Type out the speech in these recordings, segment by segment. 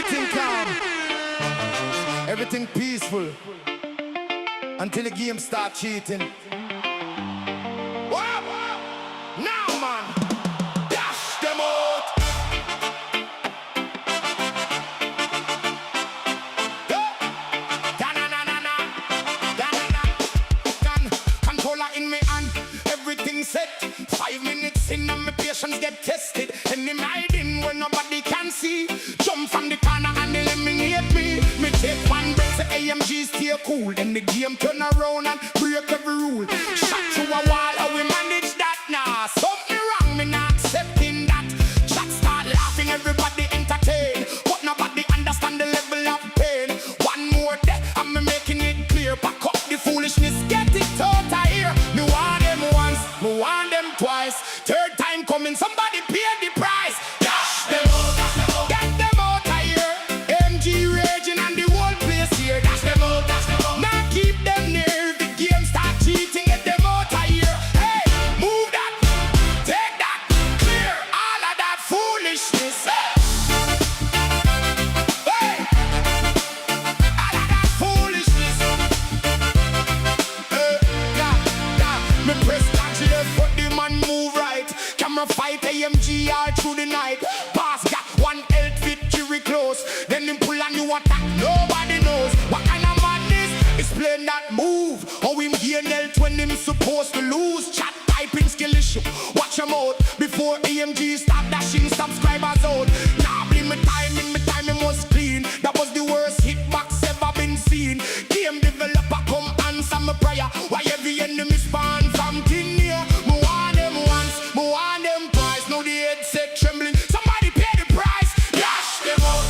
Everything calm, everything peaceful, until the game start cheating. Wow. Now, man, dash them out. Controller in me hand, everything set. 5 minutes in and my patience get tested. And him hiding where nobody can see. Jump from the corner and eliminate me. Me take one breath, say AMG stay cool. Then the game turn around and break every rule. Shot through a wall, how we manage that now? Something wrong, me not accepting that. Chat start laughing, everybody entertain. But nobody understand the level of pain. One more day, and me making it clear. Back up the foolishness, get it out of here. Me want them once, me want them twice. Third time coming, somebody pay the price. Dash them out, get them out of here. MG raging and the whole place here. Dash them out, now keep them near. If the game start cheating, get them out of here. Hey, move that, take that, clear all of that foolishness. Hey, all of that foolishness. Me press catch it, but the man move right. Camera fight AMG all through the night. Pass got one health victory close. Then him pull a new attack, nobody knows. What kind of madness? Explain that move. How him gain health when him supposed to lose. Chat typing skill issue. Watch him out before AMG start dashing subscribers out. Nah, blame me timing was clean. That was the worst hitbox ever been seen. Game developer come answer my prayer. Why every enemy spawn from thin here? Me want them once, me want them twice. Now the headset trembling. Somebody pay the price. Dash them out,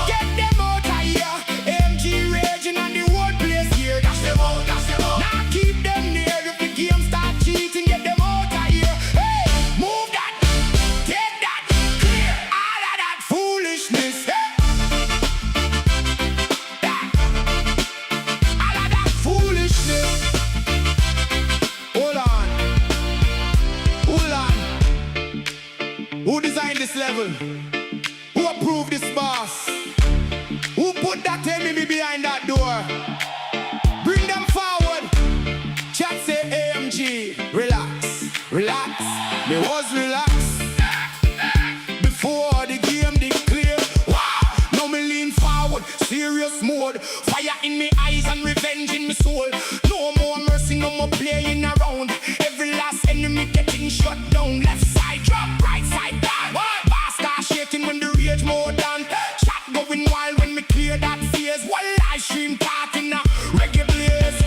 get them out of here. MG raging and the whole place here. Dash them out, now keep them near. If the game start cheating, get them out of here. Hey, move that, take that, clear all of that foolishness. Hey. All of that foolishness. Hold on. Who designed this level? Who approved this boss? Who put that enemy behind that door? Bring them forward. Chat say AMG. Relax, relax. Me was relaxed before the game declare. Wow. Now me lean forward, serious mode. Fire in me eyes and revenge in me soul. No more mercy, no more playing around. Every last enemy getting shut down. Left side drop, right side down. Bar start shaking when the rage more down. Chat going wild when me clear that phase. One live stream talking a reggae blaze.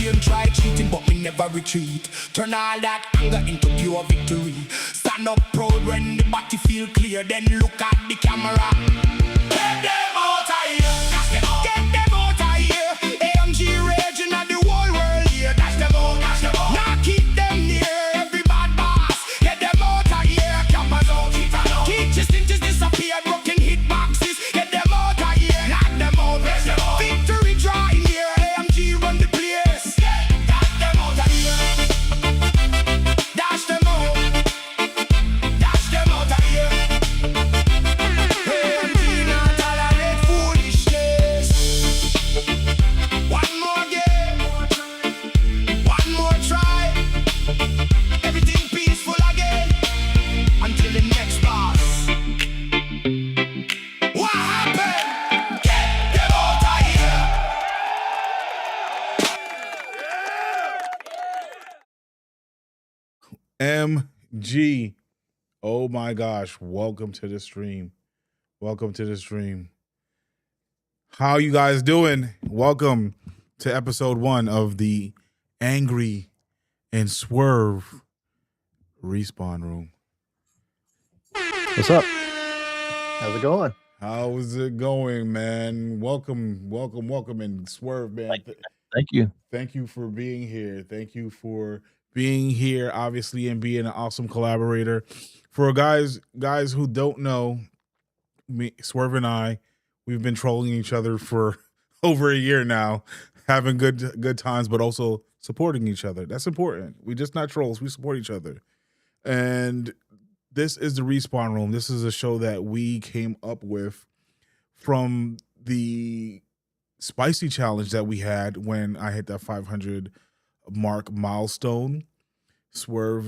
Game try cheating but me never retreat. Turn all that anger into pure victory. Stand up proud when the body feel clear. Then look at the camera. Get them out of here. Get them out of here. AMG raging at the whole world here. Dash them out, now keep them near. Every bad boss, get them out of here. Campers out, keep your stitches disappear. Broken hitboxes, get them out of here. Knock them out, victory draw in here. AMG run the place. Dash them out of here. Dash them out. Dash them out of here. AMG not tolerate foolishness. One more game, one more try. Everything peaceful again until the next boss. What happened? Get them out of here. MG. Oh my gosh. Welcome to the stream. Welcome to the stream. How you guys doing? Welcome to episode 1 of the Angry and Swerve Respawn Room. What's up? How's it going? How's it going, man? Welcome, and Swerve, man. Thank you. Thank you for being here. Thank you for being here, obviously, and being an awesome collaborator. For guys who don't know, me, Swerve and I, we've been trolling each other for over a year now, having good times, but also supporting each other. That's important. We just not trolls. We support each other. And this is the Respawn Room. This is a show that we came up with from the spicy challenge that we had when I hit that 500 mark milestone. Swerve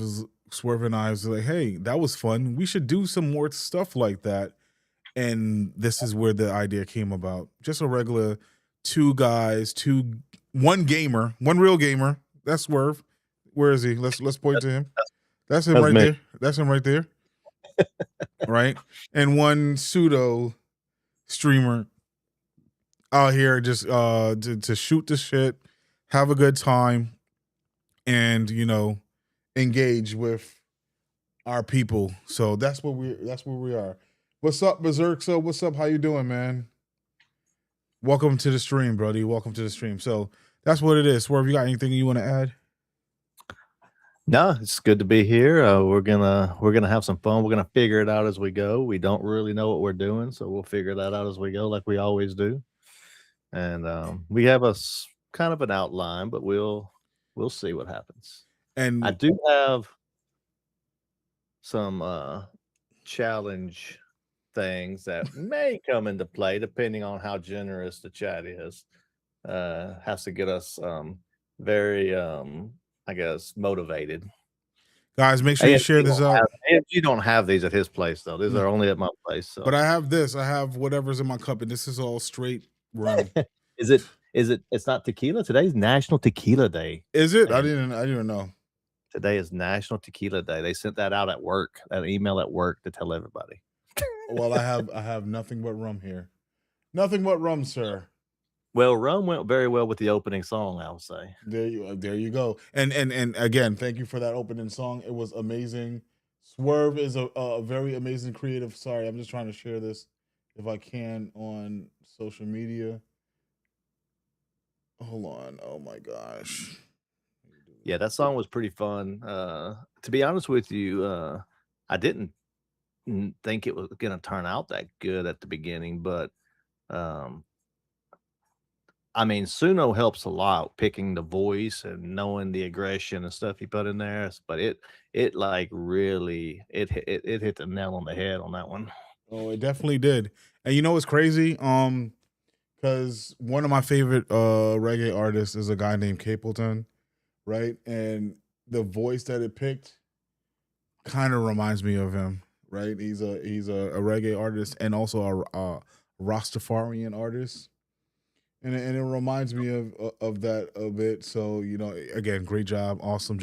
and I was like, hey, that was fun. We should do some more stuff like that. And this is where the idea came about. Just a regular two guys, one gamer, one real gamer. That's Swerve. Where is he? Let's point to him. That's him right there. That's him right there. Right? And one pseudo streamer out here just to shoot the shit, have a good time, and engage with our people. So that's where we are. What's up, Berserk? So what's up? How you doing, man? Welcome to the stream, buddy. Welcome to the stream. So that's what it is. Swerve, you got anything you want to add? No, it's good to be here. We're gonna have some fun. We're gonna figure it out as we go. We don't really know what we're doing, so we'll figure that out as we go, like we always do. And we have kind of an outline, but we'll see what happens. And I do have some challenge things that may come into play depending on how generous the chat is. Has to get us very I guess motivated. Guys, make sure you share this out. You don't have these at his place though. These are only at my place. So. But I have this. I have whatever's in my cup, and this is all straight rum. Is it? It's not tequila. Today's National Tequila Day. Is it? I didn't know. Today is National Tequila Day. They sent that out at work, an email at work to tell everybody. Well, I have nothing but rum here. Nothing but rum, sir. Well, rum went very well with the opening song, I would say. There you go. And again, thank you for that opening song. It was amazing. Swerve is a very amazing creative. Sorry, I'm just trying to share this if I can on social media. Hold on. Oh my gosh. Yeah, that song was pretty fun. To be honest with you, I didn't think it was going to turn out that good at the beginning, but I mean, Suno helps a lot picking the voice and knowing the aggression and stuff he put in there. But it like really it hit the nail on the head on that one. Oh, it definitely did. And you know what's crazy? Because one of my favorite reggae artists is a guy named Capleton, right? And the voice that it picked kind of reminds me of him, right? He's a reggae artist and also a Rastafarian artist. And it reminds me of that a bit. So, again, great job, awesome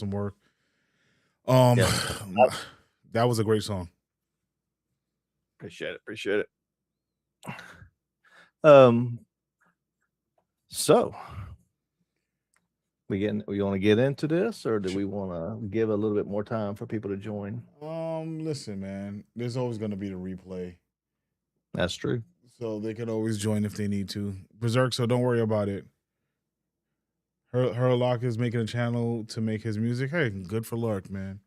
work. That was a great song. Appreciate it. So we want to get into this, or do we want to give a little bit more time for people to join? Listen, man, there's always going to be the replay. That's true. So they can always join if they need to. Berserk, so don't worry about it. Herlock is making a channel to make his music. Hey, good for Lark, man.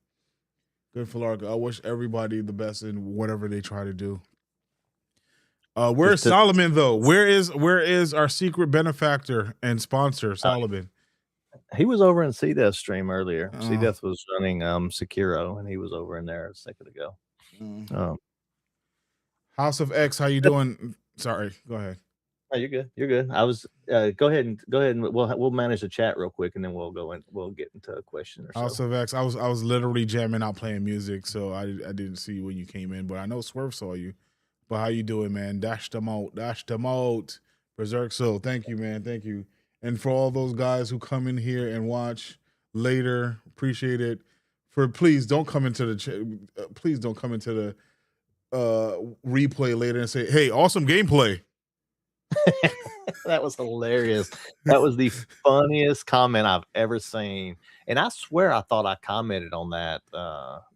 Good for Lark. I wish everybody the best in whatever they try to do. Where's Solomon though? Where is our secret benefactor and sponsor, Solomon? He was over in C-Death's stream earlier. C-Death was running Sekiro, and he was over in there a second ago. House of X, how you doing? Sorry, go ahead. Oh, you're good. I was go ahead and we'll manage the chat real quick, and then we'll get into a question or so. House of X, I was literally jamming out playing music, so I didn't see you when you came in, but I know Swerve saw you. But how you doing, man? Dash them out. Berserk, so thank you, man. Thank you. And for all those guys who come in here and watch later, appreciate it. Please don't come into the replay later and say, hey, awesome gameplay. That was hilarious. That was the funniest comment I've ever seen. And I swear I thought I commented on that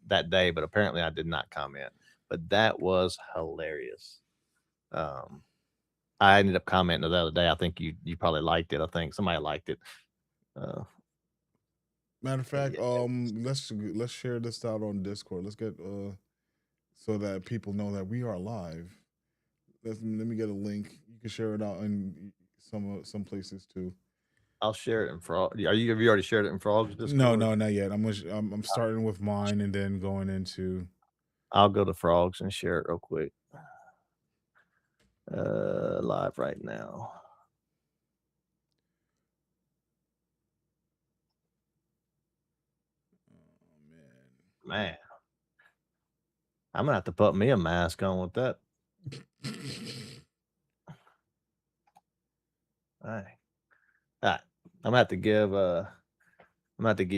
that day, but apparently I did not comment. But that was hilarious. I ended up commenting the other day. I think you probably liked it. I think somebody liked it. Matter of fact, let's share this out on Discord. Let's get so that people know that we are live. Let me get a link. You can share it out in some places too. I'll share it in Frog. Have you already shared it in Frog's Discord? No, not yet. I'm starting with mine and then going into. I'll go to Frogs and share it real quick. Live right now. Oh, Man, I'm gonna have to put me a mask on with that. All right. All right. I'm gonna have to give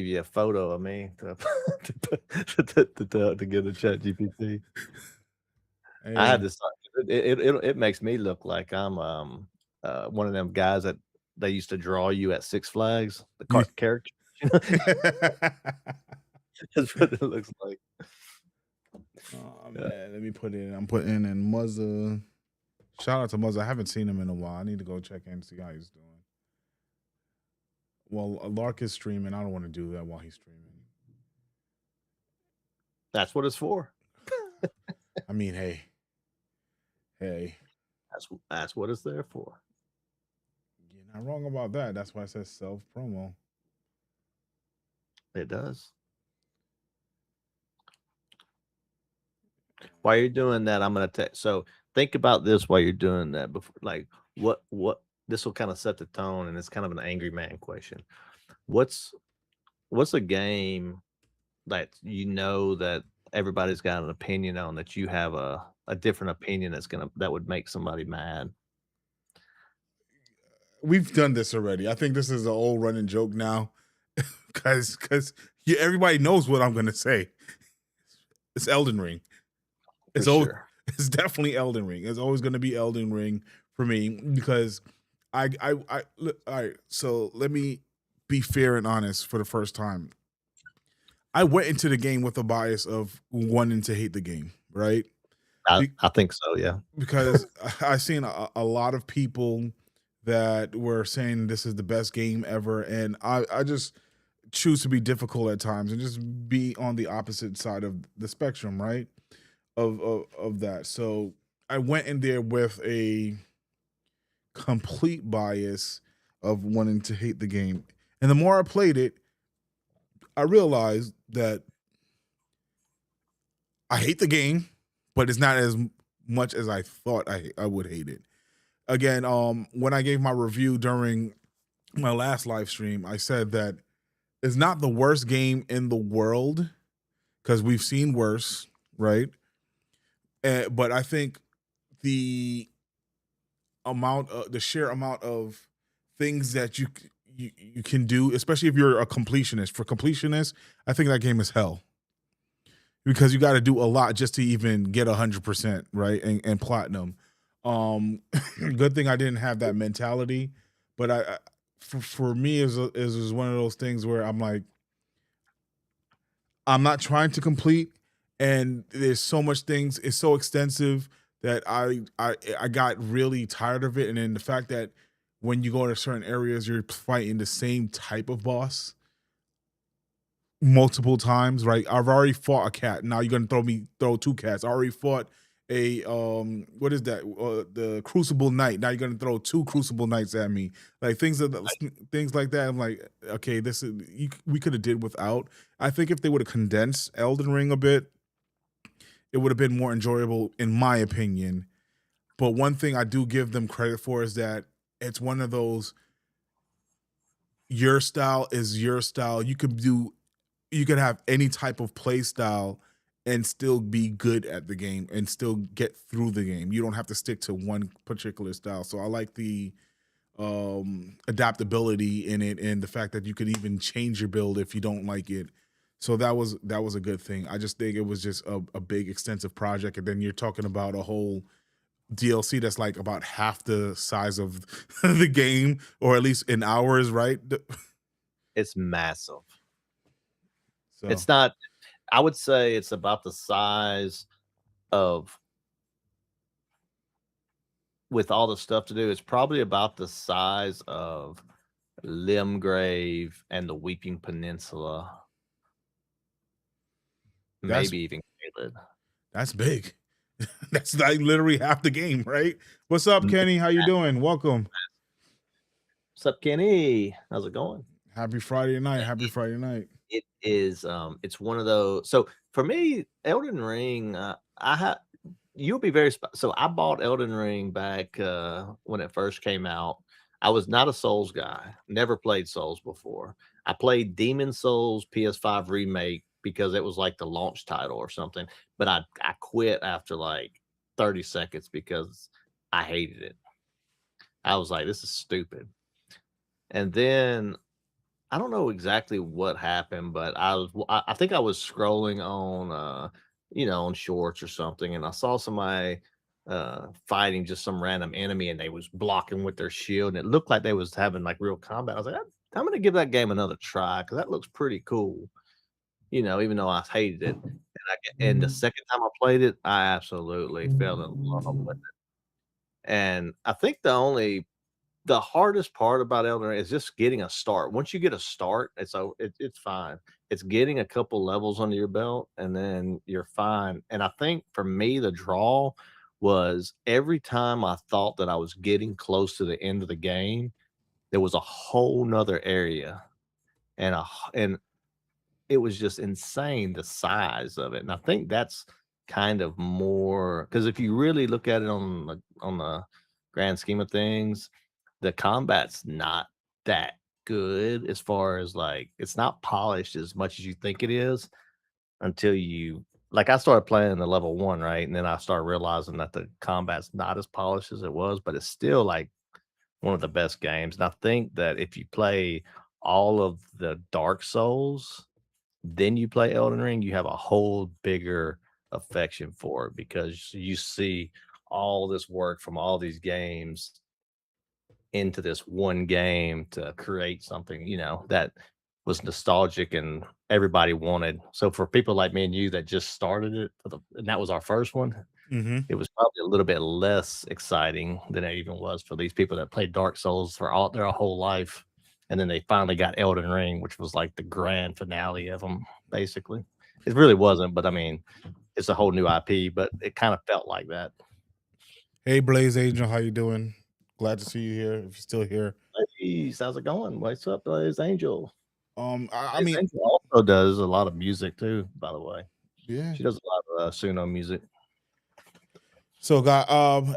you a photo of me to to get a chat GPT. I had Hey, this. It makes me look like I'm one of them guys that they used to draw you at Six Flags, the you- character. That's what it looks like. oh man, let me put in. I'm putting in Muzza. Shout out to Muzza. I haven't seen him in a while. I need to go check in and see how he's doing. Well, Lark is streaming. I don't want to do that while he's streaming. That's what it's for. I mean, hey, That's what it's there for. you're not wrong about that. That's why it says self promo. It does. While you're doing that, I'm gonna so think about this while you're doing that. Before, like, what this will kind of set the tone, and it's kind of an angry man question. What's a game that you know that everybody's got an opinion on, that you have a different opinion that would make somebody mad? We've done this already. I think this is an old running joke now, because everybody knows what I'm gonna say. It's Elden Ring. For It's always, sure. it's definitely Elden Ring. It's always gonna be Elden Ring for me, because look, all right. So let me be fair and honest for the first time. I went into the game with a bias of wanting to hate the game, right? I think so. Yeah. Because I've seen a lot of people that were saying this is the best game ever, and I just choose to be difficult at times and just be on the opposite side of the spectrum, right? Of that. So I went in there with a complete bias of wanting to hate the game, and the more I played it, I realized that I hate the game, but it's not as much as I thought I would hate it. Again, when I gave my review during my last live stream, I said that it's not the worst game in the world, because we've seen worse, right? But I think the the sheer amount of things that you can do, especially if you're a completionist. For completionists, I think that game is hell, because you got to do a lot just to even get 100%, right? And platinum. Good thing I didn't have that mentality, but for me is one of those things where I'm like, I'm not trying to complete, and there's so much things. It's so extensive that I got really tired of it, and then the fact that when you go to certain areas, you're fighting the same type of boss multiple times, right? I've already fought a cat. Now you're gonna throw two cats. I already fought a what is that? The Crucible Knight. Now you're gonna throw two Crucible Knights at me. Like things like that. I'm like, okay, we could have did without. I think if they would have condensed Elden Ring a bit, it would have been more enjoyable, in my opinion. But one thing I do give them credit for is that it's one of those, your style is your style. You could have any type of play style and still be good at the game and still get through the game. You don't have to stick to one particular style. So I like the adaptability in it, and the fact that you could even change your build if you don't like it. So that was a good thing. I just think it was just a big extensive project, and then you're talking about a whole DLC that's like about half the size of the game, or at least in hours, right? It's massive. So It's not. I would say it's about the size of, with all the stuff to do, it's probably about the size of Limgrave and the Weeping Peninsula, that's maybe even Caelid. that's big. That's like literally half the game, right? What's up, Kenny? How you doing? Welcome. What's up, Kenny? How's it going? Happy Friday night. Happy Friday night. It is. It's one of those. So for me, Elden Ring, you'll be very so I bought Elden Ring back when it first came out. I was not a Souls guy. Never played Souls before. I played Demon Souls PS5 remake because it was like the launch title or something, but I quit after like 30 seconds because I hated it. I was like, this is stupid. And then I don't know exactly what happened, but I think I was scrolling on on shorts or something, and I saw somebody fighting just some random enemy, and they was blocking with their shield, and it looked like they was having like real combat. I was like, I'm gonna give that game another try because that looks pretty cool. Even though I hated it, and the second time I played it, I absolutely fell in love with it. And I think the hardest part about Elden Ring is just getting a start. Once you get a start, it's fine. It's getting a couple levels under your belt, and then you're fine. And I think for me, the draw was every time I thought that I was getting close to the end of the game, there was a whole nother area, and it was just insane the size of it. And I think that's kind of more because if you really look at it on the grand scheme of things, the combat's not that good as far as like it's not polished as much as you think it is until you like I started playing the level one, right? And then I started realizing that the combat's not as polished as it was, but it's still like one of the best games. And I think that if you play all of the Dark Souls, then you play Elden Ring, you have a whole bigger affection for it because you see all this work from all these games into this one game to create something, that was nostalgic and everybody wanted. So for people like me and you that just started it and that was our first one, Mm-hmm. it was probably a little bit less exciting than it even was for these people that played Dark Souls for all their whole life. And then they finally got Elden Ring, which was like the grand finale of them, basically. It really wasn't, but I mean, it's a whole new IP, but it kind of felt like that. Hey, Blaze Angel, how you doing? Glad to see you here. If you're still here, Hey, how's it going? What's up, Blaze Angel? I Blaze mean, Angel also does a lot of music too, by the way. yeah. She does a lot of Suno music. So, guy,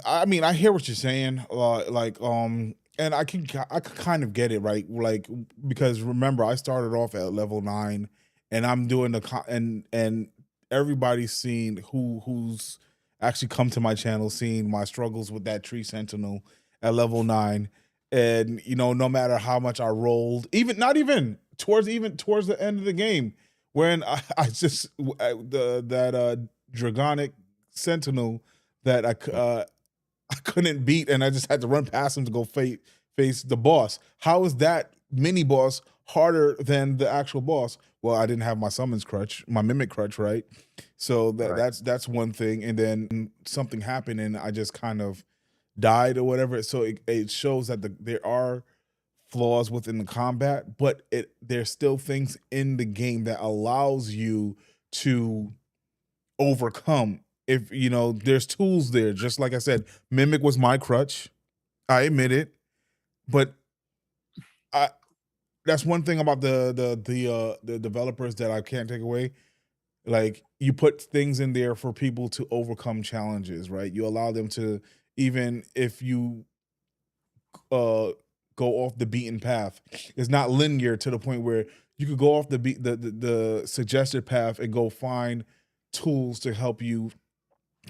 I mean, I hear what you're saying, and I can kind of get it, right? Like, because remember, I started off at level 9, and I'm doing and everybody's seen who's actually come to my channel, seeing my struggles with that tree sentinel at level 9, and no matter how much I rolled, even towards the end of the game, when I just the that dragonic sentinel that I couldn't beat, and I just had to run past him to go face the boss. How is that mini boss harder than the actual boss? Well, I didn't have my summons crutch, my mimic crutch, right? So Right. that's one thing, and then something happened, and I just kind of died or whatever. So it shows that there are flaws within the combat, but there's still things in the game that allows you to overcome. If there's tools there, just like I said, mimic was my crutch. I admit it, but I that's one thing about the developers that I can't take away. Like, you put things in there for people to overcome challenges, right? You allow them to, even if you uh go off the beaten path, it's not linear to the point where you could go off the suggested path and go find tools to help you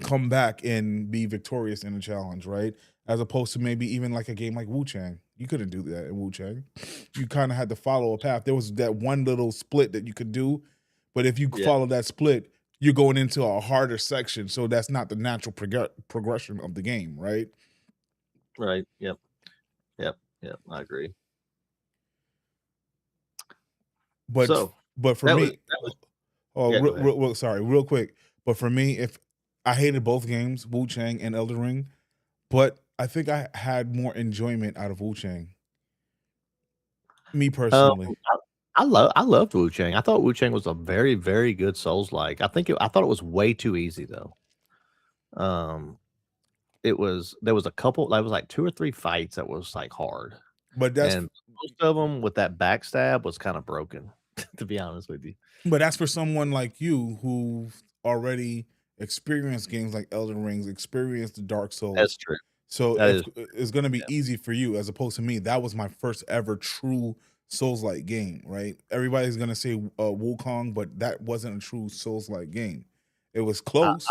come back and be victorious in a challenge, right? As opposed to maybe even like a game like Wu Chang. You couldn't do that in Wu Chang. You kind of had to follow a path. There was that one little split that you could do, but if you Yeah. follow that split, you're going into a harder section. So that's not the natural progression of the game, right? Right. Yep. Yep. Yep. I agree. But So but for that was me, that was oh, yeah. Go ahead. sorry, real quick. But for me, if I hated both games, Wu Chang and Elden Ring, but I think I had more enjoyment out of Wu Chang. Me Um, personally. I loved Wu Chang. I thought Wu Chang was a very very good Souls like. I thought it was way too easy though. Um, there was a couple. There was like two or three fights that was like hard, But that's and most of them with that backstab was kind of broken. To be honest with you. but that's for someone like you who've already experience games like Elden Rings, experience the Dark That's Souls. true. So That if is it's gonna be yeah. easy for you as opposed to me, that was my first ever true Souls-like game, right? Everybody's gonna say Wukong, but that wasn't a true Souls-like game. It was I close.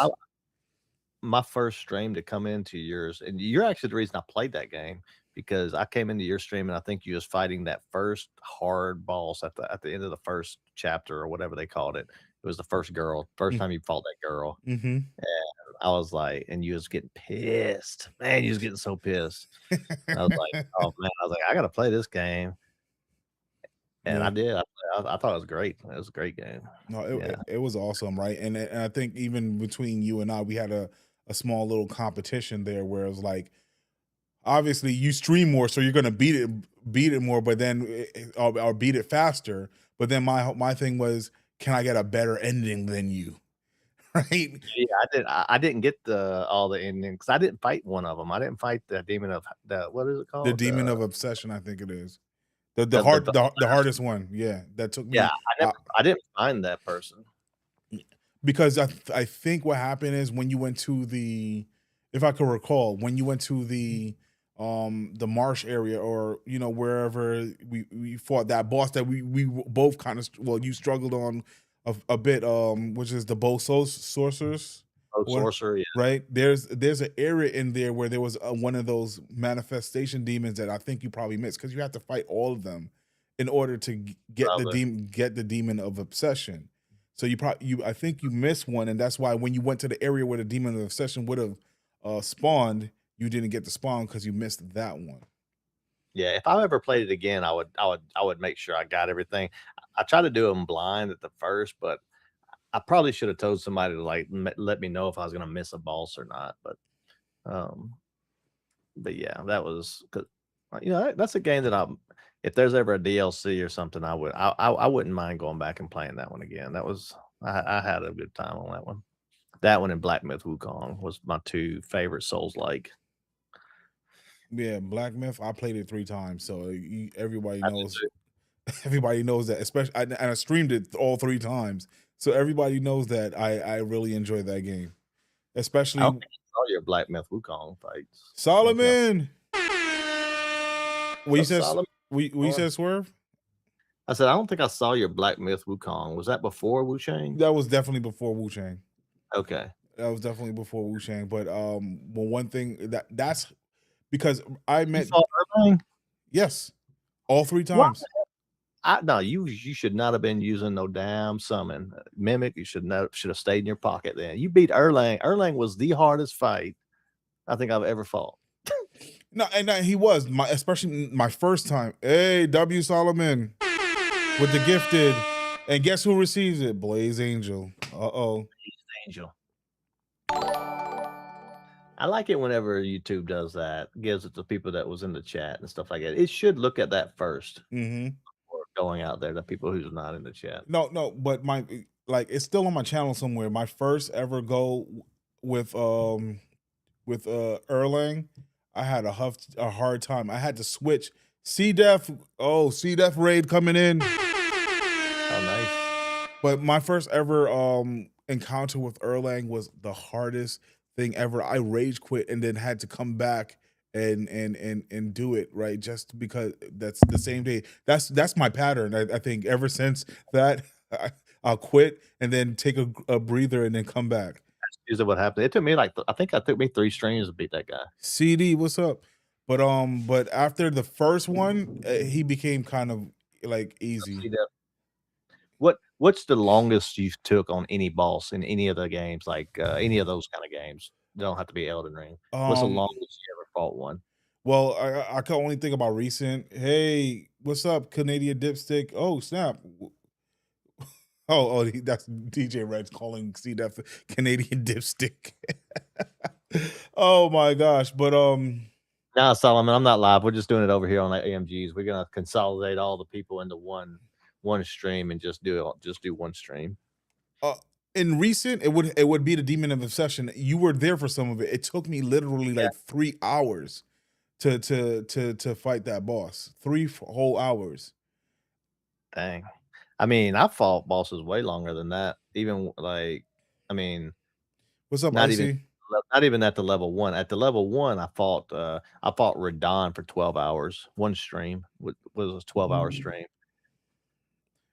my first stream to come into yours, and you're actually the reason I played that game because I came into your stream and I think you was fighting that first hard boss at the end of the first chapter or whatever they called it. It was the first girl, first time you fought that girl. Mm-hmm. And I was like, and you was getting pissed. Man, you was getting so pissed. I was like, oh man, I was like, I gotta play this game. And I Yeah. did. I thought it was great. It was a great game. No, Yeah. it was awesome, right? And I think even between you and I, we had a small little competition there where it was like, obviously you stream more, so you're gonna beat it more, but then or beat it faster. But then my thing was, can I get a better ending than you, right? Yeah, I didn't get all the endings. I didn't fight one of them. I didn't fight the demon of the what is it The called? Demon of Obsession, I think it is the The the hardest one. Yeah, that took yeah, me. Uh, I didn't find that person. because I think what happened is when you went to the, if I could recall, when you went to the marsh area, or wherever we fought that boss that we both kind of, well, you struggled on a bit, which is the sorcerers, Oh, what, sorcerer, yeah, right? There's an area in there where there was one of those manifestation demons that I think you probably missed, because you have to fight all of them in order to probably. get the demon of obsession. So I think you missed one, and that's why when you went to the area where the demon of obsession would have spawned, you didn't get to spawn because you missed that one. Yeah, if I ever played it again, I would make sure I got everything. I tried to do them blind at the first, but I probably should have told somebody to like let me know if I was gonna miss a boss or not. Um, but yeah, that was because that's a game that if there's ever a DLC or something, I wouldn't mind going back and playing that one again. I had a good time on that one. That one and Black Myth Wukong was my two favorite Souls like. Yeah, Black Myth, I played it 3 times, so everybody I did knows. too. Everybody knows that, especially, and I streamed it all 3 times, so everybody knows that I really enjoyed that game, I don't especially think I saw your Black Myth Wukong fights. I don't think Solomon. What you What's said? Solomon? What you said, Swerve? I said I don't think I saw your Black Myth Wukong. Was that before Wu Chang? That was definitely before Wu Chang. Okay. That was definitely before Wu Chang. But well, one thing that's because I You met, saw Erlang? yes, all 3 What? times. No, you should not have been using no damn summon. Mimic, you should have stayed in your pocket then. You beat Erlang. Erlang was the hardest fight I think I've ever fought. No, and he was especially my first time. Hey, W Solomon with the gifted, and guess who receives it? Blaze Angel. Uh-oh. Angel. I like it whenever YouTube does that, gives it to people that was in the chat and stuff like that. It should look at that first Mm-hmm. before going out there to people who's not in the chat. No, but it's still on my channel somewhere. My first ever go with Erlang, I had a hard time. I had to switch. C Def raid coming in. Oh, nice. But my first ever encounter with Erlang was the hardest thing ever. I rage quit and then had to come back and do it, right, just because that's the same day. That's my pattern. I think ever since that, I'll quit and then take a breather and then come back. That's usually what happened. It took me I think it took me 3 streams to beat that guy. CD, what's up? But after the first one, he became kind of like easy. What's the longest you took on any boss in any of the games, like any of those kind of games? Don't have to be Elden Ring. What's the longest you ever fought one? Well, I can only think about recent. Hey, what's up, Canadian Dipstick? Oh, snap. That's DJ Reds calling CDF Canadian Dipstick. Oh my gosh. But No, Solomon, I'm not live. We're just doing it over here on the AMGs. We're gonna consolidate all the people into one stream and just do one stream. in recent, it would be the Demon of Obsession. You were there for some of it. It took me literally like 3 hours to fight that boss. 3 whole hours. Dang. I mean, I fought bosses way longer than that. Even What's up, Not even Icy? not even at the level 1. At the level 1, I fought Radon for 12 hours. One stream was a 12-hour stream.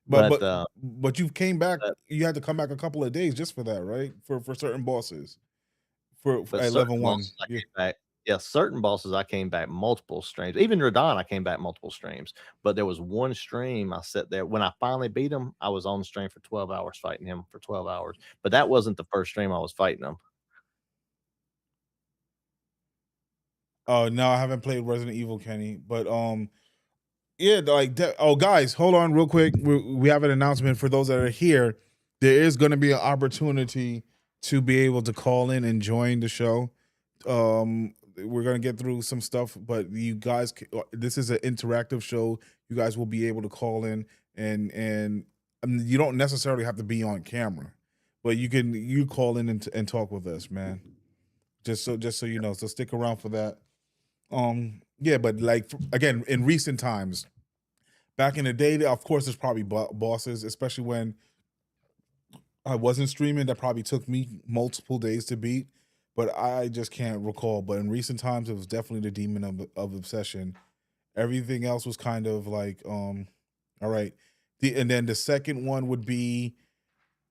But But but but you came back. but, You had to come back a couple of days just for that, right? For certain bosses. For but at level certain 1. bosses I Yeah. came back. Yeah, certain bosses I came back multiple streams. Even Radon, I came back multiple streams. But there was one stream I sat there when I finally beat him. I was on stream for 12 hours fighting him for 12 hours. But that wasn't the first stream I was fighting him. Oh no, I haven't played Resident Evil, Kenny. But yeah, like oh guys, hold on real quick. We have an announcement for those that are here. There is going to be an opportunity to be able to call in and join the show. We're going to get through some stuff, but you guys, this is an interactive show. You guys will be able to call in and I mean, you don't necessarily have to be on camera, but you call in and talk with us, man. Just so you know. So stick around for that. Yeah, but like again, in recent times, back in the day, of course, there's probably bosses, especially when I wasn't streaming. That probably took me multiple days to beat, but I just can't recall. But in recent times, it was definitely the demon of obsession. Everything else was kind of like, all right. And then the second one would be,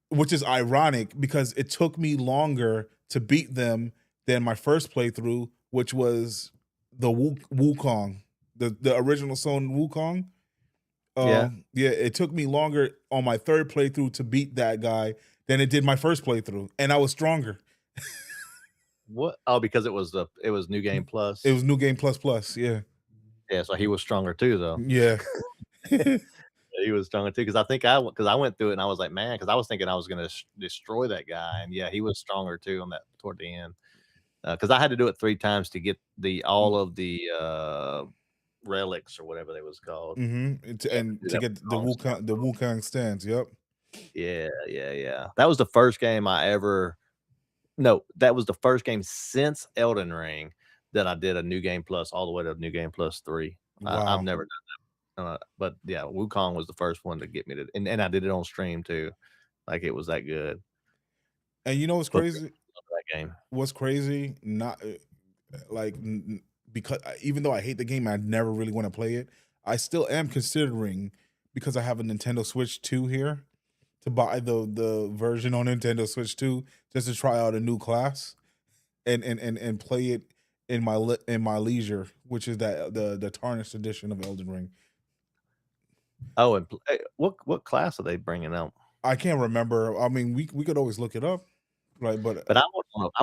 which is ironic because it took me longer to beat them than my first playthrough, which was the Wukong, the original Son Wukong. Yeah. Yeah, it took me longer on my third playthrough to beat that guy than it did my first playthrough, and I was stronger. What? Oh, because it was New Game Plus. It was New Game Plus Plus. Yeah, Yeah, so he was stronger too, though. yeah. He was stronger too because I went through it and I was like, man, because I was thinking I was gonna destroy that guy, and yeah, he was stronger too on that toward the end. Because I had to do it 3 times to get all of the relics or whatever they was called. And Do to that get the Wukong stands. Yep. Yeah. That was the first game I ever. No, that was the first game since Elden Ring that I did a New Game Plus all the way to New Game Plus 3. Wow. I've never done that. But yeah, Wukong was the first one to get me to, and I did it on stream too. Like it was that good. And you know what's crazy? That game. What's crazy? Not like because even though I hate the game, I never really want to play it. I still am considering, because I have a Nintendo Switch 2 here, to buy the version on Nintendo Switch 2 just to try out a new class and play it in my leisure, which is that the tarnished edition of Elden Ring. Oh, and what class are they bringing out? I can't remember. I mean, we could always look it up, right? But I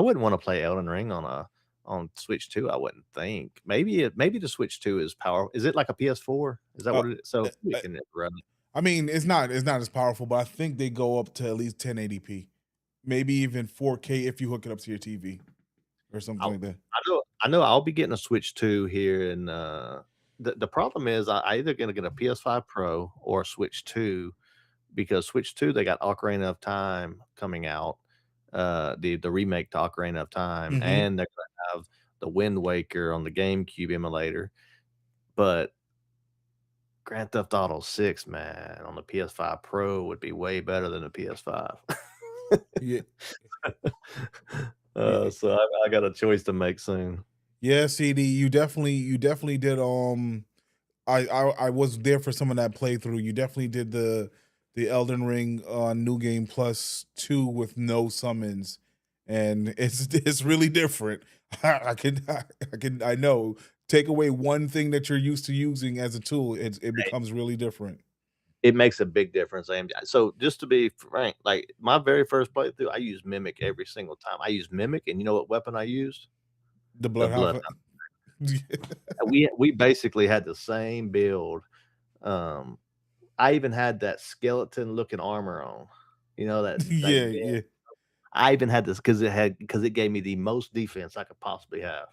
wouldn't want to play Elden Ring on Switch 2. I wouldn't think. Maybe the Switch 2 is powerful. Is it like a PS4? Is that what it is? So we can run it. I mean, it's not as powerful, but I think they go up to at least 1080p, maybe even 4K if you hook it up to your TV or something like that. I know. I'll be getting a Switch 2 here, and the problem is I either gonna get a PS5 Pro or a Switch 2, because Switch 2 they got Ocarina of Time coming out, the remake to Ocarina of Time, and they're gonna have the Wind Waker on the GameCube emulator, but Grand Theft Auto 6, man, on the PS5 Pro would be way better than the PS5. Yeah. So I got a choice to make soon. Yeah, CD, you definitely did. I was there for some of that playthrough. You definitely did the Elden Ring New Game Plus 2 with no summons, and it's really different. I know. Take away one thing that you're used to using as a tool, it becomes really different. It makes a big difference. So just to be frank, like my very first playthrough, I used Mimic every single time. I used Mimic, and you know what weapon I used? The Bloodhound. We basically had the same build. I even had that skeleton looking armor on. You know that? Yeah. I even had this because it gave me the most defense I could possibly have.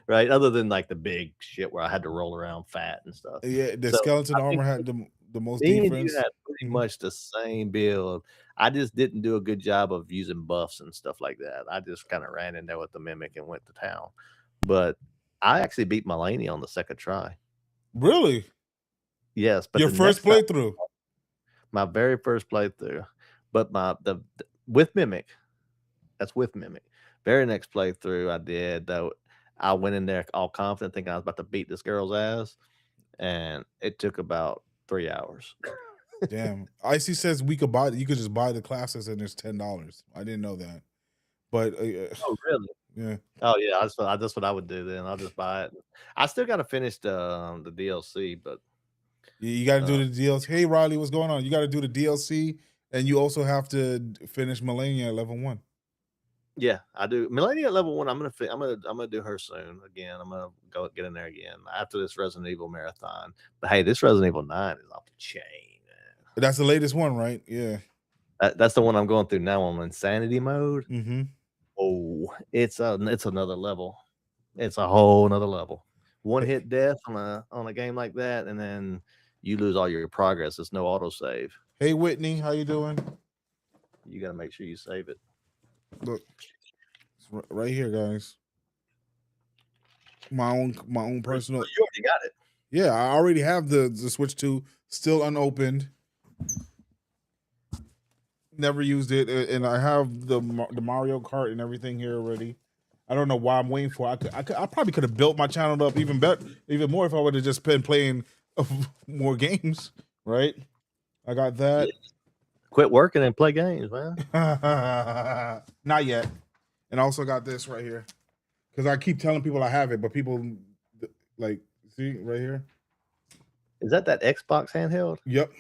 Right, other than like the big shit where I had to roll around fat and stuff. Yeah, the skeleton armor had the most defense. You had pretty much the same build. I just didn't do a good job of using buffs and stuff like that. I just kind of ran in there with the Mimic and went to town. But I actually beat Mulaney on the second try. Really? Yes, but your first That's with Mimic. Very next playthrough I did though, I went in there all confident, thinking I was about to beat this girl's ass, and it took about 3 hours. Damn. Icy says you could just buy the classes and it's $10. I didn't know that. But Oh, really? yeah. Oh yeah, that's what I would do then. I'll just buy it. I still got to finish the DLC, but You got to do the DLC. Hey Riley, what's going on? You got to do the DLC, and you also have to finish Millennia at level 1. yeah, I do. Melania at level 1. I'm gonna do her soon again. I'm gonna go get in there again after this Resident Evil marathon. But hey, this Resident Evil 9 is off the chain, man. That's the latest one, right? Yeah. That's the one I'm going through now. I'm in insanity mode. Mm-hmm. Oh, it's another level. It's a whole nother level. One hit death on a game like that, and then you lose all your progress. There's no autosave. Hey Whitney, how you doing? You got to make sure you save it. Look, it's right here, guys. My own personal. You already got it. Yeah, I already have the Switch 2 still unopened. Never used it, and I have the Mario Kart and everything here already. I don't know why I'm waiting for. I probably could have built my channel up even more if I would have just been playing more games, right? I got that. Quit working and play games, man. Not yet. And I also got this right here because I keep telling people I have it, but people like see right here. Is that Xbox handheld? Yep.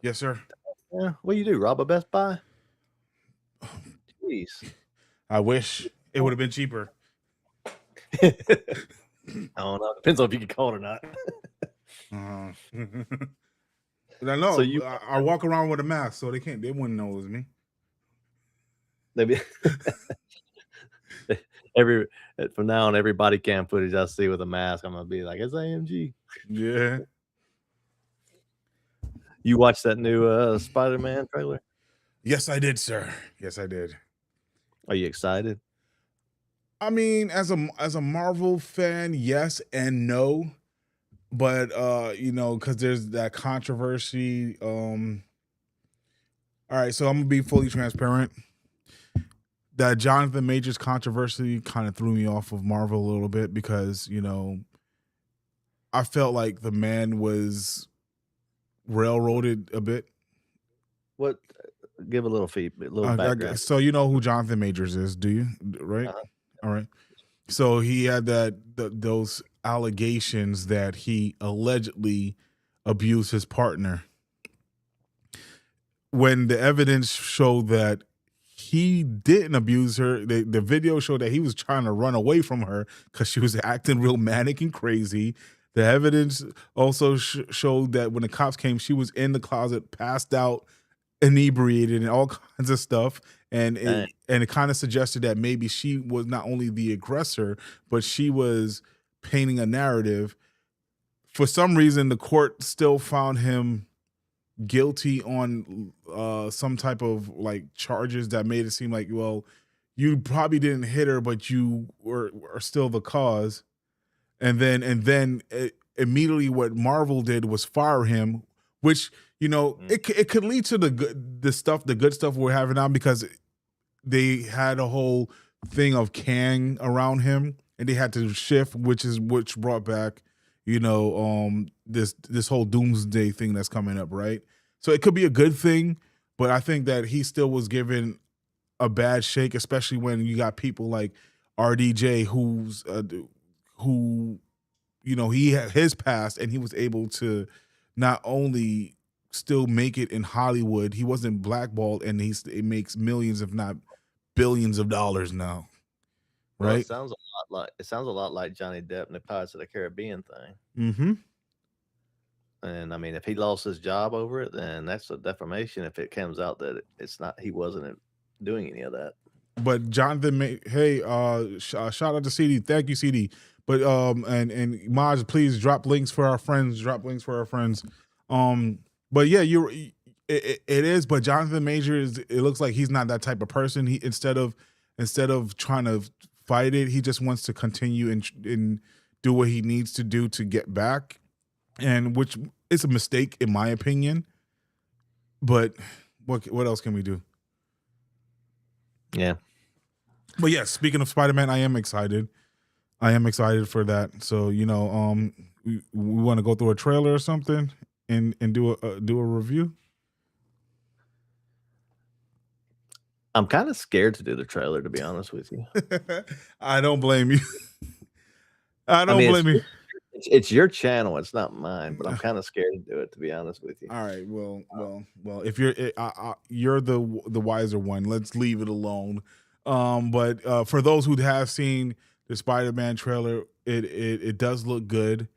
Yes, sir. Yeah. What do you do? Rob a Best Buy? Jeez. I wish it would have been cheaper. I don't know. Depends on if you can call it or not. But I know. So I walk around with a mask, so they wouldn't know it was me. Maybe from now on, every body cam footage I see with a mask, I'm gonna be like, it's AMG. Yeah. You watched that new Spider-Man trailer? Yes, I did, sir. Yes, I did. Are you excited? I mean, as a Marvel fan, yes and no. But because there's that controversy. All right, so I'm gonna be fully transparent. That Jonathan Majors controversy kind of threw me off of Marvel a little bit because, I felt like the man was railroaded a bit. What? Give a little background. So you know who Jonathan Majors is, do you? Right? Uh-huh. All right. So he had those allegations that he allegedly abused his partner. When the evidence showed that he didn't abuse her, the video showed that he was trying to run away from her because she was acting real manic and crazy. The evidence also showed that when the cops came, she was in the closet, passed out, inebriated, and all kinds of stuff. And it kind of suggested that maybe she was not only the aggressor, but she was painting a narrative. For some reason, the court still found him guilty on some type of like charges that made it seem like, well, you probably didn't hit her, but you are still the cause. And then immediately what Marvel did was fire him, which it could lead to the good stuff we're having now, because they had a whole thing of Kang around him and they had to shift, which brought back this whole doomsday thing that's coming up, right? So it could be a good thing, but I think that he still was given a bad shake, especially when you got people like RDJ who he had his past and he was able to not only still make it in Hollywood, he wasn't blackballed, and it makes millions, if not billions of dollars now. Right? Well, it sounds a lot like Johnny Depp and the Pirates of the Caribbean thing. Mm-hmm. And I mean, if he lost his job over it, then that's a defamation. If it comes out that he wasn't doing any of that. But Jonathan, hey, shout out to CD. Thank you, CD. But and Maj, please drop links for our friends. But yeah, it is. But Jonathan Majors, it looks like he's not that type of person. He instead of trying to fight it, he just wants to continue and do what he needs to do to get back, and which is a mistake in my opinion. But what else can we do? Yeah. But yes, speaking of Spider-Man, I am excited. I am excited for that. So we want to go through a trailer or something and do a review. I'm kind of scared to do the trailer, to be honest with you. I don't blame you. I I don't mean, blame you. it's your channel, it's not mine, but I'm kind of scared to do it, to be honest with you. All right. Well. If you're the wiser one, let's leave it alone. But for those who have seen the Spider-Man trailer, it does look good.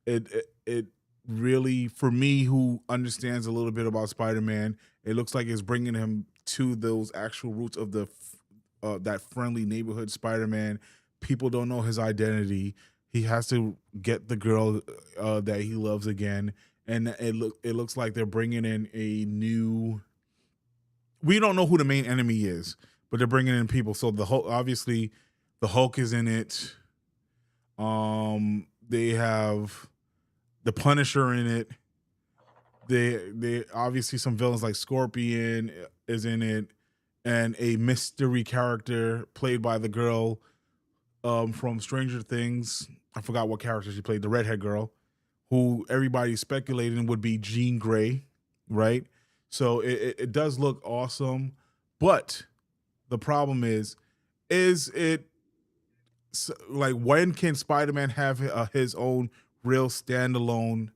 It really, for me, who understands a little bit about Spider-Man, it looks like it's bringing him to those actual roots of that friendly neighborhood Spider-Man. People don't know his identity. He has to get the girl that he loves again, and it looks like they're bringing in a new. We don't know who the main enemy is, but they're bringing in people. So obviously, the Hulk is in it. They have the Punisher in it. They obviously some villains like Scorpion is in it, and a mystery character played by the girl from Stranger Things. I forgot what character she played, the redhead girl, who everybody's speculating would be Jean Grey, right? So it does look awesome, but the problem is it like when can Spider-Man have his own real standalone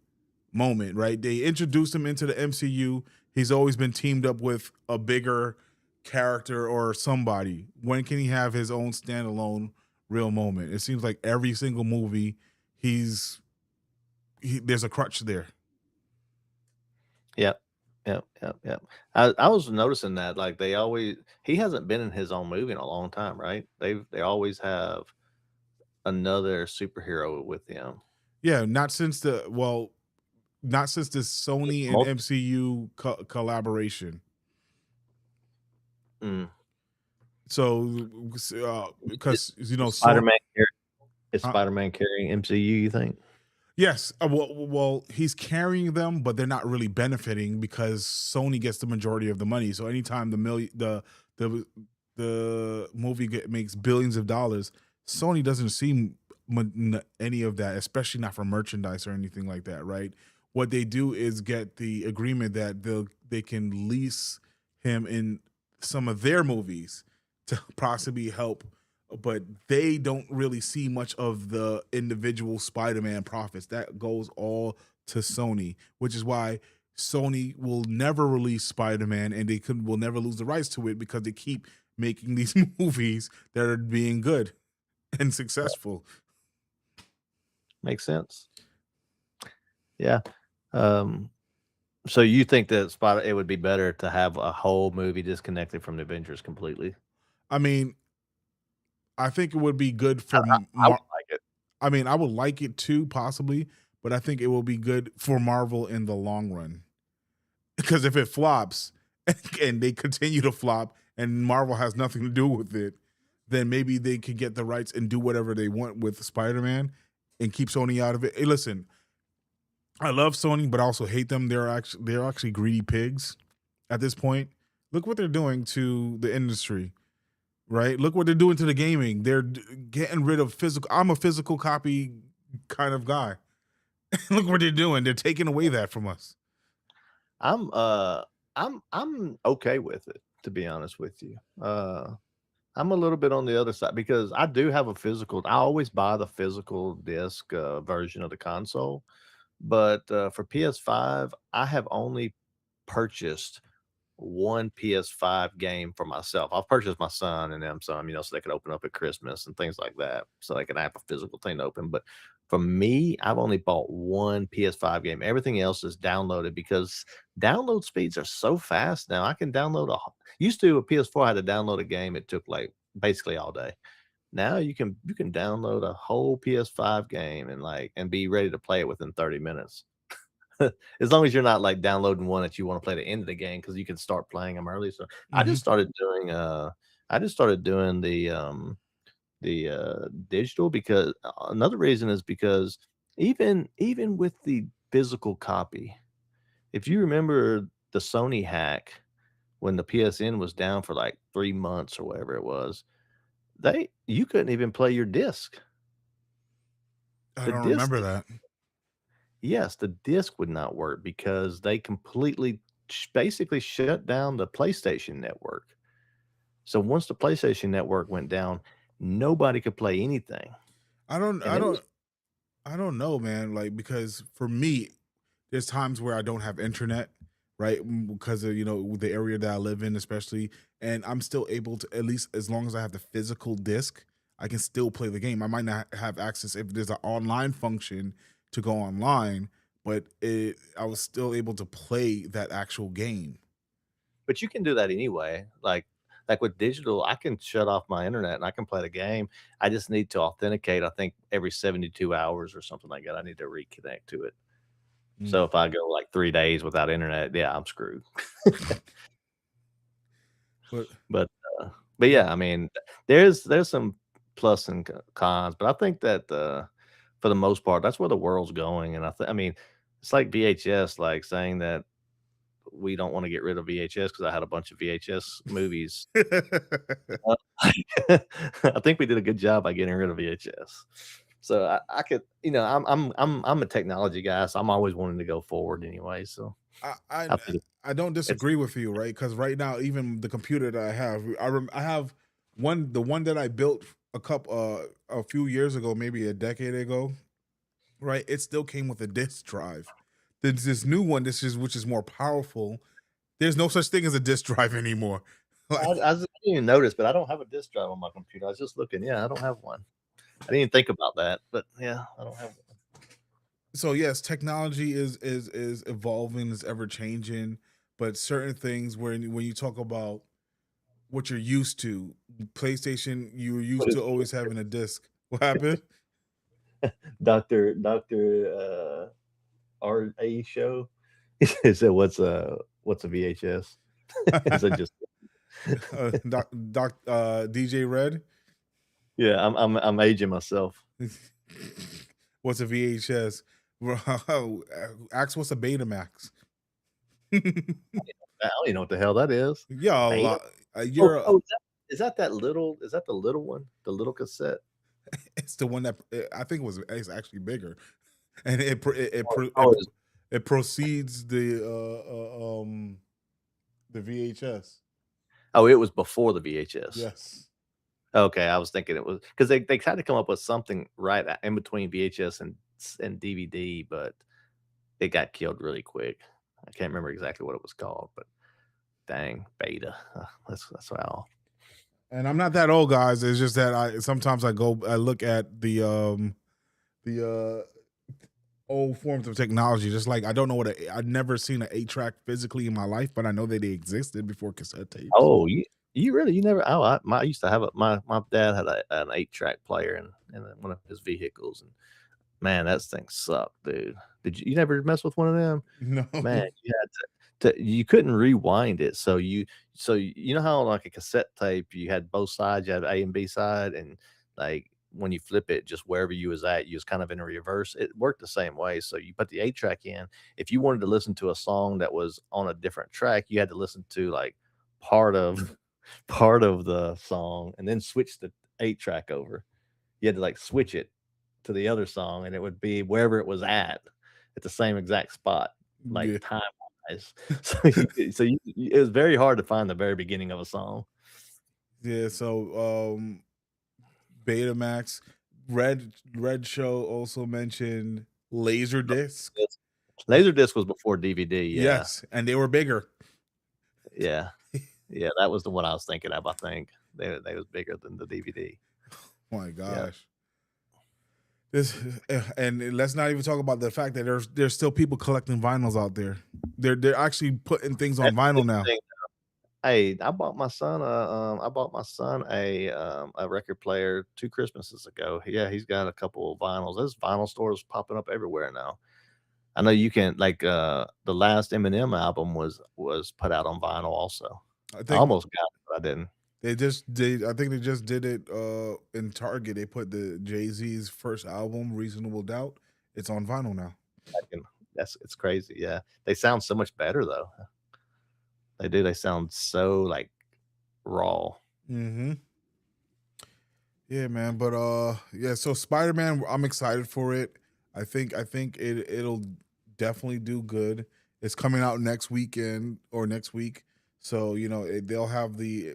moment, right? They introduced him into the MCU. He's always been teamed up with a bigger character or somebody. When can he have his own standalone real moment? It seems like every single movie there's a crutch there. Yep. Yep. I was noticing that, like, he hasn't been in his own movie in a long time, right? They always have another superhero with him. Yeah, not since the Sony and MCU collaboration. So, because Spider-Man is Spider-Man carrying MCU, you think? Yes. Well, he's carrying them, but they're not really benefiting because Sony gets the majority of the money. So anytime the movie makes billions of dollars, Sony doesn't see any of that, especially not for merchandise or anything like that, right? What they do is get the agreement that they can lease him in some of their movies to possibly help, but they don't really see much of the individual Spider-Man profits. That goes all to Sony, which is why Sony will never release Spider-Man, and they will never lose the rights to it because they keep making these movies that are being good and successful. Makes sense. Yeah. So you think that it would be better to have a whole movie disconnected from the Avengers completely? I mean, I think it would be good for. I would like it. I mean, I would like it too, possibly, but I think it will be good for Marvel in the long run. Because if it flops and they continue to flop and Marvel has nothing to do with it, then maybe they could get the rights and do whatever they want with Spider-Man and keep Sony out of it. Hey, listen, I love Sony, but I also hate them. They're actually greedy pigs at this point. Look what they're doing to the industry. Right? Look what they're doing to the gaming. They're getting rid of physical. I'm a physical copy kind of guy. Look what they're doing. They're taking away that from us. I'm okay with it, to be honest with you. I'm a little bit on the other side because I do have a physical. I always buy the physical disc version of the console, but for PS5, I have only purchased one PS5 game for myself. I've purchased my son and them some, so they could open up at Christmas and things like that, so they can have a physical thing to open. But for me, I've only bought one PS5 game. Everything else is downloaded because download speeds are so fast now. I can download used to a PS4 I had to download a game. It took like basically all day. Now you can download a whole PS5 game and be ready to play it within 30 minutes. As long as you're not like downloading one that you want to play the end of the game, because you can start playing them early. So I just started doing the digital because another reason is because even with the physical copy, if you remember the Sony hack when the PSN was down for like 3 months or whatever it was. You couldn't even play your disc. I The don't disc, remember that. yes, the disc would not work because they completely basically shut down the PlayStation network. So once the PlayStation network went down, nobody could play anything, I don't and I it was don't I don't know, man. Like, because for me, there's times where I don't have internet, right? Because of, the area that I live in, especially, and I'm still able to, at least as long as I have the physical disc, I can still play the game. I might not have access if there's an online function to go online, but I was still able to play that actual game. but you can do that anyway. Like with digital, I can shut off my internet and I can play the game. I just need to authenticate. I think every 72 hours or something like that. I need to reconnect to it. Mm. So if I go like 3 days without internet, yeah, I'm screwed. But But but yeah, I mean, there's some plus and cons, but I think that for the most part, that's where the world's going. And I mean, it's like VHS, like saying that we don't want to get rid of VHS because I had a bunch of VHS movies. Uh, I think we did a good job by getting rid of VHS. So I could, I'm a technology guy, so I'm always wanting to go forward anyway. So I I I think I don't it's disagree with you, right? Because right now, even the computer that I have, I have the one that I built a few years ago, maybe a decade ago, right? It still came with a disk drive. There's this new one, which is more powerful. There's no such thing as a disk drive anymore. Like, I didn't even notice, but I don't have a disk drive on my computer. I was just looking. Yeah, I don't have one. I didn't even think about that, but yeah, I don't have one. so yes, technology is evolving, is ever changing, but certain things when you talk about what you're used to, PlayStation, you were What used to is always having a disc. What happened? Doctor R.A. show? He said, what's a VHS?" Is that just DJ Red. yeah? I'm aging myself. What's a VHS? Bro, ask what's a Betamax. I don't even know what the hell that is. Yo, Beta? you're Is that that little? Is that the little one? The little cassette? it's the one that I think it's actually bigger, and Oh, it's it proceeds the VHS. Oh, it was before the VHS. Yes. Okay, I was thinking it was because they tried to come up with something right in between VHS and DVD, but it got killed really quick. I can't remember exactly what it was called, but dang, beta. That's all. And I'm not that old, guys. It's just that I look at the old forms of technology. Just like I don't know I've never seen an 8-track physically in my life, but I know that they existed before cassette tapes. Oh, you never. Oh, I used to have my dad had an 8-track player in one of his vehicles, and man, that thing sucked, dude. You never mess with one of them? No. Man, you had you couldn't rewind it. So you know how like a cassette tape, you had both sides, you had A and B side, and like when you flip it, just wherever you was at, you was kind of in a reverse. It worked the same way. So you put the 8-track in. If you wanted to listen to a song that was on a different track, you had to listen to like part of part of the song and then switch the 8-track over. You had to like switch it to the other song, and it would be wherever it was at the same exact spot, like Yeah. time wise. It was very hard to find the very beginning of a song. Yeah, so Betamax, Red Show also mentioned Laserdisc. Yes. Laserdisc was before DVD. Yeah, Yes, and they were bigger. yeah, yeah. That was the one I was thinking of. I think they was bigger than the DVD. Oh my Yeah. gosh. This and let's not even talk about the fact that there's still people collecting vinyls out there. They're actually putting things on That's the vinyl now. thing. Hey, I bought my son a record player 2 Christmases ago. Yeah, he's got a couple of vinyls. There's vinyl stores popping up everywhere now. I know you can the last Eminem album was put out on vinyl also. I I think almost got it, but I didn't. I think they just did it in Target. They put the Jay-Z's first album, Reasonable Doubt. It's on vinyl now. I can, it's crazy. Yeah, they sound so much better though. They do. They sound so like raw. Mm-hmm. Yeah, man. But yeah. So Spider-Man, I'm excited for it. I think it'll definitely do good. It's coming out next weekend or next week, so they'll have the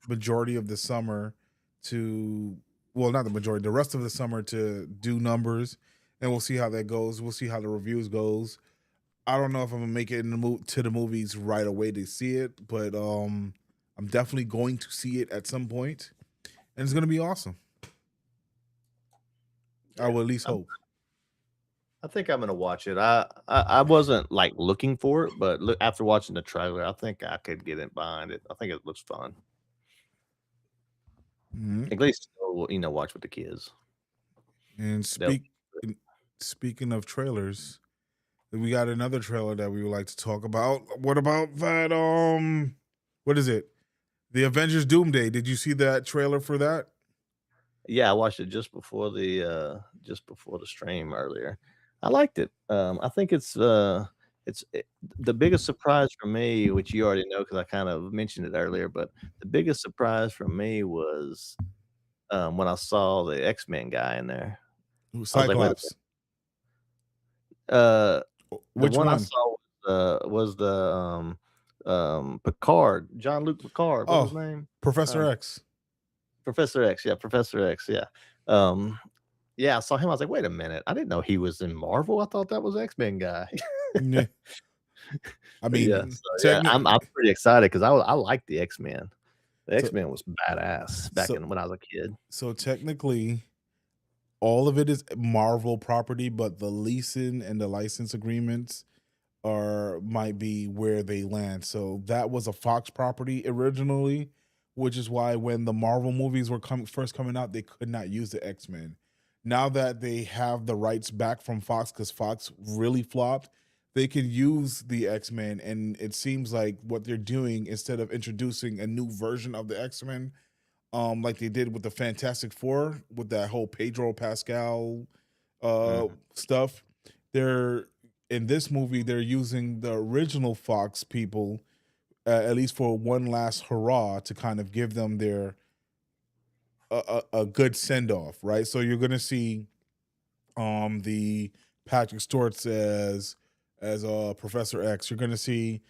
majority of the summer to, well, not the majority, the rest of the summer to do numbers, and we'll see how that goes. We'll see how the reviews goes. I don't know if I'm gonna make it in to the movies right away to see it, but I'm definitely going to see it at some point, and it's gonna be awesome. I Yeah. will at least hope. I think I'm gonna watch it. I wasn't like looking for it, but look, after watching the trailer, I think I could get it behind it. I think it looks fun. Mhm. At least watch with the kids. And They'll speaking of trailers, we got another trailer that we would like to talk about. What about that? What is it? The Avengers Doomsday. Did you see that trailer for that? Yeah, I watched it just before the stream earlier. I liked it. I think the biggest surprise for me, which you already know because I kind of mentioned it earlier, but the biggest surprise for me was when I saw the X-Men guy in there. I was like, wait a Cyclops. minute. The Which one I one? saw was the Picard, John Luke Picard. What was his Oh, name? Professor Uh, X. Professor X. Yeah, Professor X. Yeah. Um, Yeah, I saw him, I was like, "Wait a minute, I didn't know he was in Marvel, I thought that was X-Men guy." Yeah. I Yeah, mean, so, yeah, I'm pretty excited 'cause I like the X-Men. The so X-Men was badass back so in when I was a kid. so technically all of it is Marvel property, but the leasing and the license agreements are might be where they land. So that was a Fox property originally, which is why when the Marvel movies were first coming out, they could not use the X-Men. Now that they have the rights back from Fox because Fox really flopped, they can use the X-Men. And it seems like what they're doing, instead of introducing a new version of the X-Men, like they did with the Fantastic Four, with that whole Pedro Pascal Mhm. stuff. They're in this movie, they're using the original Fox people, at least for one last hurrah, to kind of give them their a good send off, right? So you're gonna see the Patrick Stewart's as Professor X. You're gonna see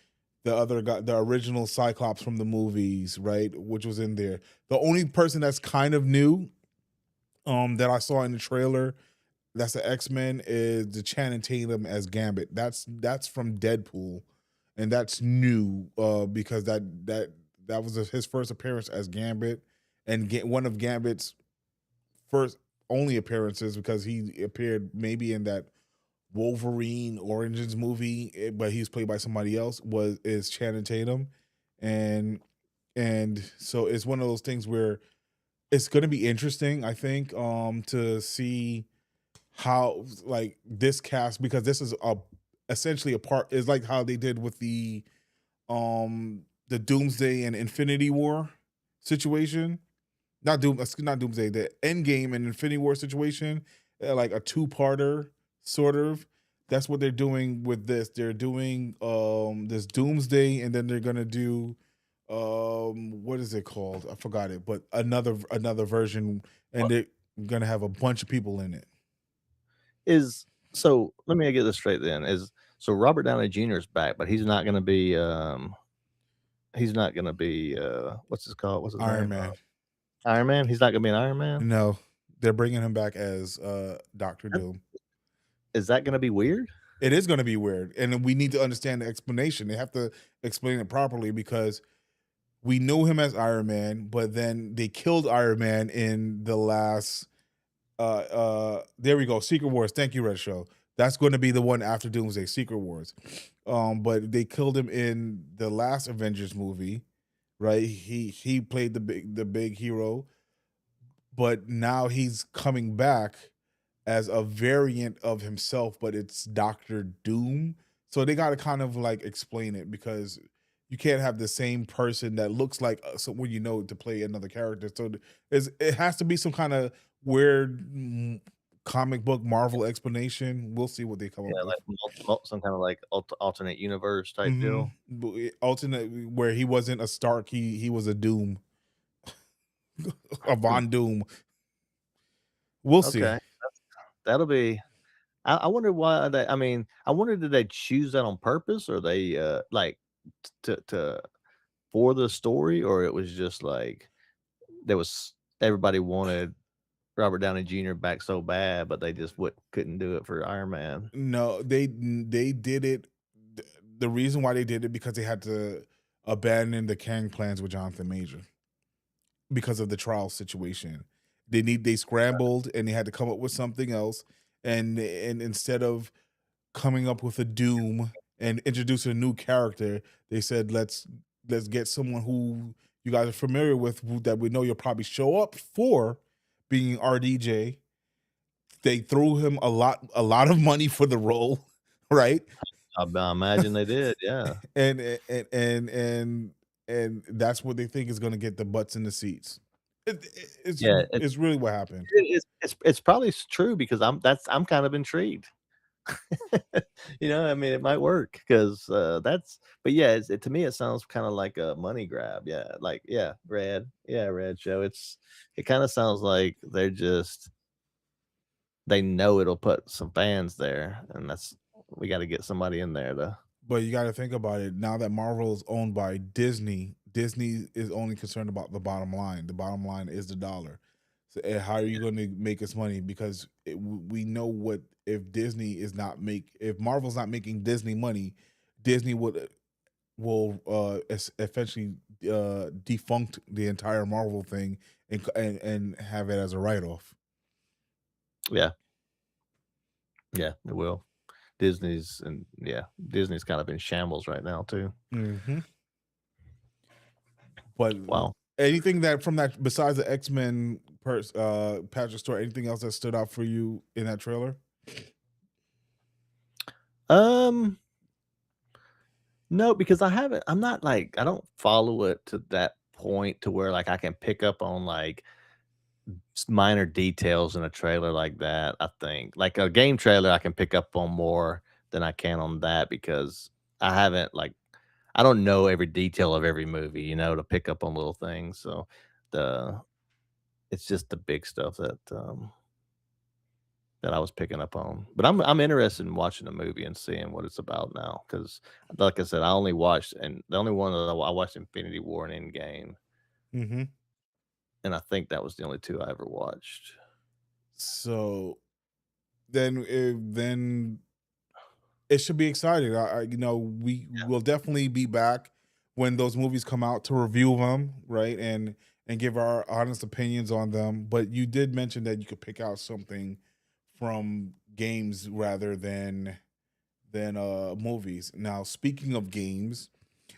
the other guy, the original Cyclops from the movies, right, which was in there. The only person that's kind of new, that I saw in the trailer, that's the X-Men, is the Channing Tatum as Gambit. That's from Deadpool, and that's new, because that was his first appearance as Gambit, and one of Gambit's first only appearances, because he appeared maybe in that Wolverine Origins movie, but he was played by somebody else. Is Channing Tatum, and so it's one of those things where it's going to be interesting, I think, to see how, like, this cast, because this is a essentially a part, is like how they did with the Doomsday and Infinity War situation. Not Doomsday, the Endgame and Infinity War situation, like a two-parter sort of. That's what they're doing with this. They're doing this Doomsday, and then they're gonna do what is it called? I forgot it, but another version, and What they're gonna have a bunch of people in it. is so let me get this straight then, so Robert Downey Jr. is back, but he's not gonna be, what's his Iron name? Man. Iron Man? He's not gonna be an Iron Man? No, they're bringing him back as Doctor That Doom. is that gonna be weird? It is going to be weird, and we need to understand the explanation. They have to explain it properly, because we know him as Iron Man, but then they killed Iron Man in the last there we go, Secret Wars. Thank you, Red Show. That's going to be the one after Doomsday, Secret Wars. But they killed him in the last Avengers movie, right? He played the big hero, but now he's coming back as a variant of himself, but it's Doctor Doom. So they got to kind of like explain it, because you can't have the same person that looks like someone to play another character. So it has to be some kind of weird comic book Marvel explanation. We'll see what they come up Yeah, with. like some kind of like alternate universe type deal. Alternate where he wasn't a Stark, he was a Doom, a Hmm. Von Doom. We'll see. Okay, that'll be. I wonder why they. I mean, I wonder did they choose that on purpose, or they like to for the story, or it was just like there was everybody wanted Robert Downey Jr. back so bad, but they just couldn't do it for Iron Man. No, they did it. The reason why they did it because they had to abandon the Kang plans with Jonathan Major because of the trial situation. They scrambled and they had to come up with something else. And instead of coming up with a Doom and introducing a new character, they said let's get someone who you guys are familiar with, that we know you'll probably show up for, being RDJ. They threw him a lot of money for the role, right? I imagine they did. Yeah, and and and and and that's what they think is going to get the butts in the seats. It's yeah. it's really what happened. It's probably true because I'm kind of intrigued. I mean, it might work because that's. But yeah, to me, it sounds kind of like a money grab. Yeah, like red show. It kind of sounds like they know it'll put some fans there, and we got to get somebody in there to. But you got to think about it. Now that Marvel is owned by Disney, Disney is only concerned about the bottom line. The bottom line is the dollar. So how are you going to make us money? Because we know what, if Marvel's not making Disney money, Disney will eventually defunct the entire Marvel thing and have it as a write off. Yeah, yeah, it will. Disney's kind of in shambles right now too. Mm-hmm. But Wow. anything that from that besides the X-Men Patrick story, anything else that stood out for you in that trailer? Um, no, because I'm not like I don't follow it to that point to where like I can pick up on like minor details in a trailer like that. I think like a game trailer, I can pick up on more than I can on that because I haven't like I don't know every detail of every movie, to pick up on little things. So the it's just the big stuff that I was picking up on. But I'm interested in watching the movie and seeing what it's about now because, like I said, I only watched and the only one that I watched Infinity War and Endgame, Mm-hmm. and I think that was the only two I ever watched. So then it should be exciting. We will definitely be back when those movies come out to review them, right? And give our honest opinions on them. But you did mention that you could pick out something from games rather than movies. Now, speaking of games,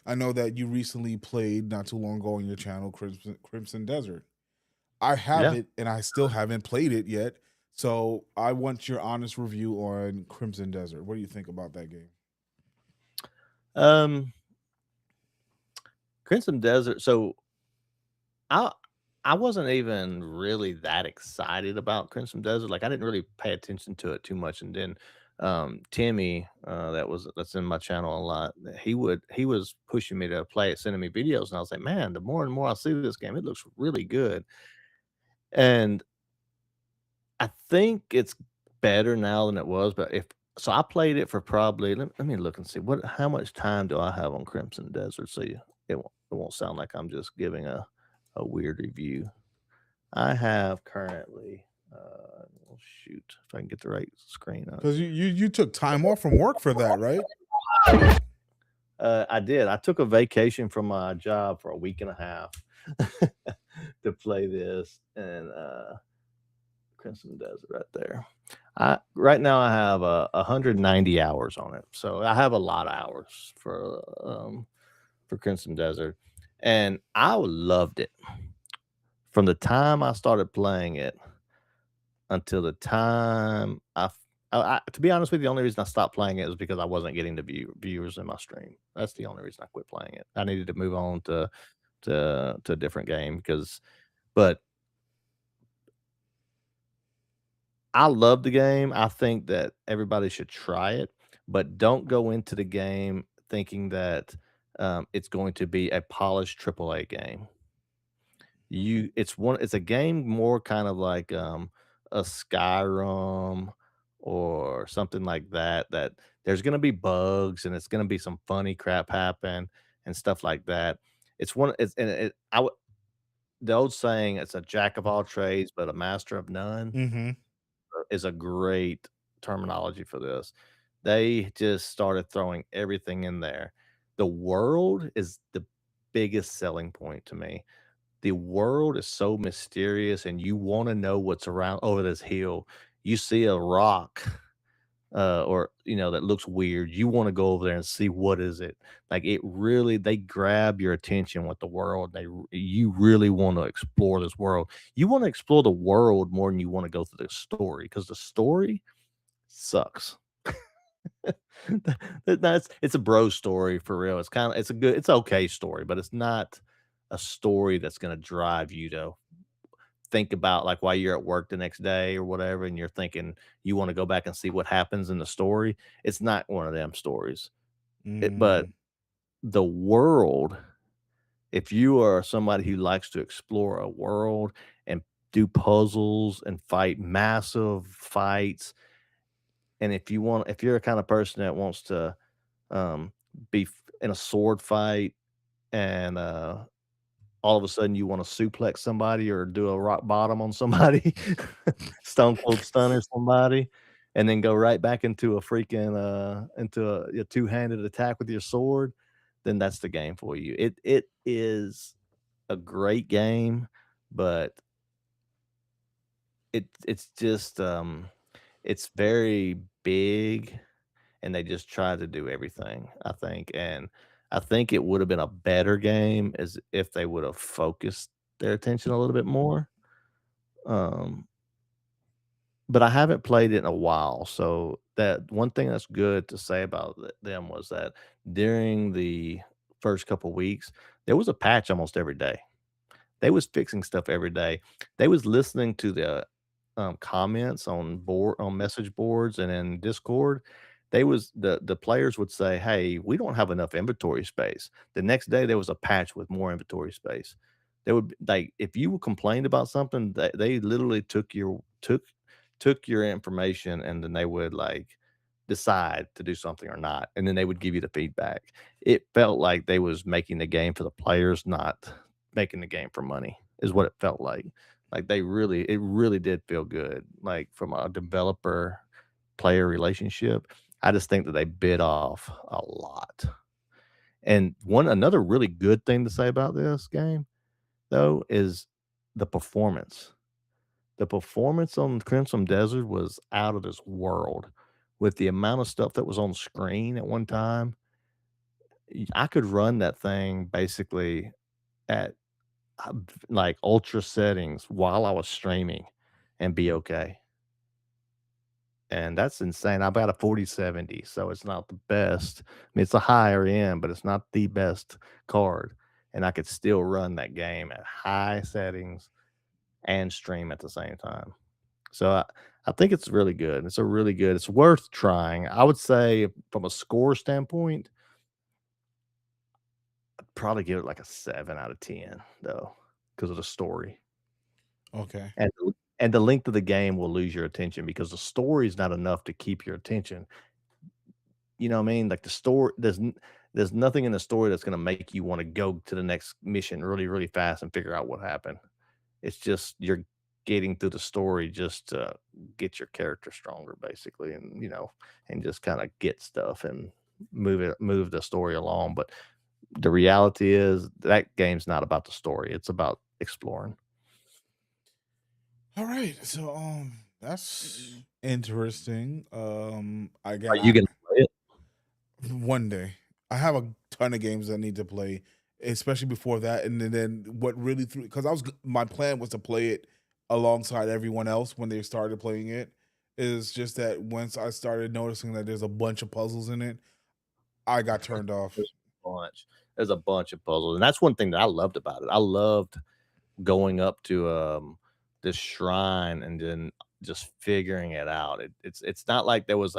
I know that you recently played not too long ago on your channel Crimson Desert. I have Yeah. it and I still haven't played it yet. So I want your honest review on Crimson Desert. What do you think about that game? Um, Crimson Desert. So I I wasn't even really that excited about Crimson Desert. Like I didn't really pay attention to it too much. And then Timmy, that's in my channel a lot. He was pushing me to play it, sending me videos, and I was like, man, the more and more I see this game, it looks really good. And I think it's better now than it was. But if so, I played it for probably let me look and see how much time do I have on Crimson Desert, so it won't sound like I'm just giving a weird review. I have currently, oh shoot, if I can get the right screen on. Because you took time off from work for that, right? I did. I took a vacation from my job for a week and a half to play this, and Crimson Desert right there. Right now I have 190 hours on it, so I have a lot of hours for Crimson Desert, and I loved it from the time I started playing it until the time to be honest with you, the only reason I stopped playing it was because I wasn't getting the viewers in my stream. That's the only reason I quit playing it. I needed to move on to a different game but I love the game. I think that everybody should try it, but don't go into the game thinking that it's going to be a polished AAA game. It's a game more kind of like a Skyrim or something like that. That there's going to be bugs and it's going to be some funny crap happen and stuff like that. It's one. It's and it. The old saying, "It's a jack of all trades, but a master of none." Mm-hmm. Is a great terminology for this. They just started throwing everything in there. The world is the biggest selling point to me. The world is so mysterious and you want to know what's around over this hill. You see a rock or that looks weird. You want to go over there and see what is it. Like it really they grab your attention with the world. You really want to explore this world. You want to explore the world more than you want to go through the story because the story sucks. It's a bro story for real. It's okay story, but it's not a story that's going to drive you to think about like while you're at work the next day or whatever, and you're thinking you want to go back and see what happens in the story. It's not one of them stories. But Mm. the world, if you are somebody who likes to explore a world and do puzzles and fight massive fights, and if you're a kind of person that wants to um, in a sword fight and all of a sudden you want to suplex somebody or do a rock bottom on somebody, stone cold stunner somebody, and then go right back into a freaking into a two-handed attack with your sword, then that's the game for you. It is a great game, but it's just it's very big and they just try to do everything, I think. And I think it would have been a better game as if they would have focused their attention a little bit more. Um, but I haven't played it in a while. So that one thing that's good to say about them was that during the first couple weeks, there was a patch almost every day. They was fixing stuff every day. They was listening to the, comments on message boards and in Discord. The players would say, "Hey, we don't have enough inventory space." The next day, there was a patch with more inventory space. They would like, if you complained about something, they literally took your information, and then they would, like, decide to do something or not, and then they would give you the feedback. It felt like they was making the game for the players, not making the game for money, is what it felt like. Like, it really did feel good, like, from a developer player relationship. I just think that they bit off a lot. And another really good thing to say about this game, though, is the performance. The performance on Crimson Desert was out of this world. With the amount of stuff that was on screen at one time, I could run that thing basically at like ultra settings while I was streaming and be okay. And that's insane. I've got a 4070, so it's not the best. I mean, it's a higher end, but it's not the best card. And I could still run that game at high settings and stream at the same time. So I think it's really good. It's worth trying. I would say from a score standpoint, I'd probably give it like a 7 out of 10 though, because of the story. Okay. And the length of the game will lose your attention because the story is not enough to keep your attention. You know what I mean? Like the story, there's nothing in the story that's going to make you want to go to the next mission really, really fast and figure out what happened. It's just you're getting through the story just to get your character stronger, basically, and and just kind of get stuff and move the story along. But the reality is that game's not about the story; it's about exploring. All right. So that's interesting. Are Again, you gonna play it? one day I have a ton of games I need to play, especially before that. And then what really threw, because my plan was to play it alongside everyone else when they started playing it. Is just that once I started noticing that there's a bunch of puzzles in it, I got turned off. There's a bunch. There's a bunch of puzzles, and that's one thing that I loved about it. I loved going up to this shrine and then just figuring it out. It's not like there was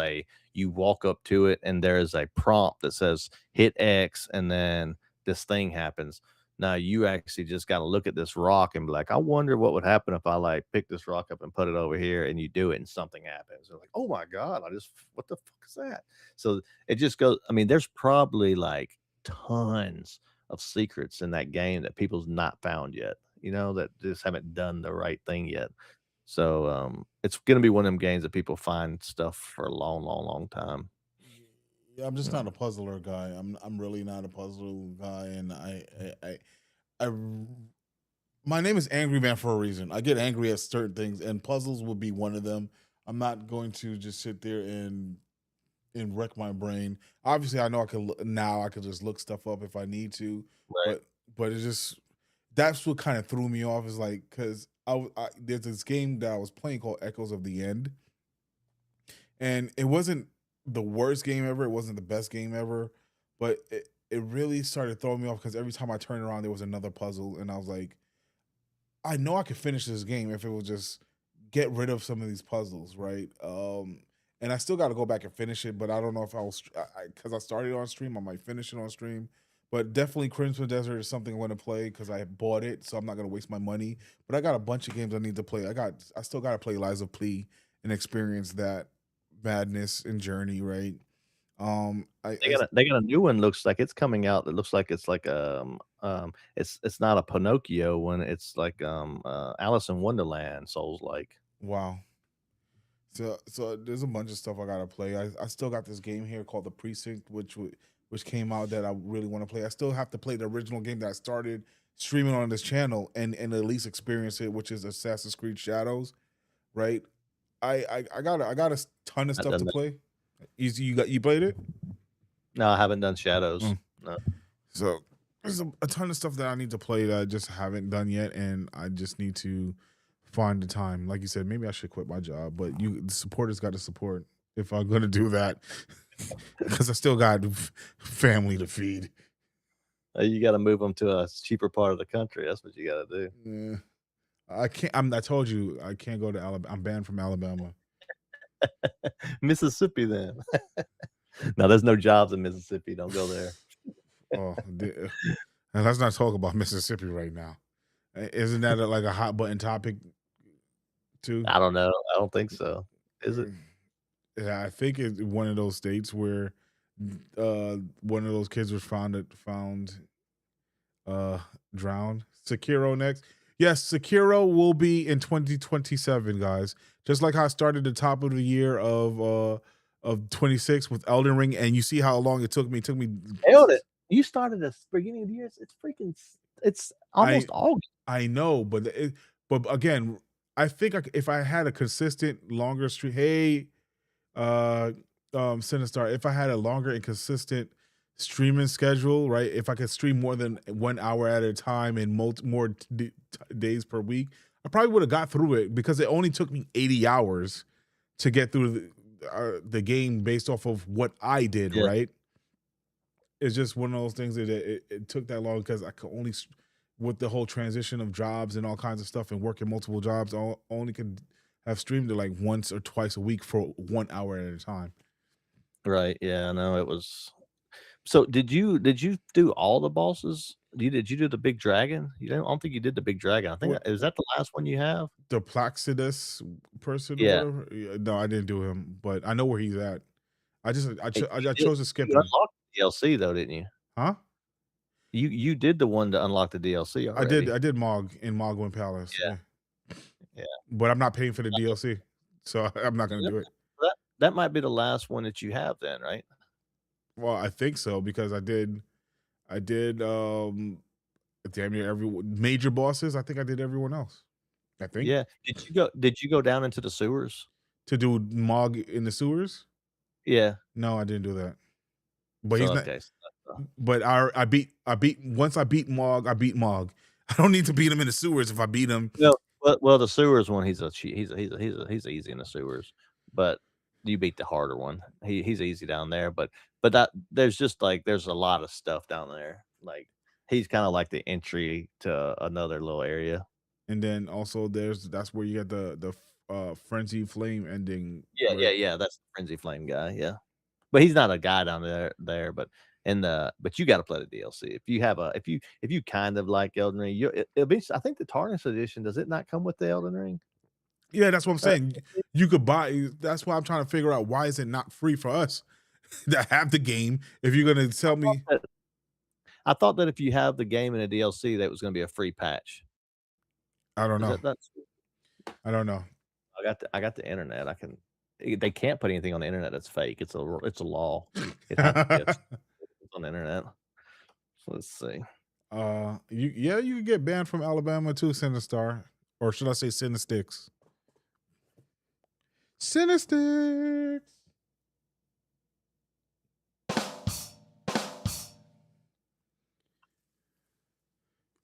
you walk up to it and there is a prompt that says hit X and then this thing happens. Now you actually just got to look at this rock and be like, I wonder what would happen if I like pick this rock up and put it over here, and you do it and something happens. They're like, oh my God, what the fuck is that? So it just goes, I mean, there's probably like tons of secrets in that game that people's not found yet, that just haven't done the right thing yet. So it's gonna be one of them games that people find stuff for a long, long, long time. Yeah, I'm just Yeah. not a puzzler guy. I'm really not a puzzle guy, and I my name is Angry Man for a reason. I get angry at certain things, and puzzles will be one of them. I'm not going to just sit there and wreck my brain. Obviously, I know now I could just look stuff up if I need to, Right. but it's just that's what kind of threw me off. Is like because there's this game that I was playing called Echoes of the End, and it wasn't the worst game ever. It wasn't the best game ever, but it really started throwing me off because every time I turned around, there was another puzzle, and I was like, I know I could finish this game if it was just get rid of some of these puzzles, right? And I still got to go back and finish it, but I don't know if I was because I started on stream. I might finish it on stream, but definitely Crimson Desert is something I'm going to play because I bought it, so I'm not going to waste my money. But I got a bunch of games I need to play. I still got to play Lies of Plea and experience that madness and journey, right? They got a new one. Looks like it's coming out. It looks like it's like it's not a Pinocchio one. It's like Alice in Wonderland. Souls like. Wow. So there's a bunch of stuff I gotta play. I still got this game here called The Precinct, which came out that I really want to play. I still have to play the original game that I started streaming on this channel and at least experience it, which is Assassin's Creed Shadows, right? I got a ton of I stuff done to that. play. You played it? No, I haven't done Shadows. Mm. No. So there's a ton of stuff that I need to play that I just haven't done yet, and I just need to find the time. Like you said, maybe I should quit my job, but the supporters got to support if I'm going to do that because I still got family to feed. You got to move them to a cheaper part of the country. That's what you got to do. Yeah. I can't. I told you I can't go to Alabama. I'm banned from Alabama. Mississippi, then. No, there's no jobs in Mississippi. Don't go there. Oh, and let's not talk about Mississippi right now. Isn't that like a hot button topic too? I don't know. I don't think so. Is it? Yeah, I think it's one of those states where one of those kids was found drowned. Sekiro next. Yes, Sekiro will be in 2027, guys. Just like how I started the top of the year of 26 with Elden Ring, and you see how long it took me. It took me. Held it. You started at the beginning of the year. It's freaking. It's almost August. I know, but again, I think if I had a consistent longer stream, hey, Sinistar, if I had a longer and consistent streaming schedule, right? If I could stream more than 1 hour at a time and more days per week, I probably would have got through it because it only took me 80 hours to get through the game based off of what I did, Yeah. right? It's just one of those things that it took that long because I could only, with the whole transition of jobs and all kinds of stuff and working multiple jobs, I only could have streamed it like once or twice a week for 1 hour at a time. Right. Yeah. I know it was. So did you do all the bosses? Did you do the big dragon? I don't think you did the big dragon. I think What- is that the last one you have? The Plaxidus person, Yeah. or whatever. Yeah, no, I didn't do him, but I know where he's at. I You chose to skip You him. unlocked the DLC though, didn't you? Huh? You did the one to unlock the DLC already. I did Mog in Mogwin Palace. Yeah. Yeah. But I'm not paying for the DLC, so I'm not going to do it. That might be the last one that you have then, right? Well, I think so because I did damn near every major bosses. I think I did everyone else. I think. Yeah. Did you go down into the sewers? To do Mog in the sewers? Yeah. No, I didn't do that. But he's not. Okay. But I beat once I beat Mog. I beat Mog. I don't need to beat him in the sewers if I beat him. Well, the sewers one, he's easy in the sewers, but you beat the harder one. He's easy down there, but that there's a lot of stuff down there. Like he's kind of like the entry to another little area. And then also that's where you get the Frenzy Flame ending. Yeah. That's the Frenzy Flame guy. Yeah, but he's not a guy down there. But you got to play the DLC if you kind of like Elden Ring. It'll be. I think the Tarnished edition, does it not come with the Elden Ring? Yeah, that's what I'm saying. You could buy. That's why I'm trying to figure out, why is it not free for us that have the game? If you're gonna tell me, I thought that if you have the game in a DLC, that was going to be a free patch. I don't Is know. that's I don't know. I got the internet. They can't put anything on the internet that's fake. It's a law. It has to be it's on the internet. So let's see. You could get banned from Alabama too, Sinistar, or should I say Sinistix? Sinistix.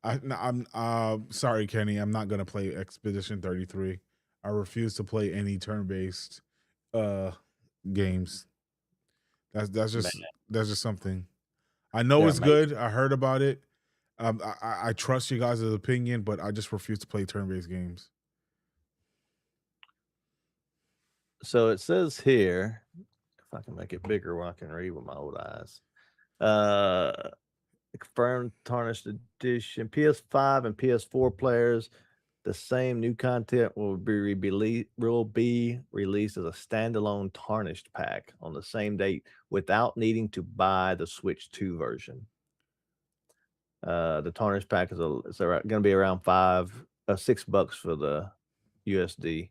I'm sorry, Kenny. I'm not gonna play Expedition 33. I refuse to play any turn-based games. That's just something. I know it's good. I heard about it. I trust you guys' opinion, but I just refuse to play turn-based games. So it says here, if I can make it bigger where I can read with my old eyes. Confirmed Tarnished Edition, PS5 and PS4 players. The same new content will be released as a standalone Tarnished pack on the same date without needing to buy the Switch 2 version. The Tarnished pack is going to be around $6 for the USD.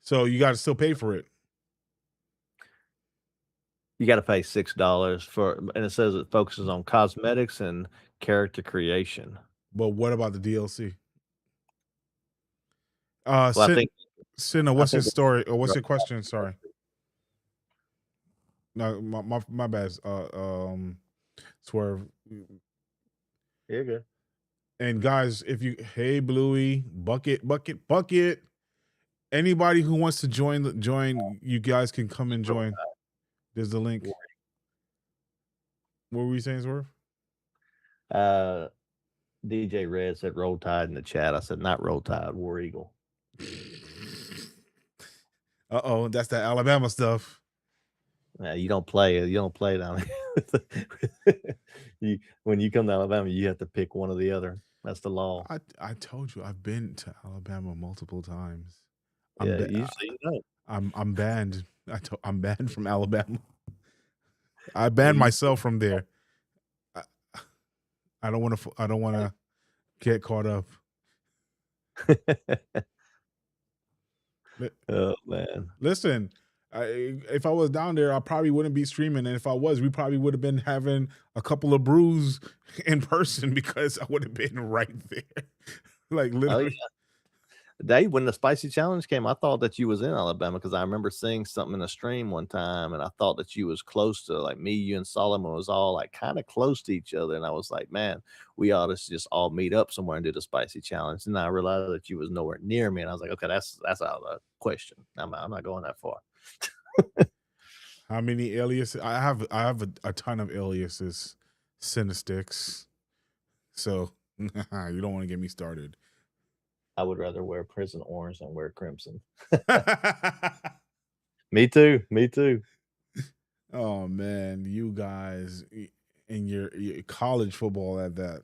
So you got to still pay for it. You got to pay $6 for, and it says it focuses on cosmetics and character creation. But what about the DLC? I think Cinna, what's his story? Or what's your question? Sorry. No, my bad. Swerve. You're good. And guys, hey Bluey, bucket. Anybody who wants to join, you guys can come and join. There's the link. What were you saying, Swerve? DJ Red said Roll Tide in the chat. I said not Roll Tide, War Eagle. Uh-oh, that's that Alabama stuff. You don't play down here. When you come to Alabama, you have to pick one or the other. That's the law. I told you, I've been to Alabama multiple times. I'm banned. I'm banned from Alabama. I banned myself from there. I don't want to get caught up. Oh man! Listen, if I was down there, I probably wouldn't be streaming, and if I was, we probably would have been having a couple of brews in person because I would have been right there. Like literally. Oh, yeah. Dave, when the spicy challenge came, I thought that you was in Alabama because I remember seeing something in the stream one time, and I thought that you was close to, like, me, you, and Solomon was all like kind of close to each other, and I was like, man, we ought to just all meet up somewhere and do the spicy challenge. And I realized that you was nowhere near me, and I was like, okay, that's out of the question. I'm not going that far. How many aliases? I have a ton of aliases, Sinistix. So you don't want to get me started. I would rather wear prison orange than wear crimson. Me too. Oh man, you guys in your college football at that.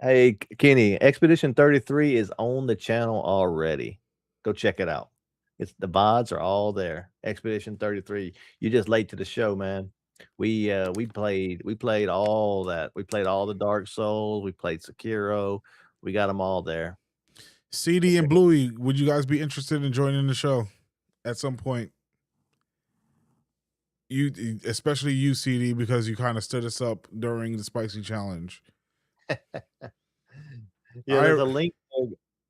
Hey Kenny, Expedition 33 is on the channel already. Go check it out. The VODs are all there. Expedition 33. You're just late to the show, man. We played all that. We played all the Dark Souls. We played Sekiro. We got them all there. CD and Bluey, would you guys be interested in joining the show at some point? You, especially you, CD, because you kind of stood us up during the spicy challenge. Yeah, there's a link.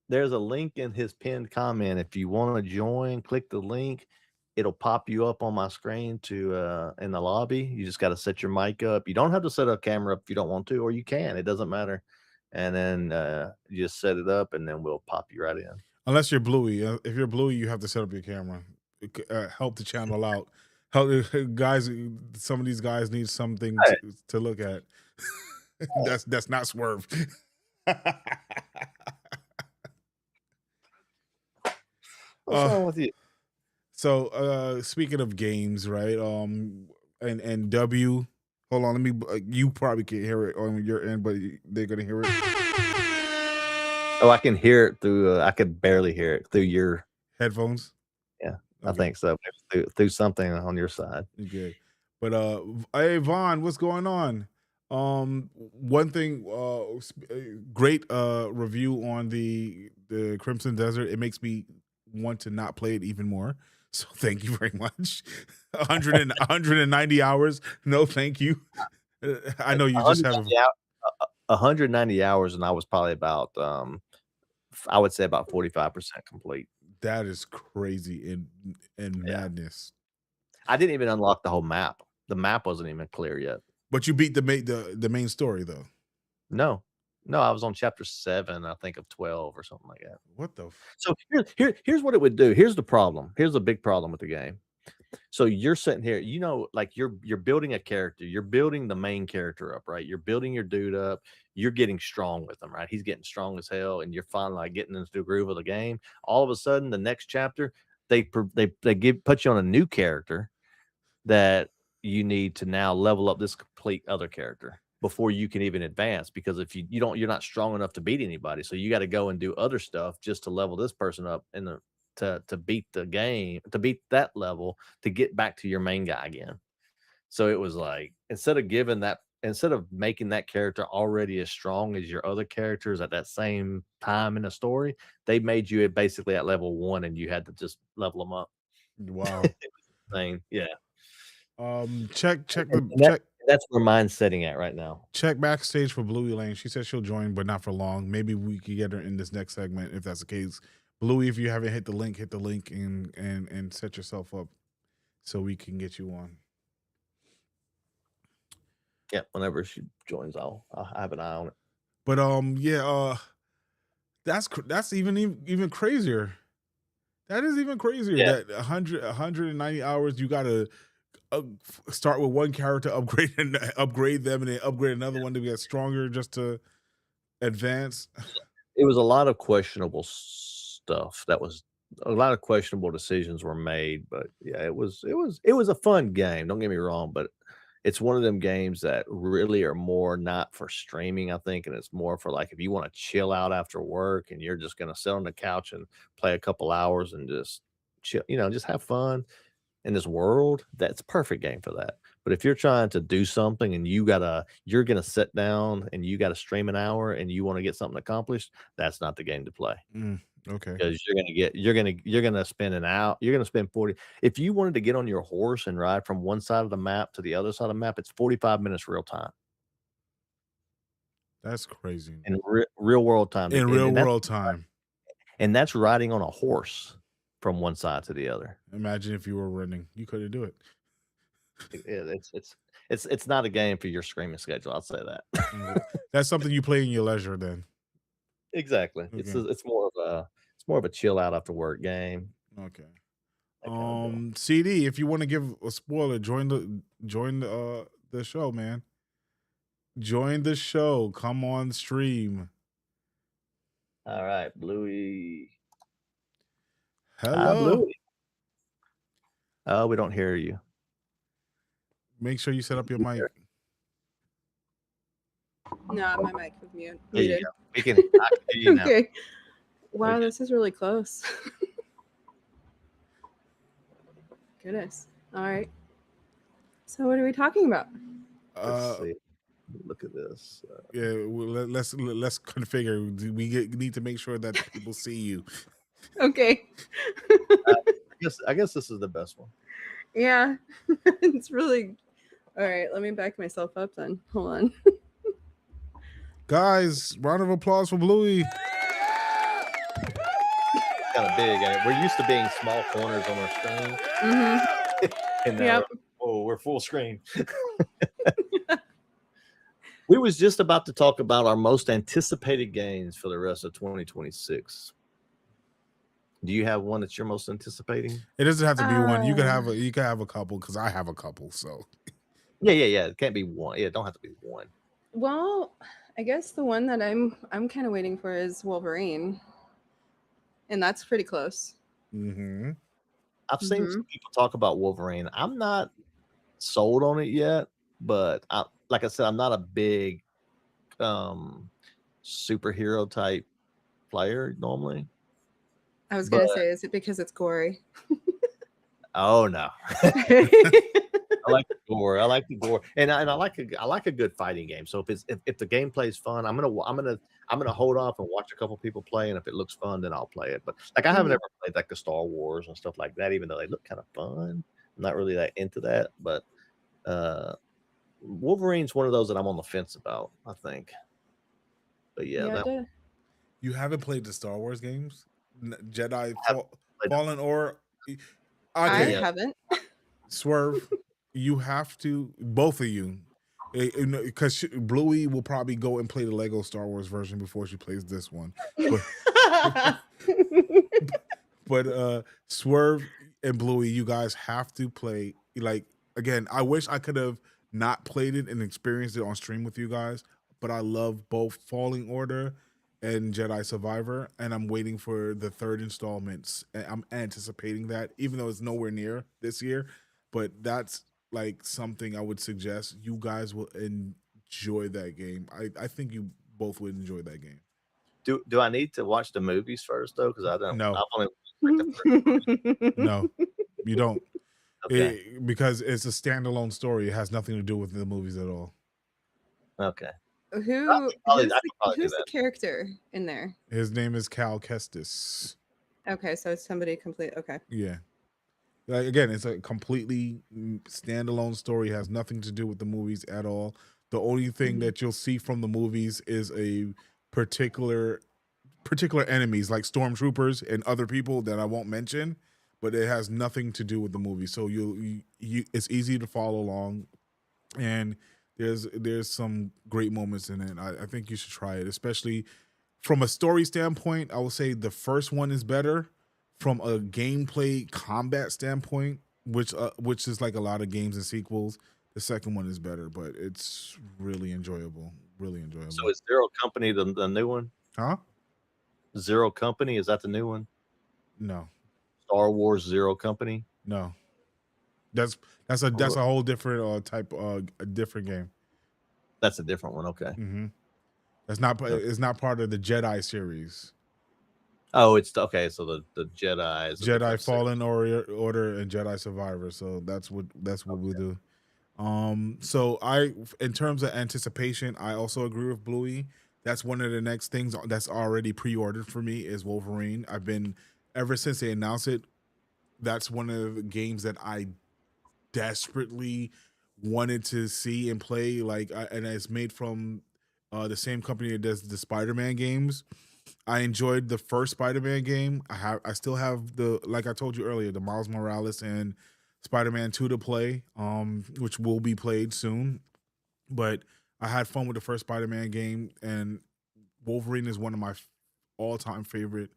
There's a link in his pinned comment. If you want to join, click the link. It'll pop you up on my screen to in the lobby. You just got to set your mic up. You don't have to set a camera up if you don't want to, or you can. It doesn't matter. And then you just set it up, and then we'll pop you right in. Unless you're Bluey. If you're Bluey, you have to set up your camera. Help the channel out. Help guys. Some of these guys need something to look at. That's not Swerve. What's wrong with you? So speaking of games, right? And W. Hold on, let me. You probably can't hear it on your end, but they're gonna hear it. Oh, I can hear it through. I could barely hear it through your Headphones. Yeah, I Okay. think so. Maybe through something on your side. Good. But hey Vaughn, what's going on? One thing, great review on the Crimson Desert. It makes me want to not play it even more. So thank you very much. 190 hours. No, thank you. I know you just have 190 hours, and I was probably about I would say about 45% complete. that is crazy and madness. I didn't even unlock the whole map. The map wasn't even clear yet. But you beat the main story though. No, I was on chapter 7, I think, of 12 or something like that. What the? So here's what it would do. Here's the problem. Here's a big problem with the game. So you're sitting here, like you're building a character. You're building the main character up, right? You're building your dude up. You're getting strong with him, right? He's getting strong as hell, and you're finally like getting into the groove of the game. All of a sudden, the next chapter, they put you on a new character that you need to now level up this complete other character before you can even advance, because if you're not strong enough to beat anybody, so you got to go and do other stuff just to level this person up to beat the game, to beat that level, to get back to your main guy again. So it was like, instead of making that character already as strong as your other characters at that same time in the story, they made you basically at level 1, and you had to just level them up. Wow. Yeah. Check. That's where mine's sitting at right now. Check backstage for Bluey Lane. She said she'll join, but not for long. Maybe we could get her in this next segment if that's the case. Bluey, if you haven't hit the link and set yourself up so we can get you on. Yeah, whenever she joins, I'll have an eye on it. But that's even crazier. That is even crazier. Yeah. That 190 hours, you gotta start with one character, upgrade them, and then upgrade another one to get stronger just to advance. It was a lot of questionable stuff. That was a lot of questionable decisions were made, but yeah, it was a fun game. Don't get me wrong, but it's one of them games that really are more not for streaming, I think, and it's more for like if you want to chill out after work and you're just gonna sit on the couch and play a couple hours and just chill, just have fun in this world. That's a perfect game for that. But if you're trying to do something and you're gonna sit down and you got to stream an hour and you want to get something accomplished, that's not the game to play. Okay. Because you're gonna spend an hour. You're gonna spend 40. If you wanted to get on your horse and ride from one side of the map to the other side of the map, it's 45 minutes real time. That's crazy. In real world time. In real world time. And that's riding on a horse from one side to the other. Imagine if you were running, you couldn't do it. It's not a game for your streaming schedule. I'll say that. That's something you play in your leisure then. Exactly. Okay. It's more of a chill out after work game. Okay. CD, if you want to give a spoiler, join the show, man. Join the show. Come on stream. All right, Bluey. Hello. Bluey. Oh, we don't hear you. Make sure you set up your mic. No, my mic was muted. I can hear you now. Okay. Wow, this is really close. Goodness. All right. So what are we talking about? Let's see. Look at this. Let's configure. We need to make sure that people see you. Okay. I guess this is the best one. Yeah. It's really all right. Let me back myself up then. Hold on. Guys, round of applause for Bluey. Kind of big. We're used to being small corners on our screen. Mm-hmm. And now, we're full screen. We was just about to talk about our most anticipated games for the rest of 2026. Do you have one that you're most anticipating? It doesn't have to be one. You can have a couple because I have a couple. So yeah. It can't be one. Yeah, it don't have to be one. Well, I guess the one that I'm kind of waiting for is Wolverine, and that's pretty close. Mm-hmm. I've seen some people talk about Wolverine. I'm not sold on it yet, but like I said, I'm not a big superhero type player normally. I was gonna say, is it because it's gory? Oh no. I like the gore. I like the gore, and I like a good fighting game. So if the gameplay is fun, I'm gonna hold off and watch a couple people play, and if it looks fun, then I'll play it. But like I haven't ever played like the Star Wars and stuff like that, even though they look kind of fun. I'm not really that into that, but Wolverine's one of those that I'm on the fence about, I think. But yeah, You haven't played the Star Wars games, Jedi played Fallen, or I haven't. Swerve. You have to, both of you, because Bluey will probably go and play the Lego Star Wars version before she plays this one. But Swerve and Bluey, you guys have to play. Like, again, I wish I could have not played it and experienced it on stream with you guys, but I love both Falling Order and Jedi Survivor, and I'm waiting for the third installments. And I'm anticipating that, even though it's nowhere near this year. But that's like something I would suggest. You guys will enjoy that game. I think you both would enjoy that game. Do I need to watch the movies first though? Because I don't. No. I've only watched No, you don't. Okay. Because it's a standalone story. It has nothing to do with the movies at all. Okay. Who's the character in there? His name is Cal Kestis. Okay, so it's somebody complete. Okay. Yeah. Like, again, it's a completely standalone story. It has nothing to do with the movies at all. The only thing that you'll see from the movies is a particular enemies like stormtroopers and other people that I won't mention, but it has nothing to do with the movie. So you it's easy to follow along, and there's some great moments in it. I think you should try it, especially from a story standpoint. I will say the first one is better. From a gameplay combat standpoint, which is like a lot of games and sequels, the second one is better, but it's really enjoyable. Really enjoyable. So is Zero Company the new one? Huh? Zero Company, is that the new one? No. Star Wars Zero Company? No. That's a whole different type a different game. That's a different one. Okay. Mm-hmm. That's not it's not part of the Jedi series. Oh, it's okay. So the Jedi is Jedi Fallen Order and Jedi Survivor. So that's what we do. So in terms of anticipation, I also agree with Bluey. That's one of the next things that's already pre-ordered for me is Wolverine. I've been, ever since they announced it, that's one of the games that I desperately wanted to see and play. And it's made from the same company that does the Spider-Man games. I enjoyed the first Spider-Man game. I still have like I told you earlier, the Miles Morales and Spider-Man 2 to play, which will be played soon. But I had fun with the first Spider-Man game, and Wolverine is one of my all-time favorite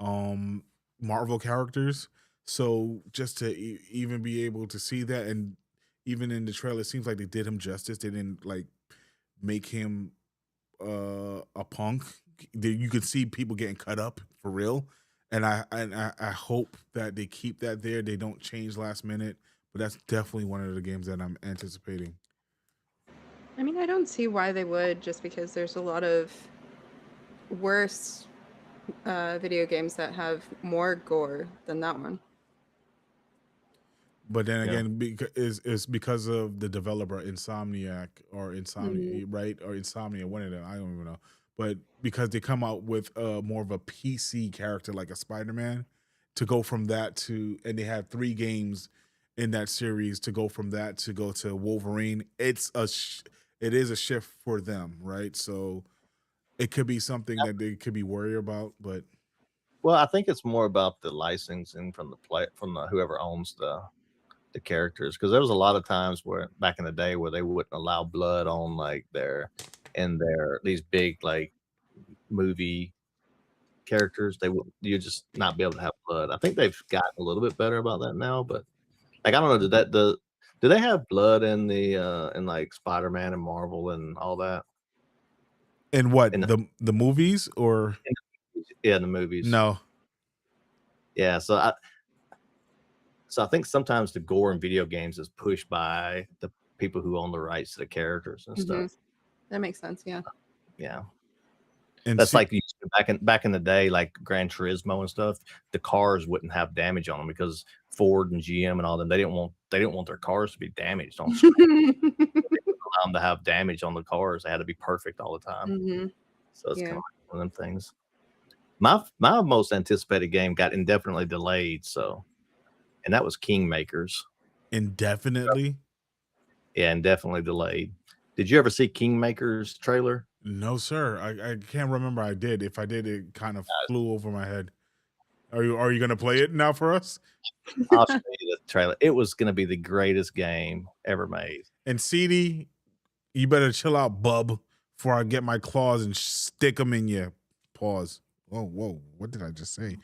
Marvel characters. So just to even be able to see that, and even in the trailer, it seems like they did him justice. They didn't like make him a punk. You could see people getting cut up for real, and I hope that they keep that there. They don't change last minute, but that's definitely one of the games that I'm anticipating. I mean, I don't see why they would, just because there's a lot of worse video games that have more gore than that one. But then again, it's because of the developer Insomniac or Insomnia, right? Or Insomnia, one of them. I don't even know. But because they come out with more of a PC character like a Spider-Man, to go from that to, and they had 3 games in that series, to go from that to go to Wolverine, it is a shift for them, right? So it could be something that they could be worried about, but. Well, I think it's more about the licensing from whoever owns the characters, because there was a lot of times where back in the day where they wouldn't allow blood on like these big like movie characters. You just not be able to have blood. I think they've gotten a little bit better about that now, but like I don't know, do they have blood in the in like Spider-Man and Marvel and all that? In what, the movies or? Yeah, the movies. No. Yeah, so I think sometimes the gore in video games is pushed by the people who own the rights to the characters and stuff. That makes sense. Yeah. Yeah. And That's like back in the day, like Gran Turismo and stuff. The cars wouldn't have damage on them because Ford and GM and all them, they didn't want their cars to be damaged on screen. They didn't allow them to have damage on the cars. They had to be perfect all the time. So it's kind of like one of them things. My most anticipated game got indefinitely delayed, and that was Kingmakers. Indefinitely? Yeah, indefinitely delayed. Did you ever see Kingmakers trailer? No, sir. I can't remember. I did. If I did, it kind of flew over my head. Are you gonna play it now for us? I'll show you the trailer. It was gonna be the greatest game ever made. And CD, you better chill out, bub, before I get my claws and stick them in your paws. Whoa! What did I just say?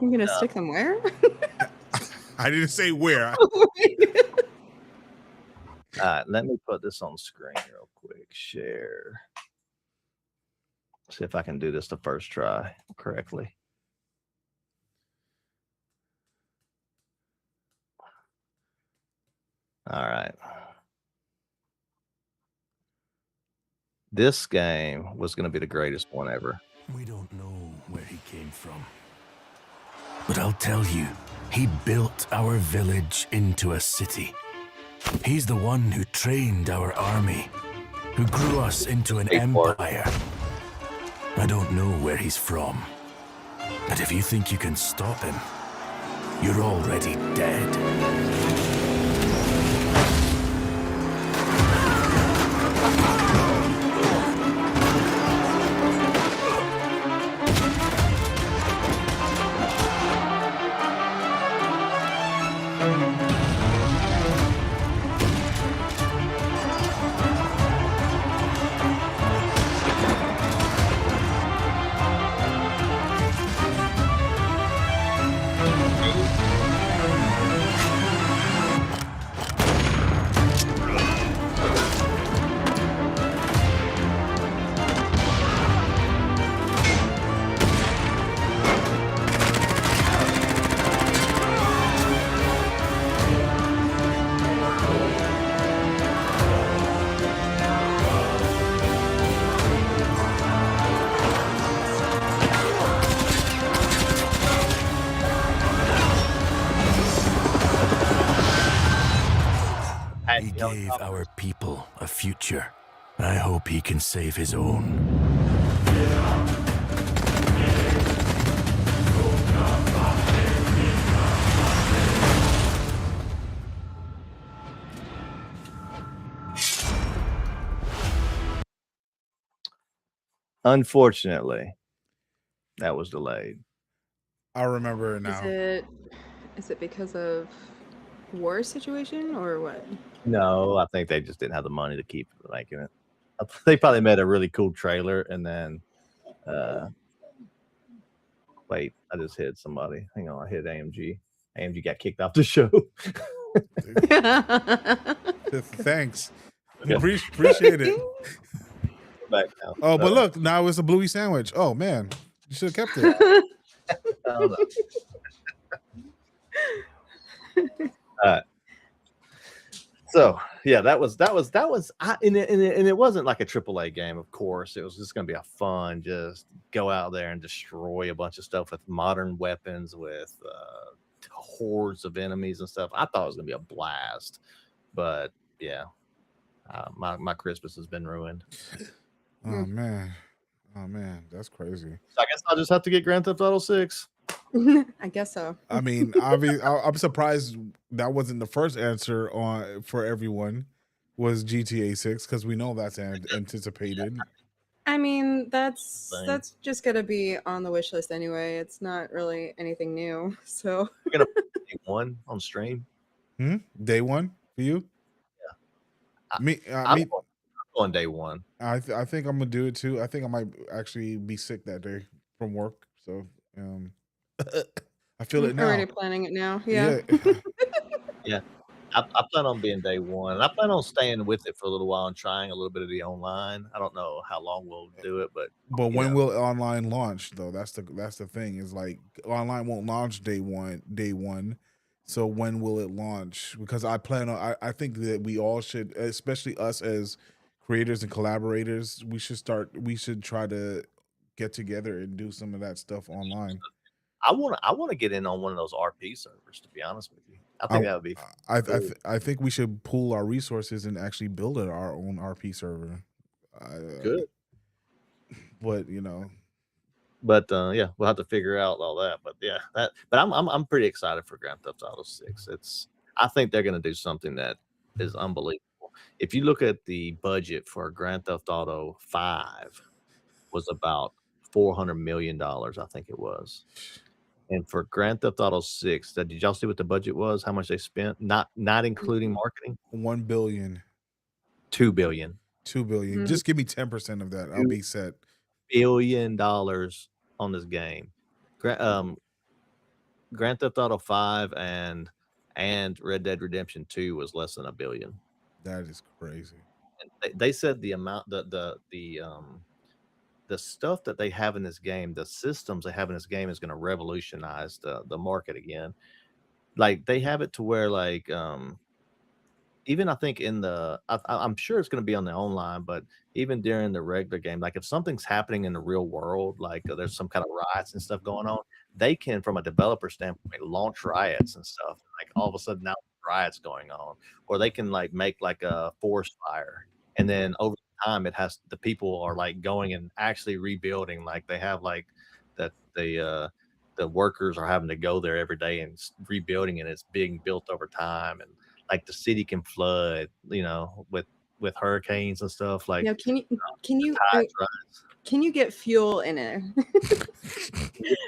You're gonna stick them where? I didn't say where. Let me put this on screen real quick. Share. See if I can do this the first try correctly. All right. This game was going to be the greatest one ever. We don't know where he came from. But I'll tell you, he built our village into a city. He's the one who trained our army, who grew us into an empire. I don't know where he's from, but if you think you can stop him, you're already dead. He gave our people a future. I hope he can save his own. Unfortunately, that was delayed. I remember it now. Is it because of war situation or what? No, I think they just didn't have the money to keep making it. They probably made a really cool trailer and then wait, I just hit somebody. Hang on, I hit AMG. AMG got kicked off the show. Thanks. Appreciate it. Back now. Oh, but look, now it's a bluey sandwich. Oh man, you should have kept it. I don't know. So yeah, that was and it wasn't like a AAA game, of course. It was just gonna be a fun, just go out there and destroy a bunch of stuff with modern weapons, with hordes of enemies and stuff. I thought it was gonna be a blast, but yeah, my Christmas has been ruined. Oh man, that's crazy. So I guess I'll just have to get Grand Theft Auto 6. I guess so. I mean, I'm surprised that wasn't the first answer for everyone was GTA 6 because we know that's anticipated. I mean, that's just gonna be on the wish list anyway. It's not really anything new. So We're gonna play day one on stream. Day one for you? Yeah. I'm on day one. I think I'm gonna do it too. I think I might actually be sick that day from work. So I feel it now. Already planning it now. Yeah. Yeah. I plan on being day one. And I plan on staying with it for a little while and trying a little bit of the online. I don't know how long we'll do it, but But you when know, will online launch though? That's the thing. Is like online won't launch day one. So when will it launch? Because I plan on I think that we all should, especially us as creators and collaborators, we should try to get together and do some of that stuff online. I wanna get in on one of those RP servers, to be honest with you. I I think that would be cool. I think we should pool our resources and actually build our own RP server. Good. But you know, But yeah, we'll have to figure out all that. But yeah, but I'm pretty excited for Grand Theft Auto 6. I think they're gonna do something that is unbelievable. If you look at the budget for Grand Theft Auto 5 was about $400 million, I think it was. And for Grand Theft Auto 6, did y'all see what the budget was? How much they spent? Not including marketing? 1 billion, 2 billion. 2 billion. Mm. Just give me 10% of that. I'll be set. $1 billion on this game. Grand Theft Auto 5 and Red Dead Redemption 2 was less than $1 billion. That is crazy. And they said the amount the stuff that they have in this game, the systems they have in this game is going to revolutionize the market again. Like they have it to where like even I think in I'm sure it's going to be on the online, but even during the regular game, like if something's happening in the real world, like there's some kind of riots and stuff going on, they can, from a developer standpoint, launch riots and stuff. Like all of a sudden now riots going on, or they can like make like a forest fire, and then over time the people are like going and actually rebuilding. Like they have like that the workers are having to go there every day and rebuilding, and it's being built over time, and like the city can flood, with hurricanes and stuff. Like Now, can you tides rise. can you get fuel in it?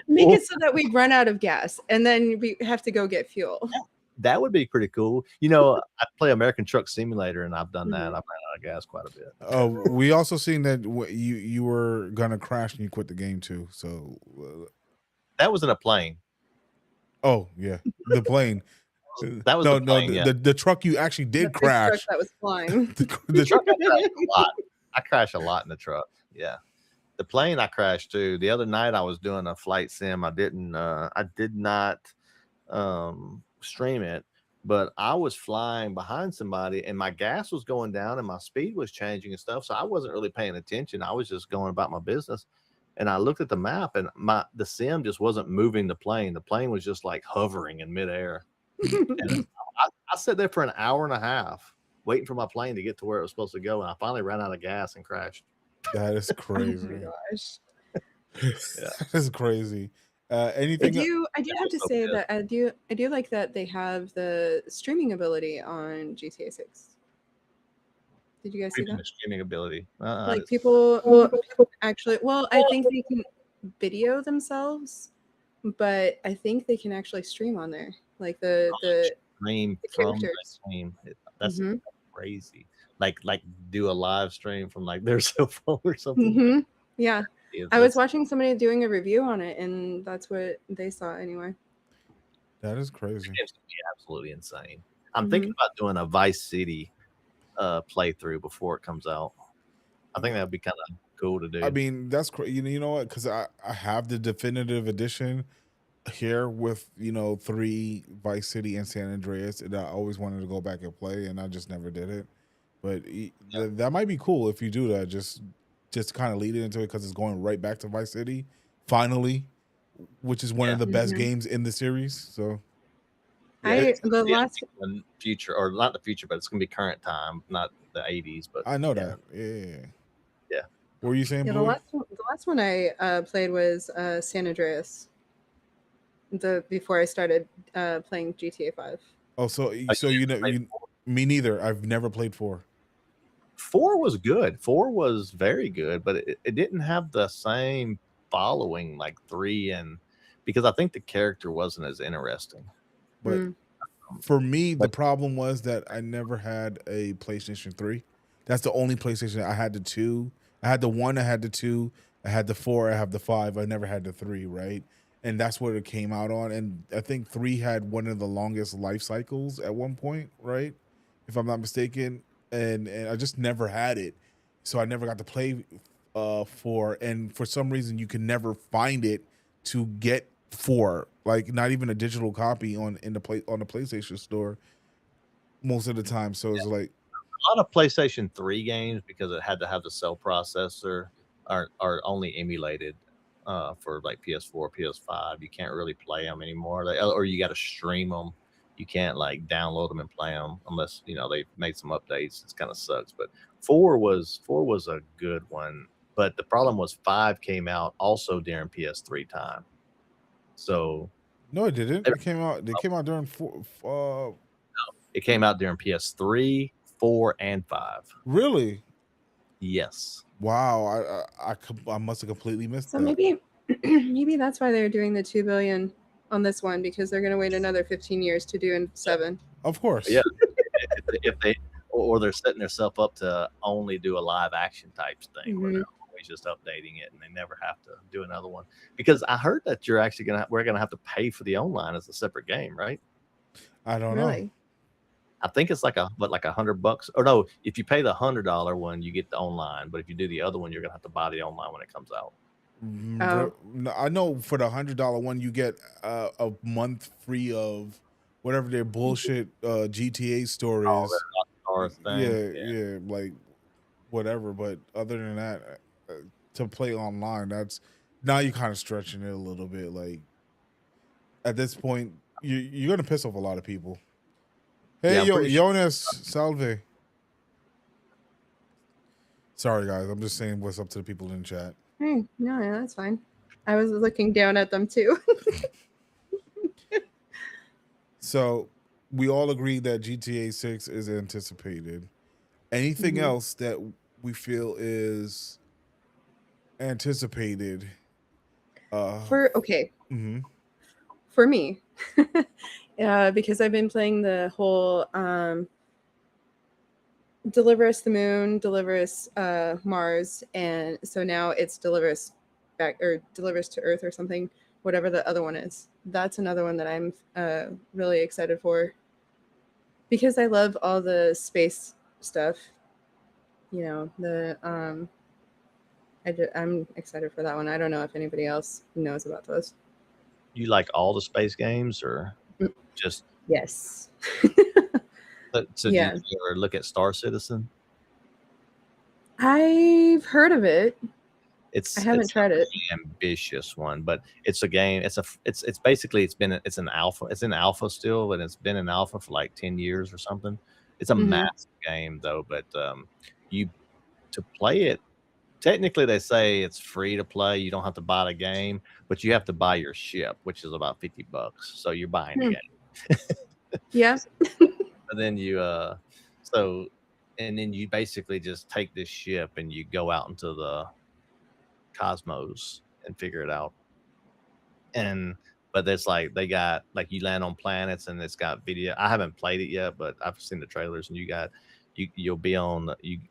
Make it so that we run out of gas and then we have to go get fuel. That would be pretty cool. I play American Truck Simulator, and I've done that. I've ran out of gas quite a bit. We also seen that you were gonna crash and you quit the game too. So That was in a plane. oh yeah, the plane. That was the plane, yeah. the truck you actually did The big truck crash. that was flying. The truck I crashed a lot. I crash a lot in the truck. Yeah. The plane I crashed too. The other night I was doing a flight sim. I did not stream it, but I was flying behind somebody and my gas was going down and my speed was changing and stuff. So I wasn't really paying attention. I was just going about my business. And I looked at the map and the sim just wasn't moving the plane. The plane was just like hovering in midair. And I sat there for an hour and a half waiting for my plane to get to where it was supposed to go, and I finally ran out of gas and crashed. That is Oh crazy. my gosh. That is crazy. Anything? I do have to say that I do like that they have the streaming ability on GTA 6. Did you guys see that? The streaming ability. Like people actually, well, I think they can video themselves, but I think they can actually stream on there. Like the stream the from the characters. stream. That's Mhm. crazy. Like do a live stream from like their cell phone or something. Mm-hmm. Yeah. I was That's watching somebody doing a review on it, and that's what they saw anyway. That is crazy. it's gonna be absolutely insane. I'm thinking about doing a Vice City playthrough before it comes out. I think that'd be kind of cool to do. I mean, that's crazy. You know what? Because I have the definitive edition here with 3 Vice City and San Andreas, and I always wanted to go back and play, and I just never did it. But that might be cool if you do that. Just kind of lead it into it because it's going right back to Vice City finally, which is one of the best games in the series. So The last future, or not the future, but it's gonna be current time, not the 80s. But I know that. Yeah. What were you saying? the Bluey? last one I played was San Andreas. Before I started playing GTA 5. Oh, so me neither. I've never played 4. 4 was good. 4 was very good, but it didn't have the same following like 3, and because I think the character wasn't as interesting. But for me, the problem was that I never had a PlayStation 3. That's the only PlayStation. I had the 2. I had the 1. I had the 2. I had the 4. I have the 5. I never had the 3. Right. and that's what it came out on. And I think 3 had one of the longest life cycles at one point, right? If I'm not mistaken. And I just never had it, so I never got to play 4. And for some reason, you can never find it to get 4, like not even a digital copy on the PlayStation Store most of the time. So it's like A lot of PlayStation 3 games, because it had to have the cell processor, are only emulated for like PS4, PS5. You can't really play them anymore, or you got to stream them. You can't like download them and play them unless they made some updates. It kind of sucks. But 4 was a good one. But the problem was 5 came out also during PS3 time. So no, it didn't. It came out. They came out during 4. It came out during PS3, 4, and 5. Really? Yes. Wow. I must have completely missed So that. maybe that's why they're doing the $2 billion on this one, because they're going to wait another 15 years to do in 7. Of course. Yeah. if they or they're setting themselves up to only do a live action type thing where they're always just updating it and they never have to do another one. Because I heard that we're gonna have to pay for the online as a separate game, right? I don't know. Really? I think it's like $100, or no, if you pay the $100 one, you get the online, but if you do the other one, you're gonna have to buy the online when it comes out. Oh. I know for the $100 one, you get a month free of whatever their bullshit GTA store Oh, is. that Rockstar thing. Yeah, like whatever. But other than that, to play online, that's now you're kind of stretching it a little bit. Like at this point, you're gonna piss off a lot of people. Hey, Yeah, Jonas, salve. Sorry, guys. I'm just saying what's up to the people in chat. Hey, no, that's fine. I was looking down at them too. So we all agree that GTA 6 is anticipated. Anything else that we feel is anticipated? For me, because I've been playing the whole Deliver Us the Moon, Deliver Us Mars, and so now it's Deliver Us back, or Deliver Us to Earth or something, whatever the other one is. That's another one that I'm really excited for, because I love all the space stuff. I'm excited for that one. I don't know if anybody else knows about those. You like all the space games, or just Yes. so? Yeah. Did you ever look at Star Citizen? I've heard of it. I haven't tried it. Ambitious one, but it's a game. It's basically it's in alpha. It's in alpha still, and it's been in alpha for like 10 years or something. It's a massive game though, but to play it, technically they say it's free to play. You don't have to buy the game, but you have to buy your ship, which is about $50. So you're buying the game. Yeah. And then and then you basically just take this ship and you go out into the cosmos and figure it out. But it's like they got like you land on planets and it's got video. I haven't played it yet, but I've seen the trailers, and you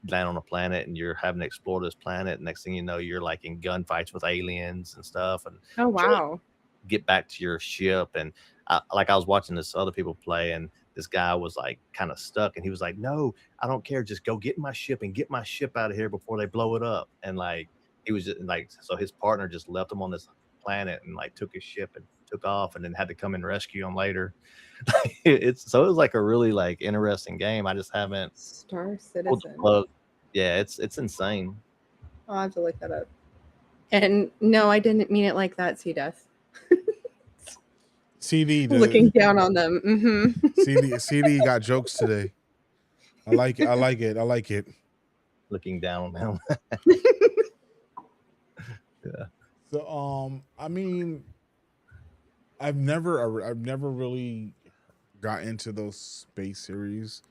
land on a planet and you're having to explore this planet. Next thing you know, you're like in gunfights with aliens and stuff. And Oh wow. Get back to your ship. And I was watching this other people play, and this guy was like kind of stuck, and he was like, "No, I don't care. Just go get my ship and get my ship out of here before they blow it up." And like he was just like, so his partner just left him on this planet and like took his ship and took off, and then had to come and rescue him later. It was like a really like interesting game. I just haven't. Star Citizen. Yeah, it's insane. I'll have to look that up. And no, I didn't mean it like that, C-Death. CD looking down on them. CD got jokes today. I like it. Looking down on them. Yeah. So I mean, I've never really got into those space series.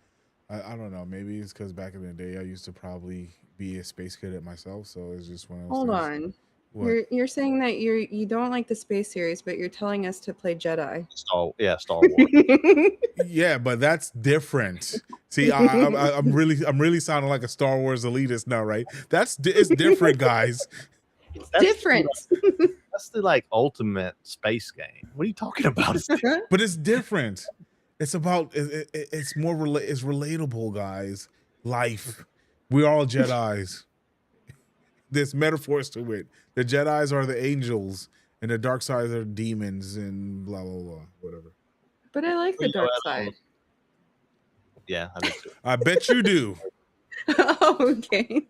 I don't know. Maybe it's because back in the day I used to probably be a space cadet myself. So it's just one of those Hold things. on. What? You're saying that you don't like the space series, but you're telling us to play Jedi. Star Wars. Yeah, but that's different. See, I'm really sounding like a Star Wars elitist now, right? It's different, guys. Different. That's the like ultimate space game. What are you talking about? But it's different. It's about it's more it's relatable, guys. Life. We're all Jedis. There's metaphors to it. The Jedis are the angels, and the dark side are demons, and blah blah blah, whatever. But I like the dark side. Yeah, I do too. I bet you do. Oh, okay.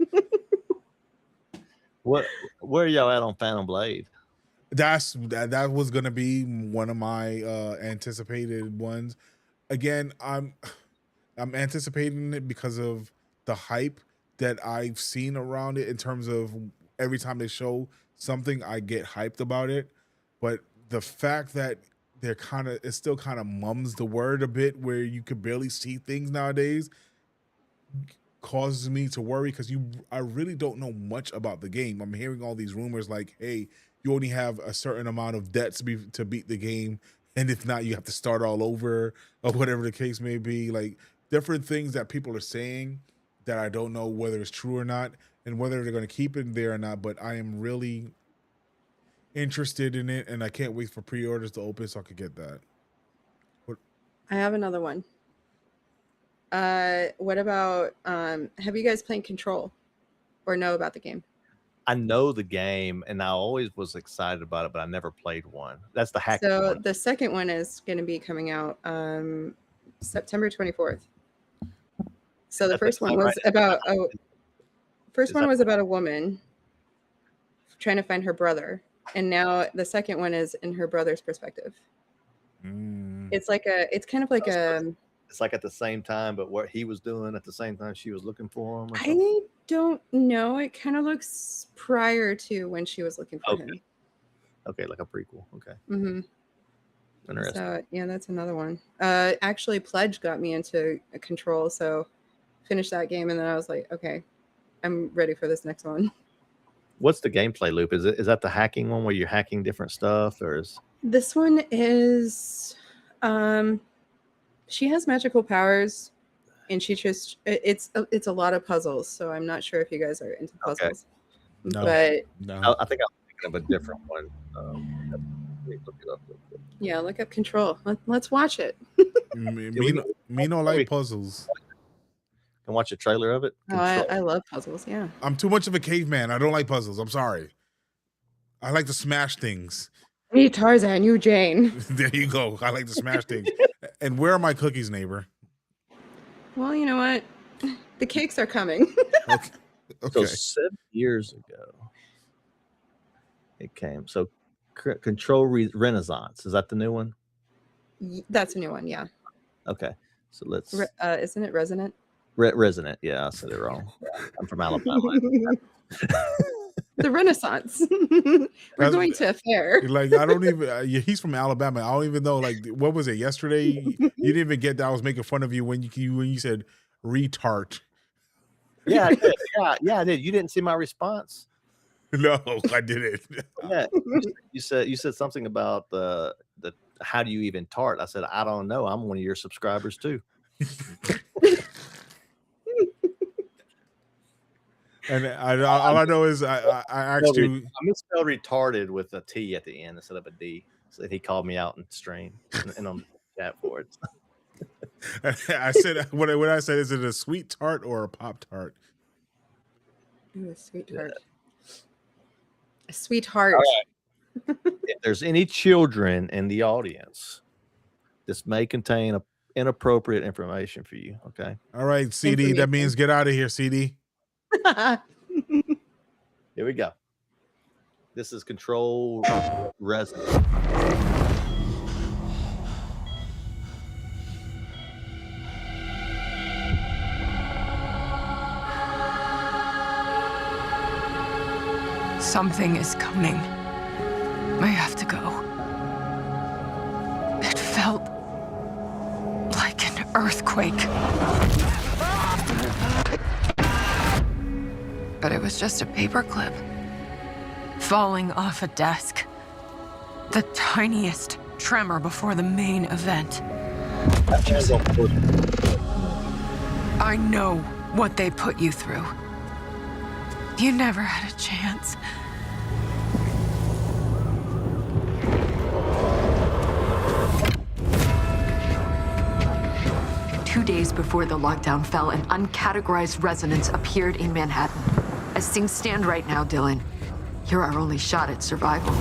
Where are y'all at on Phantom Blade? That was gonna be one of my anticipated ones. Again, I'm anticipating it because of the hype that I've seen around it in terms of every time they show something, I get hyped about it. But the fact that it still kind of mums the word a bit where you could barely see things nowadays causes me to worry because I really don't know much about the game. I'm hearing all these rumors like, hey, you only have a certain amount of debts to beat the game, and if not, you have to start all over, or whatever the case may be. Like different things that people are saying that I don't know whether it's true or not, and whether they're going to keep it there or not. But I am really interested in it, and I can't wait for pre-orders to open so I could get that. I have another one. What about have you guys played Control or know about the game? I know the game, and I always was excited about it, but I never played one. That's the hack. So one. the second one is going to be coming out September 24th. So the first one was about a woman trying to find her brother, and now the second one is in her brother's perspective. It's kind of like it's like at the same time, but what he was doing at the same time she was looking for him. I don't know. It kind of looks prior to when she was looking for him. Okay, like a prequel. Okay. Mm-hmm. Interesting. So yeah, that's another one. Actually, Pledge got me into Control, so finished that game, and then I was like, okay, I'm ready for this next one. What's the gameplay loop? Is that the hacking one where you're hacking different stuff, or is this one is? She has magical powers, and she just it's a lot of puzzles. So I'm not sure if you guys are into puzzles. Okay. No. I think I'm thinking of a different one. Look it up real quick. Yeah, look up Control. Let's watch it. me no like puzzles. Can watch a trailer of it. Oh, I love puzzles. Yeah. I'm too much of a caveman. I don't like puzzles. I'm sorry. I like to smash things. Me Tarzan, you Jane. There you go. I like to smash things. And where are my cookies, neighbor? Well, you know what? The cakes are coming. Okay. So 7 years ago, it came. So Control Renaissance. Is that the new one? That's a new one. Yeah. Okay. So let's. Isn't it Resonant? Resonant. Yeah, I said it wrong. I'm from Alabama. The Renaissance. We're going to a fair. Like I don't even. He's from Alabama. I don't even know. Like what was it yesterday? You didn't even get that. I was making fun of you when you said retard. Yeah, I did. Yeah, I did. You didn't see my response? No, I didn't. Yeah, you said something about the how do you even tart? I said I don't know. I'm one of your subscribers too. And all I know is I asked you. I misspelled retarded with a T at the end instead of a D. So he called me out in stream and on the chat for it. I said what I said, is it a sweet tart or a pop tart? Ooh, a sweetheart. A sweetheart. Right. If there's any children in the audience, this may contain inappropriate information for you. Okay. All right, CD. That means get out of here, CD. Here we go. This is Control Resonant. Something is coming. I have to go. It felt like an earthquake. But it was just a paperclip falling off a desk. The tiniest tremor before the main event. I know what they put you through. You never had a chance. 2 days before the lockdown fell, an uncategorized resonance appeared in Manhattan. As things stand right now, Dylan, you're our only shot at survival.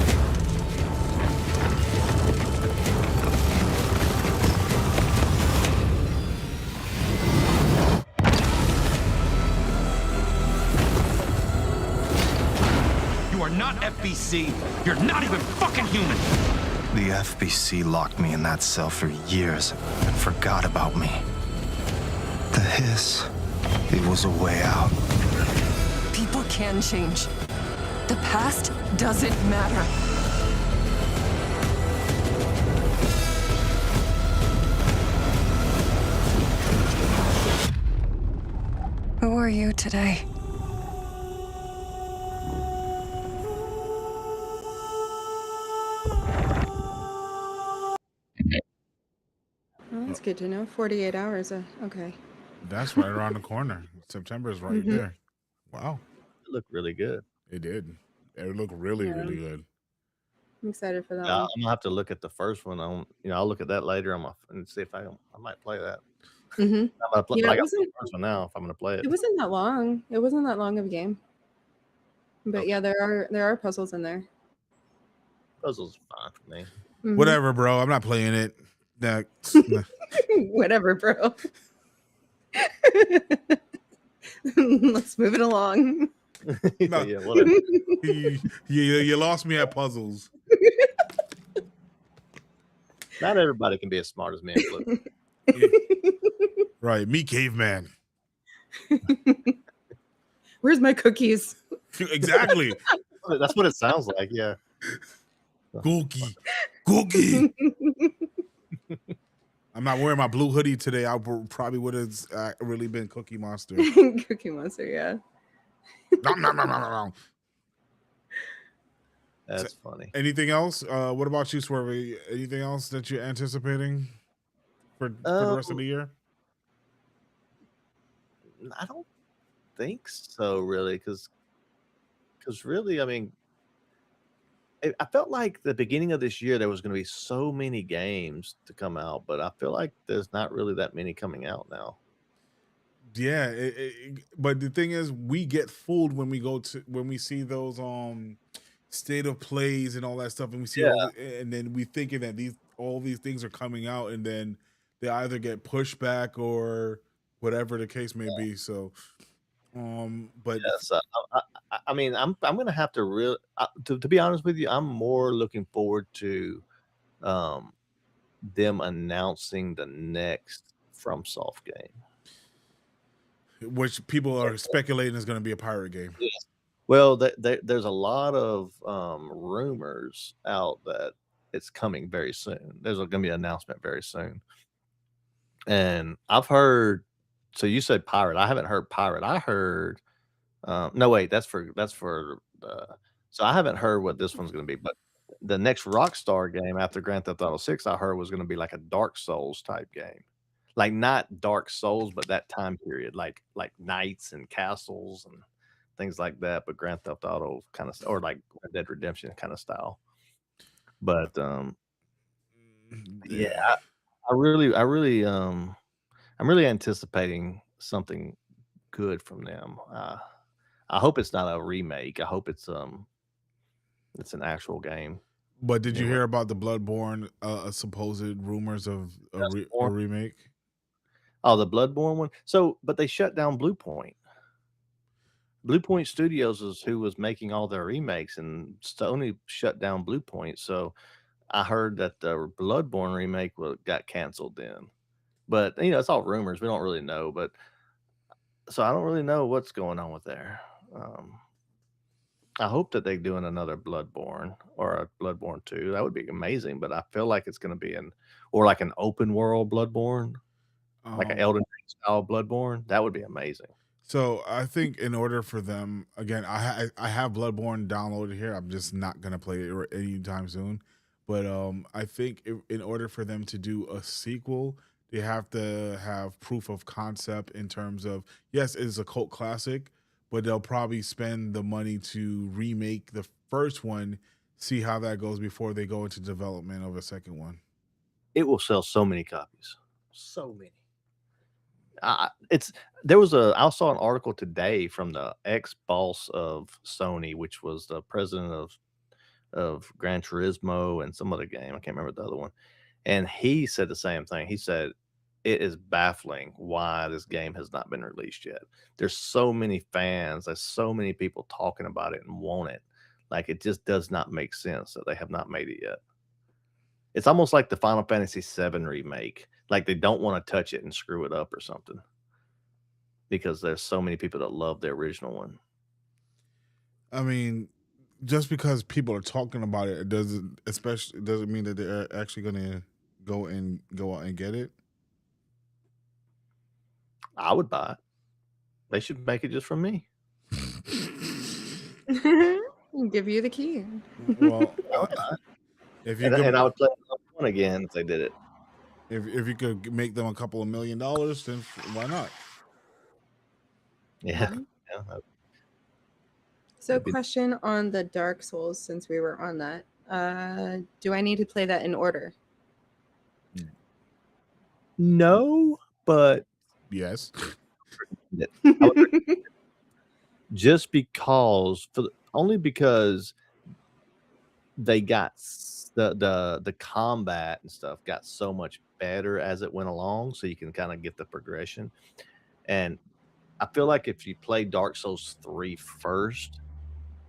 You are not FBC. You're not even fucking human. The FBC locked me in that cell for years and forgot about me. The hiss, it was a way out. People can change. The past doesn't matter. Who are you today? Well, that's good to know. 48 hours. Okay. That's right around the corner. September is right there. Wow. It looked really good. It did. It looked really, Yeah. really good. I'm excited for that Yeah, one. I'm gonna have to look at the first one. I'll look at that later on and see if I might play that. Mm-hmm. I'm gonna play. Yeah, I it got the wasn't. first one now. If I'm gonna play it, It wasn't that long. It wasn't that long of a game. But Okay. yeah, there are puzzles in there. puzzles fine for me. Mhm. Whatever, bro. I'm not playing it. Next. Whatever, bro. Let's move it along. No. Yeah, whatever. you lost me at puzzles. Not everybody can be as smart as me and Blue. Right. Me, caveman. Where's my cookies? Exactly. That's what it sounds like. Yeah. Cookie. Cookie. I'm not wearing my blue hoodie today. I probably would have really been Cookie Monster. Cookie Monster, yeah. Nom, nom, nom, nom, nom. That's funny. Anything else? What about you, Swerve? Anything else that you're anticipating for the rest of the year? I don't think so, really, because really, I mean, I felt like the beginning of this year there was going to be so many games to come out, but I feel like there's not really that many coming out now. Yeah, but the thing is, we get fooled when we see those state of plays and all that stuff, and we see and then we thinking that all these things are coming out, and then they either get pushed back or whatever the case may be. So, but Yes, I mean, I'm gonna have to really to be honest with you, I'm more looking forward to them announcing the next FromSoft game. which people are speculating is going to be a pirate game. Yes. Well, there's a lot of rumors out that it's coming very soon. There's going to be an announcement very soon, and I've heard. So you said pirate. I haven't heard pirate. I heard. No, wait. That's for. So I haven't heard what this one's going to be, but the next Rockstar game after Grand Theft Auto 6, I heard was going to be like a Dark Souls type game. Like not Dark Souls, but that time period, like knights and castles and things like that, but Grand Theft Auto kind of, or like Red Dead Redemption kind of style. But yeah, I'm really anticipating something good from them. I hope it's not a remake. I hope it's an actual game. But did you hear about the Bloodborne supposed rumors of a remake? Oh, the Bloodborne one. So, but they shut down Bluepoint. Bluepoint Studios is who was making all their remakes, and Sony shut down Bluepoint. So, I heard that the Bloodborne remake got canceled then. But it's all rumors. We don't really know. But so I don't really know what's going on with there. I hope that they're doing another Bloodborne or a Bloodborne 2. That would be amazing. But I feel like it's going to be like an open world Bloodborne. Like an Elden Ring style Bloodborne, that would be amazing. So I think in order for them, again, I have Bloodborne downloaded here. I'm just not gonna play it anytime soon. But I think in order for them to do a sequel, they have to have proof of concept in terms of, yes, it is a cult classic, but they'll probably spend the money to remake the first one, see how that goes before they go into development of a second one. It will sell so many copies, so many. It's there was a I saw an article today from the ex-boss of Sony, which was the president of Gran Turismo and some other game. I can't remember the other one. And he said the same thing. He said it is baffling why this game has not been released yet. There's so many fans, there's so many people talking about it and want it. Like it just does not make sense that they have not made it yet. It's almost like the Final Fantasy VII remake. Like they don't want to touch it and screw it up or something. Because there's so many people that love the original one. I mean, just because people are talking about it doesn't mean that they're actually gonna go out and get it. I would buy it. They should make it just from me. Give you the key. Well, I would buy it. if you And, could, and I would play one again if they did it. if you could make them a couple of $1 million, then why not? Yeah. Mhm. Yeah. So, Maybe- question on the Dark Souls, since we were on that. Do I need to play that in order? No, but Yes. I would recommend just because only because they got the combat and stuff got so much better as it went along, so you can kind of get the progression. And I feel like if you play Dark Souls 3 first,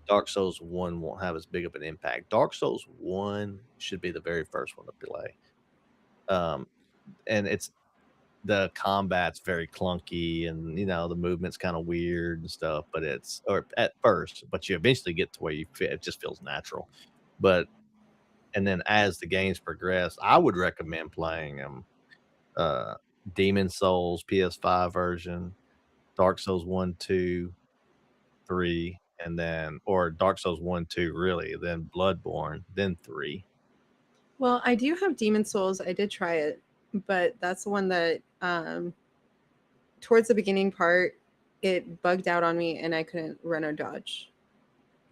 Dark Souls 1 won't have as big of an impact. Dark Souls 1 should be the very first one to play. And it's the combat's very clunky and the movement's kind of weird and stuff, but or at first, but you eventually get to where it just feels natural. And then as the games progress, I would recommend playing them. Demon Souls PS5 version, Dark Souls 1, 2, 3, and then or Dark Souls 1, 2, really, then Bloodborne, then 3. Well, I do have Demon Souls. I did try it, but that's the one that towards the beginning part, it bugged out on me and I couldn't run or dodge.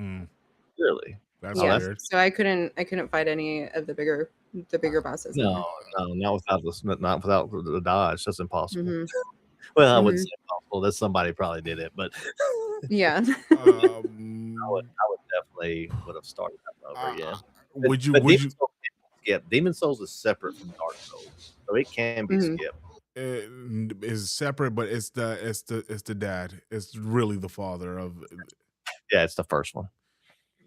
Really? That's Yeah, weird. so I couldn't fight any of the bigger bosses. in No, not without the dodge. That's impossible. there. Mhm. Well, I wouldn't say impossible. That somebody probably did it, but Yeah. I would definitely would have started that over again. Would you? Demon Souls is separate from Dark Souls, so it can be Mhm. skipped. It is separate, but it's the dad. It's really the father of. Yeah, it's the first one.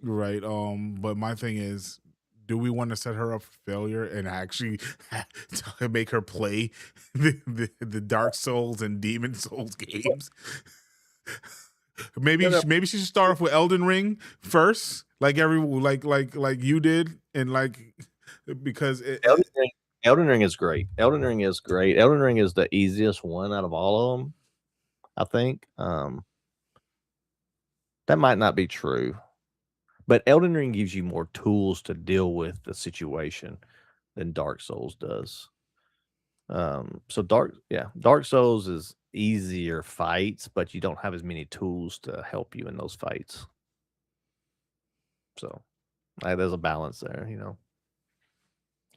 Right. But my thing is, do we want to set her up for failure and actually make her play the Dark Souls and Demon Souls games? Maybe she should start off with Elden Ring first, like you did, and because Elden Ring is great. Elden Ring is great. Elden Ring is the easiest one out of all of them, I think. That might not be true, but Elden Ring gives you more tools to deal with the situation than Dark Souls does. So Dark Souls is easier fights, but you don't have as many tools to help you in those fights. So there's a balance there,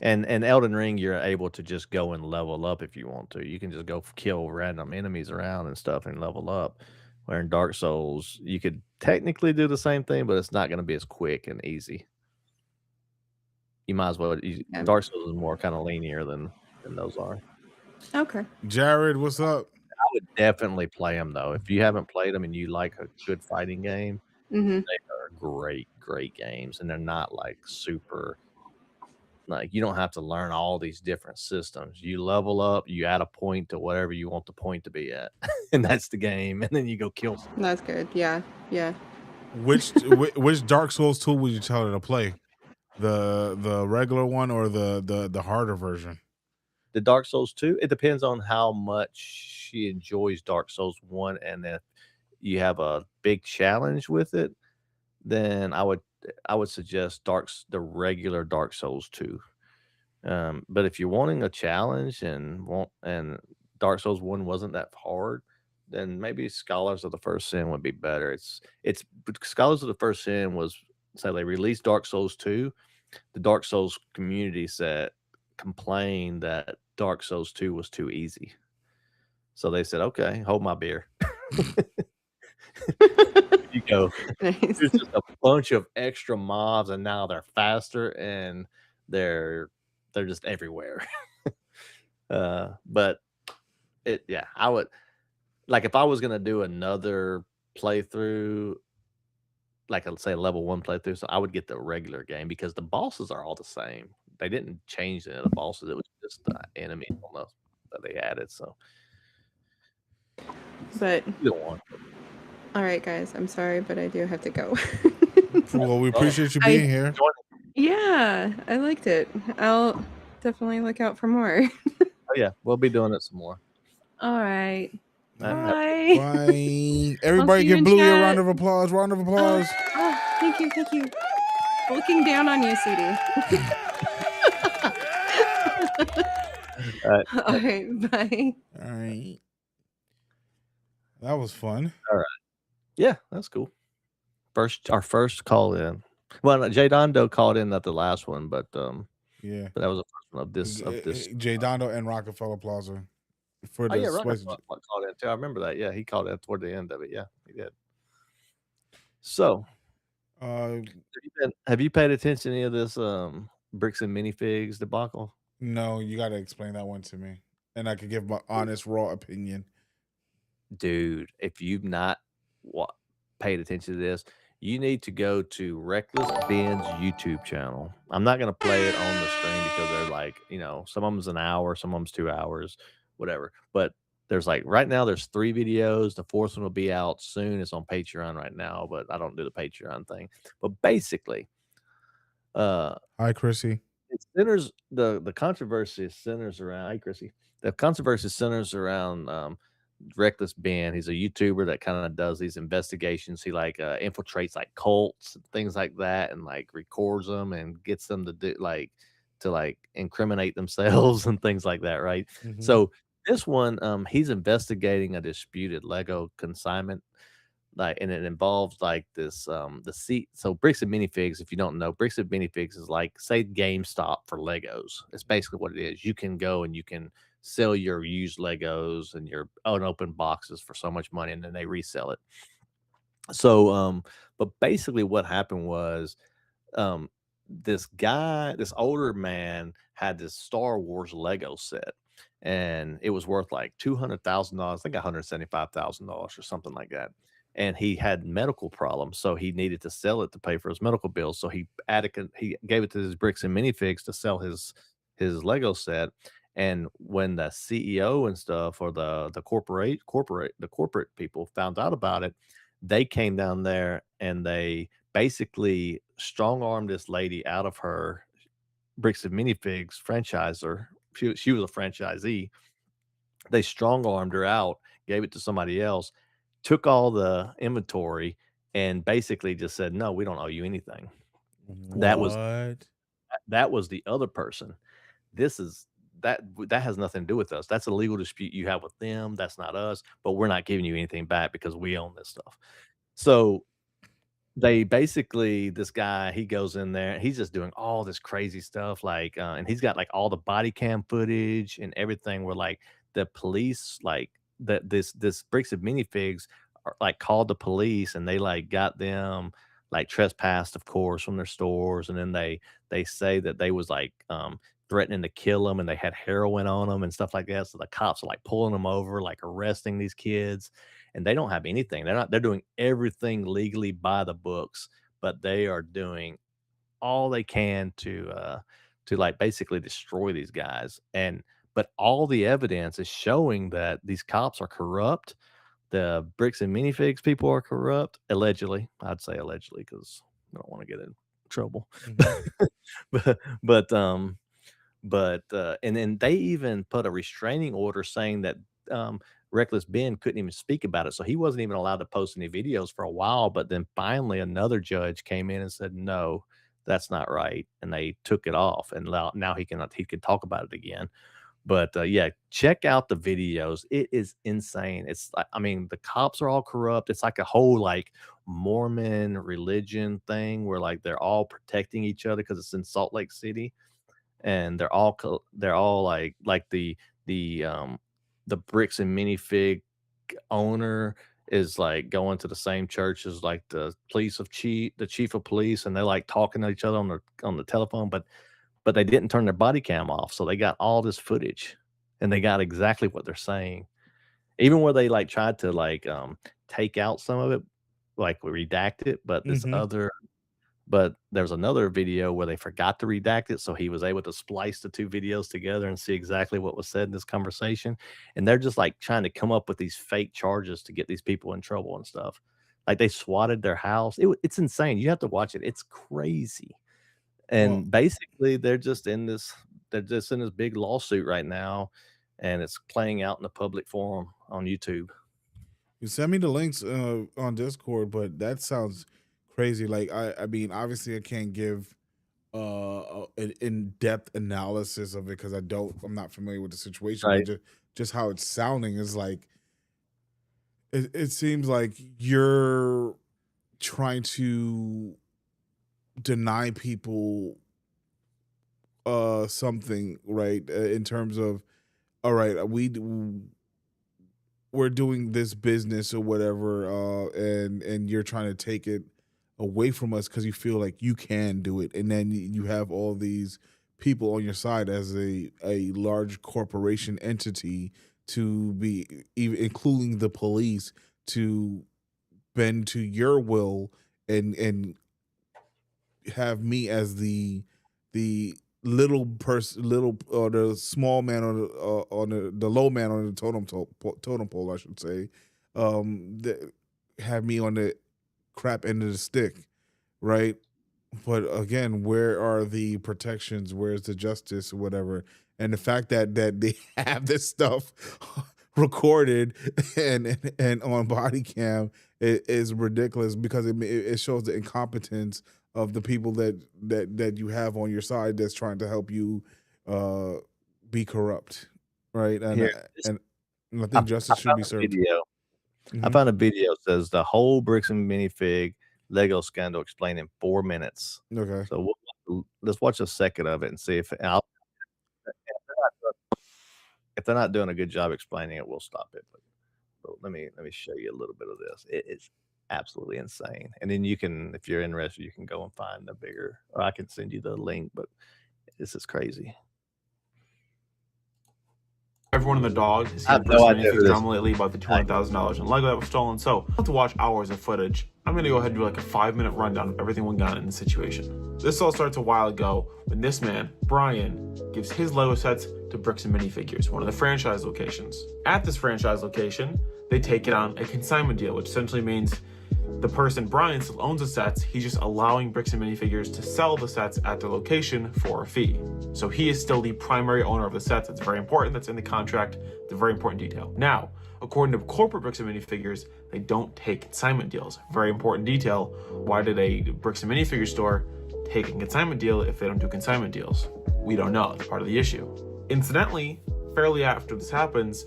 And Elden Ring, you're able to just go and level up if you want to. You can just go kill random enemies around and stuff and level up. Where in Dark Souls, you could technically do the same thing, but it's not going to be as quick and easy. You might as well. Dark Souls is more kind of linear than those are. Okay. Jared, what's up? I would definitely play them though. If you haven't played them and you like a good fighting game, Mm-hmm. they are great games, and they're not like super. Like you don't have to learn all these different systems. You level up, you add a point to whatever you want the point to be at, and that's the game. And then you go kill someone. That's good. Yeah. Which Dark Souls tool would you tell her to play? The regular one or the harder version? The Dark Souls 2, it depends on how much she enjoys Dark Souls 1, and if you have a big challenge with it, then I would suggest the regular Dark Souls 2. But if you're wanting a challenge and Dark Souls 1 wasn't that hard, then maybe Scholars of the First Sin would be better. It's Scholars of the First Sin was, so they released Dark Souls 2. The Dark Souls community complained that Dark Souls 2 was too easy. So they said, okay, hold my beer. You go. Nice. There's just a bunch of extra mobs, and now they're faster and they're just everywhere. But yeah, I would like if I was gonna do another playthrough, like let's say a level 1 playthrough, so I would get the regular game because the bosses are all the same. They didn't change any of the bosses. It was just the enemies almost that they added. So But either one. all right, guys, I'm sorry, but I do have to go. Well, we appreciate you I- being here. Yeah, I liked it. I'll definitely look out for more. Oh yeah, we'll be doing it some more. All right. Bye. Bye. Bye. Everybody see you give in Bluey a chat. round of applause. Round of applause. Oh, thank you, thank you. Looking down on you, CD. All right, bye. All right. That was fun. Yeah, that's cool. Our first call in. Well, Jay Dondo called in, not the last one, but Yeah. that was the first one of this. Jay Dondo and Rockefeller Plaza for Oh the yeah, Spicy- Rockefeller called in too. I remember that. Yeah, he called in toward the end of it. Yeah, he did. So, have you paid attention to any of this bricks and minifigs debacle? no, you got to explain that one to me, and I could give my honest, raw opinion. Dude, if you've not paid attention to this, you need to go to Reckless Ben's YouTube channel. I'm not going to play it on the stream because they're like, some of them's an hour, some of them's 2 hours, whatever. But there's like right now there's 3 videos. The 4th one will be out soon. It's on Patreon right now, but I don't do the Patreon thing. But basically, Hi, Chrissy. it centers the controversy centers around. Hey, Chrissy. The controversy centers around Reckless Ben. He's a YouTuber that kind of does these investigations. He infiltrates like cults and things like that, and like records them and gets them to do to incriminate themselves and things like that, right? Mhm. So this one, he's investigating a disputed Lego consignment. And it involves like this the seat. So bricks and minifigs, if you don't know, bricks and minifigs is like say GameStop for Legos. It's basically what it is. You can go and you can sell your used Legos and your unopened boxes for so much money, and then they resell it. So but basically what happened was this older man had this Star Wars Lego set, and it was worth like $200,000, I think $175,000 or something like that. And he had medical problems, so he needed to sell it to pay for his medical bills. So he gave it to his bricks and minifigs to sell his Lego set. And when the CEO and stuff, or the corporate people found out about it, they came down there and they basically strong armed this lady out of her bricks and minifigs franchisor. She was a franchisee. They strong armed her out, gave it to somebody else, took all the inventory, and basically just said, no, we don't owe you anything. That was the other person. That has nothing to do with us. That's a legal dispute you have with them. That's not us, but we're not giving you anything back because we own this stuff. So they basically, this guy, he goes in there, he's just doing all this crazy stuff, and he's got like all the body cam footage and everything, where like the police, like this bricks of minifigs are like called the police, and they like got them like trespassed, of course, from their stores, and then they say that they was like threatening to kill them, and they had heroin on them and stuff like that. So the cops are like pulling them over, like arresting these kids, and they don't have anything. They're doing everything legally by the books, but they are doing all they can to like basically destroy these guys. But all the evidence is showing that these cops are corrupt. The bricks and minifigs people are corrupt, allegedly. I'd say allegedly because I don't want to get in trouble. But and then they even put a restraining order saying that Reckless Ben couldn't even speak about it, so he wasn't even allowed to post any videos for a while. But then finally, another judge came in and said, "No, that's not right," and they took it off, and now he can talk about it again. But yeah, check out the videos. It is insane. It's I mean, the cops are all corrupt. It's like a whole like Mormon religion thing where like they're all protecting each other because it's in Salt Lake City, and they're all like the the bricks and minifig owner is like going to the same church as like the chief of police, and they're like talking to each other on the telephone, but they didn't turn their body cam off, so they got all this footage, and they got exactly what they're saying. Even where they like tried to like take out some of it, like redact it, but there's another video where they forgot to redact it, so he was able to splice the two videos together and see exactly what was said in this conversation. And they're just like trying to come up with these fake charges to get these people in trouble and stuff. Like they swatted their house. It's insane. You have to watch it. It's crazy. And basically, they're just in this big lawsuit right now, and it's playing out in the public forum on YouTube. You send me the links on Discord, but that sounds crazy. Like I mean, obviously I can't give an in-depth analysis of it because I'm not familiar with the situation. Right. But just how it's sounding is like it seems like you're trying to deny people something, right? In terms of, all right, we're doing this business or whatever, and you're trying to take it away from us because you feel like you can do it, and then you have all these people on your side as a large corporation entity to be, even including the police, to bend to your will and have me as the little or the small man on the low man on the totem pole, I should say, have me on the crap end of the stick, right? But again, where are the protections? Where's the justice or whatever? And the fact that they have this stuff recorded and on body cam is ridiculous because it shows the incompetence of the people that you have on your side that's trying to help you be corrupt, right? And I think justice should be served. I found a video that says the whole bricks and minifig Lego scandal explained in 4 minutes. Okay. So let's watch a second of it and see if they're not doing a good job explaining it, we'll stop it. But let me show you a little bit of this. It's absolutely insane. And then you can, if you're interested, you can go and find the bigger, or I can send you the link, but this is crazy. Everyone and the dog has I seen have no idea who this drama lately about the $200,000 in Lego that was stolen. So, not to watch hours of footage, I'm going to go ahead and do like a 5-minute rundown of everything we got in the situation. This all starts a while ago when this man, Brian, gives his Lego sets to Bricks and Minifigures, one of the franchise locations. At this franchise location, they take it on a consignment deal, which essentially means the person, Brian, still owns the sets. He's just allowing Bricks and Minifigures to sell the sets at their location for a fee. So he is still the primary owner of the sets. It's very important. That's in the contract. It's a very important detail. Now, according to corporate Bricks and Minifigures, they don't take consignment deals. Very important detail. Why did a Bricks and Minifigure store take a consignment deal if they don't do consignment deals? We don't know. It's part of the issue. Incidentally, fairly after this happens,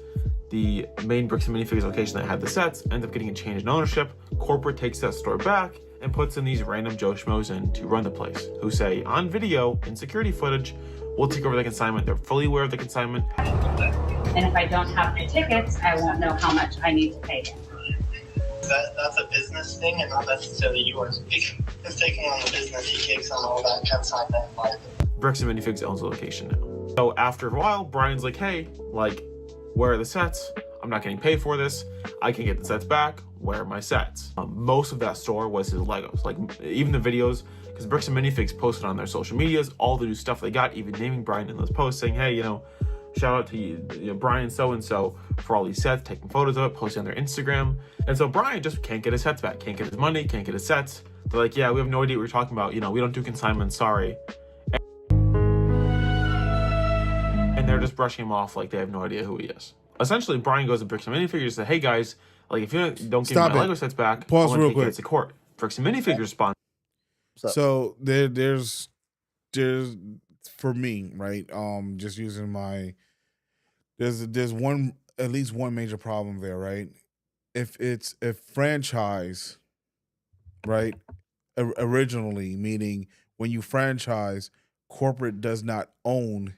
the main Bricks and Minifigures location that had the sets ends up getting a change in ownership. Corporate takes that store back and puts in these random Joe Schmoes in to run the place, who say on video in security footage, we'll take over the consignment. They're fully aware of the consignment. And if I don't have the tickets, I won't know how much I need to pay them. That's a business thing and not necessarily yours. He's taking on the business, he takes on all that consignment and liability. Bricks and Minifigs owns the location now. So after a while, Brian's like, hey, like, where are the sets? I'm not getting paid for this. I can get the sets back. Where are my sets? Most of that store was his Legos. Like, even the videos, because Bricks and Minifigs posted on their social medias, all the new stuff they got, even naming Brian in those posts, saying, hey, shout out to you, Brian so-and-so for all these sets, taking photos of it, posting on their Instagram. And so Brian just can't get his sets back, can't get his money, can't get his sets. They're like, yeah, we have no idea what you're talking about. We don't do consignments, sorry. And they're just brushing him off like they have no idea who he is. Essentially, Brian goes to Bricks and Minifigures and says, hey guys, like if you don't give me my Lego sets back, Pause I'm real take quick. it to court. Bricks and Minifigures respond. So there's for me, right? Just using my there's at least one major problem there, right? If it's a franchise, right? Originally, meaning when you franchise, corporate does not own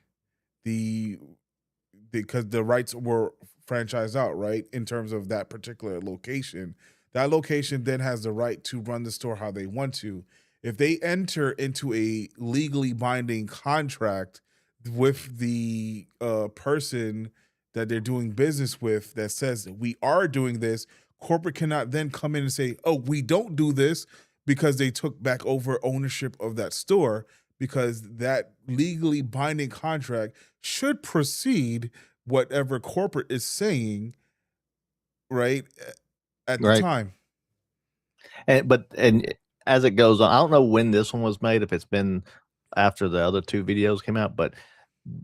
because the rights were franchise out, right? In terms of that particular location, that location then has the right to run the store how they want to. If they enter into a legally binding contract with the person that they're doing business with that says that we are doing this, corporate cannot then come in and say, oh, we don't do this, because they took back over ownership of that store, because that legally binding contract should precede whatever corporate is saying, right, at the Right. time. And as it goes on, I don't know when this one was made, if it's been after the other two videos came out, but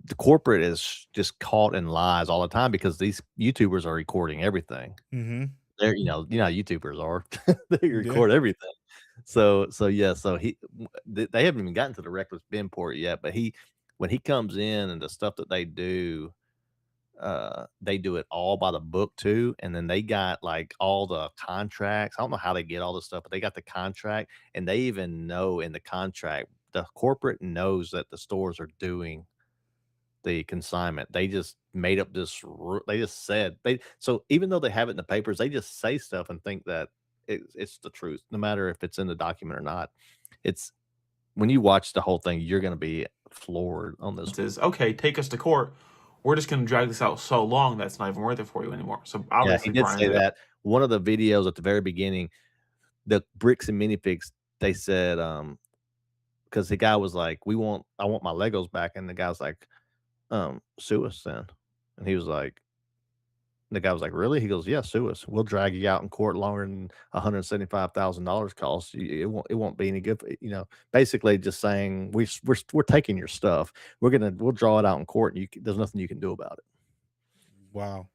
the corporate is just caught in lies all the time because these YouTubers are recording everything. Mm-hmm. They're, how YouTubers are. They Yeah. record everything. So they haven't even gotten to the reckless bin port yet, but when he comes in and the stuff that they do it all by the book too, and then they got like all the contracts. I don't know how they get all this stuff, but they got the contract, and they even know in the contract, the corporate knows that the stores are doing the consignment. They just made up this. They just said so even though they have it in the papers, they just say stuff and think that it's the truth, no matter if it's in the document or not. It's when you watch the whole thing, you're going to be floored on this. Is okay, take us to court. We're just going to drag this out so long that's not even worth it for you anymore. So Yeah, obviously, he did Brian's say like, that. One of the videos at the very beginning, the bricks and minifigs, they said, because the guy was like, I want my Legos back, and the guy was like, sue us then, and the guy was like, really? He goes, yeah, sue us. We'll drag you out in court longer than $175,000 costs. It won't be any good. Basically just saying we're taking your stuff. We'll draw it out in court, and there's nothing you can do about it. Wow.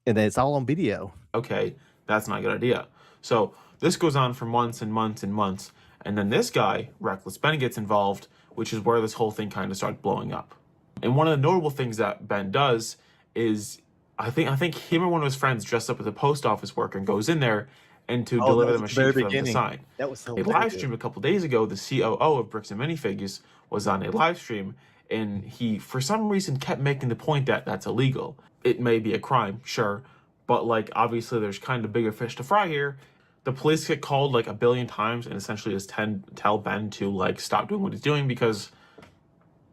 And then it's all on video. okay, that's not a good idea. So this goes on for months and months and months. And then this guy, Reckless Ben, gets involved, which is where this whole thing kind of started blowing up. And one of the notable things that Ben does is I think him or one of his friends dressed up as a post office worker and goes in there and to deliver them a sheet for them to sign. That was so A live stream a couple days ago, the COO of Bricks and Minifigures was on a live stream, and he, for some reason, kept making the point that that's illegal. It may be a crime, sure, but like obviously there's kind of bigger fish to fry here. The police get called like a billion times and essentially just tell Ben to like stop doing what he's doing because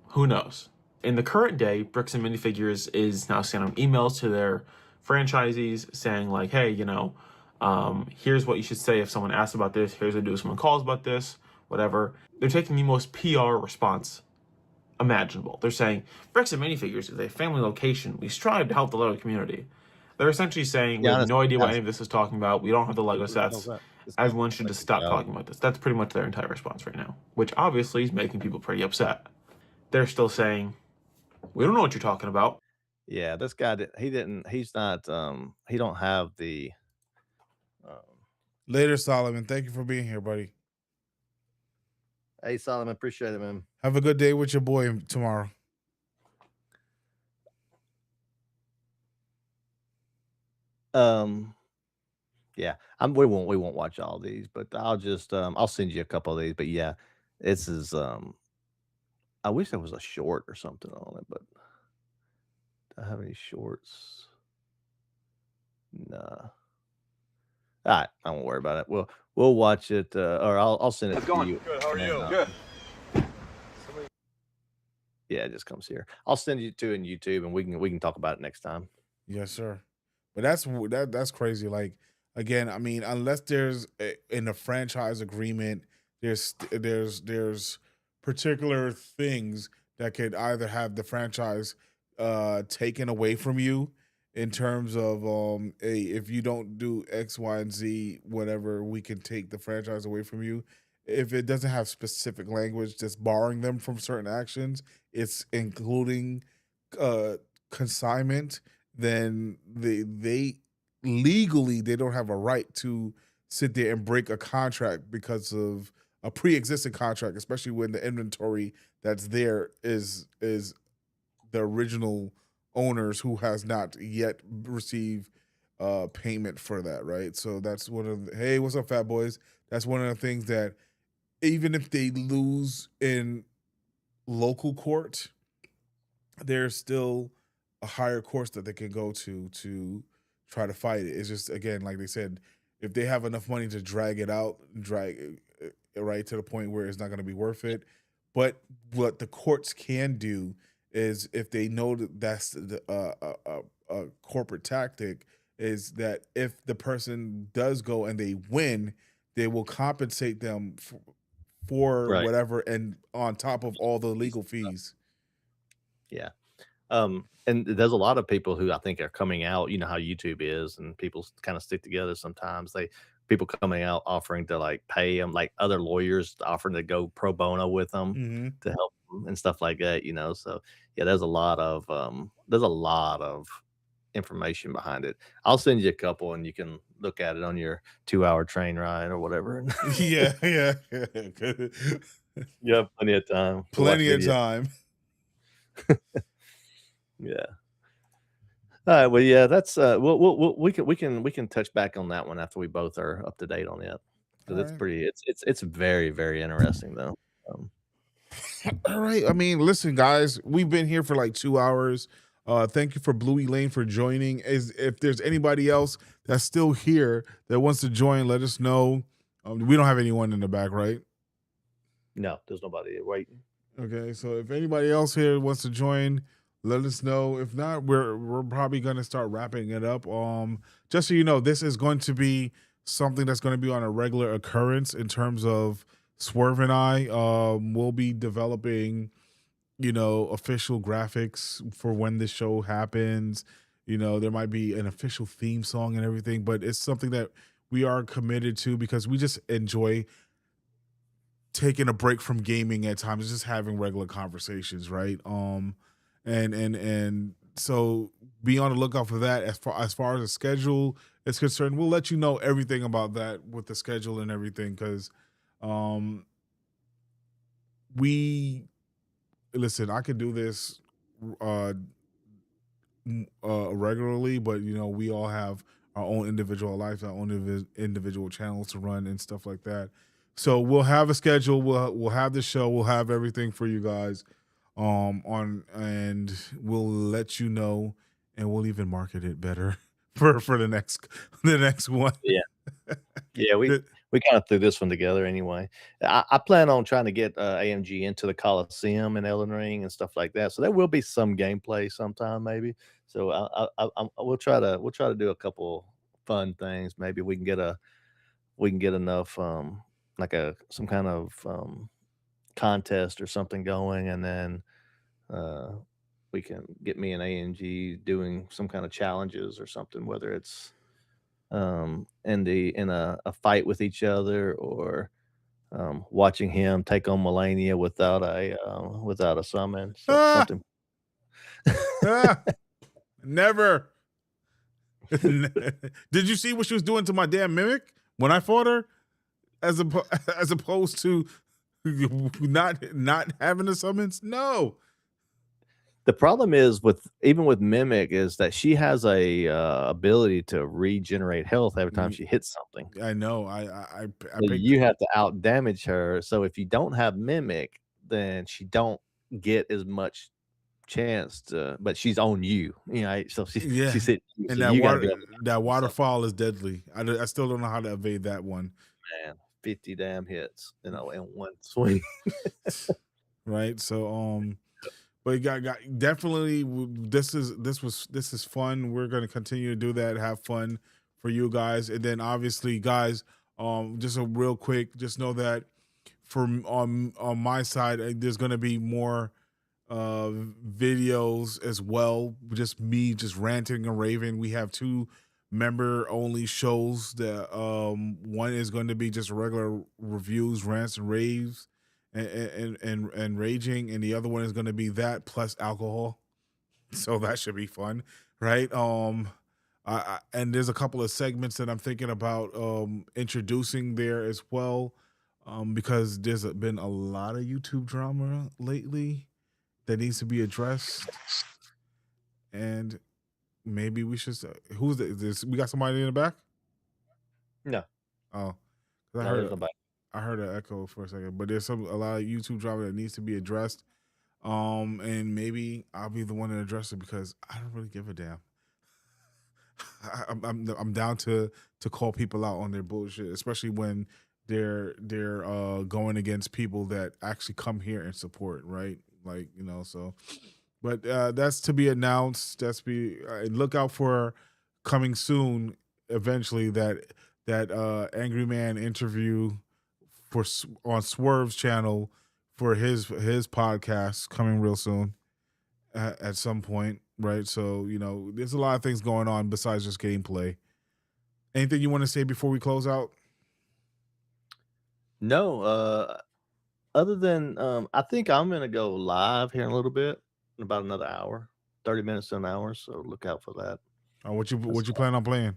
who knows. In the current day, Bricks and Minifigures is now sending emails to their franchisees saying like, hey, here's what you should say if someone asks about this. Here's what to do if someone calls about this, whatever. They're taking the most PR response imaginable. They're saying, Bricks and Minifigures is a family location. We strive to help the Lego community. They're essentially saying, we have no idea what any of this is talking about. We don't have the Lego sets. Everyone should just stop talking about this. That's pretty much their entire response right now, which obviously is making people pretty upset. They're still saying, we don't know what you're talking about. Yeah, this guy he's not he don't have the Later, Solomon. Thank you for being here, buddy. Hey, Solomon, appreciate it, man. Have a good day with your boy tomorrow. Yeah, we won't watch all these, but I'll just I'll send you a couple of these. But yeah, this is I wish there was a short or something on it, but do I have any shorts? Nah. All right, I won't worry about it. We'll watch it, or I'll send it to you. Good. How are you? Good. Yeah, it just comes here. I'll send you to it in YouTube, and we can talk about it next time. Yes, sir. But that's crazy. Like, again, I mean, unless there's in a franchise agreement, there's particular things that could either have the franchise taken away from you in terms of if you don't do X, Y, and Z, whatever, we can take the franchise away from you. If it doesn't have specific language that's barring them from certain actions, it's including consignment, then they legally they don't have a right to sit there and break a contract because of a pre-existing contract, especially when the inventory that's there is the original owners who has not yet received payment for that, right? So that's one of the, hey, what's up, fat boys? That's one of the things that even if they lose in local court, there's still a higher course that they can go to try to fight it. It's just, again, like they said, if they have enough money to drag it out, drag it right to the point where it's not going to be worth it. But what the courts can do is, if they know that that's a corporate tactic, is that if the person does go and they win, they will compensate them for Right. whatever, and on top of all the legal fees. Yeah. And there's a lot of people who I think are coming out. You know how YouTube is, and people kind of stick together sometimes. People coming out offering to like pay them, like other lawyers offering to go pro bono with them Mm-hmm. to help them and stuff like that. So yeah, there's a lot of information behind it. I'll send you a couple, and you can look at it on your 2-hour train ride or whatever. Yeah. You have plenty of time. to watch Plenty of video. time. Yeah. All right. Well, yeah, that's we can touch back on that one after we both are up to date on it, because it's Alright. pretty. It's very, very interesting though. All right. I mean, listen, guys, we've been here for like 2 hours. Thank you for Bluey Lane for joining. If there's anybody else that's still here that wants to join, let us know. We don't have anyone in the back, right? No, there's nobody waiting. Okay, so if anybody else here wants to join, let us know. If not, we're probably gonna start wrapping it up. Just so you know, this is going to be something that's going to be on a regular occurrence in terms of Swerve and I. We'll be developing, official graphics for when this show happens. There might be an official theme song and everything, but it's something that we are committed to because we just enjoy taking a break from gaming at times, just having regular conversations, right? And so be on the lookout for that. As far as the schedule is concerned, we'll let you know everything about that with the schedule and everything, because listen, I could do this regularly, but we all have our own individual lives, our own individual channels to run and stuff like that. So we'll have a schedule. We'll have the show. We'll have everything for you guys, and we'll let you know, and we'll even market it better for the next one. Yeah, we kind of threw this one together anyway. I plan on trying to get AMG into the Coliseum and Elden Ring and stuff like that. So there will be some gameplay sometime, maybe. So we'll try to do a couple fun things. Maybe we can get enough like some kind of contest or something going, and then we can get me and AMG doing some kind of challenges or something, whether it's in a fight with each other, or watching him take on Melania without a summon. Something. Never. Did you see what she was doing to my damn mimic when I fought her? As opposed to not having the summons? No. The problem is even with Mimic is that she has a ability to regenerate health every time she hits something. I know. You have to out damage her. So if you don't have Mimic, then she don't get as much chance to. But she's on you, So she's hitting you. And So that waterfall is deadly. I still don't know how to evade that one. Man, 50 damn hits, in one swing. Right. So but got definitely this is fun. We're gonna continue to do that, have fun for you guys. And then obviously, guys, just a real quick, just know that on my side, there's gonna be more videos as well. Just me just ranting and raving. We have 2 member only shows that one is going to be just regular reviews, rants and raves and raging, and the other one is going to be that plus alcohol. So that should be fun, right? And there's a couple of segments that I'm thinking about introducing there as well, because there's been a lot of YouTube drama lately that needs to be addressed, and maybe we should. Who's this? We got somebody in the back? No. Oh, No, there's nobody. I heard an echo for a second, but there's a lot of YouTube drama that needs to be addressed. And maybe I'll be the one to address it because I don't really give a damn. I'm down to call people out on their bullshit, especially when they're going against people that actually come here and support, right? Like, you know, so. But that's to be announced. That's look out for coming soon. Eventually, that Angry Man interview on Swerve's channel for his podcast coming real soon at some point, right? So, you know, there's a lot of things going on besides just gameplay. Anything you want to say before we close out? No, other than I think I'm gonna go live here in a little bit, in about another hour, 30 minutes to an hour. So look out for that. What you plan on playing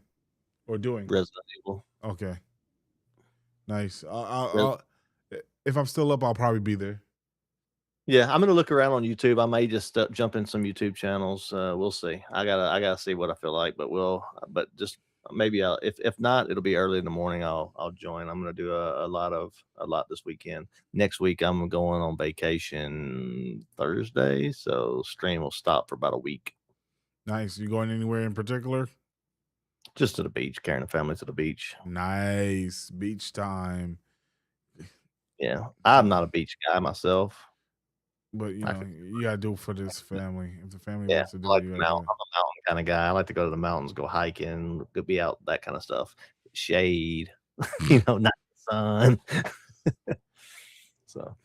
or doing? Resident Evil. Okay, nice. I'll if I'm still up, I'll probably be there. Yeah, I'm gonna look around on YouTube. I may just jump in some YouTube channels. We'll see. I gotta see what I feel like, but just maybe if not, it'll be early in the morning. I'll join. I'm gonna do a lot this weekend. Next week I'm going on vacation Thursday, so stream will stop for about a week. Nice. You going anywhere in particular? Just to the beach, carrying the family to the beach. Nice beach time. Yeah, I'm not a beach guy myself. But you know, you gotta do it for this family. If the family Yeah, wants to do like it, you I'm gotta a do it. mountain kind of guy. I like to go to the mountains, go hiking, go be out, that kind of stuff. Shade, you know, not the sun. So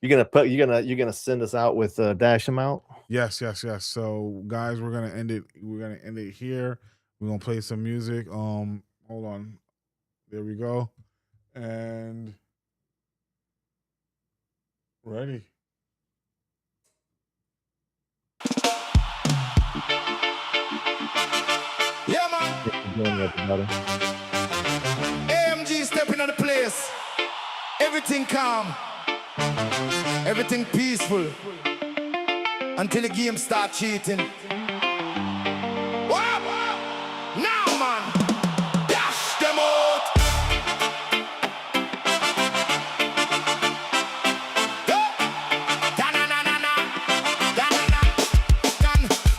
you're gonna send us out with dash them out? Yes. So guys, we're gonna end it. We're gonna end it here. We're gonna play some music. Hold on. There we go. And ready. Yeah, man. AMG stepping on the place. Everything calm. Everything peaceful. Until the game start cheating. Wow. Now, man. Dash them out.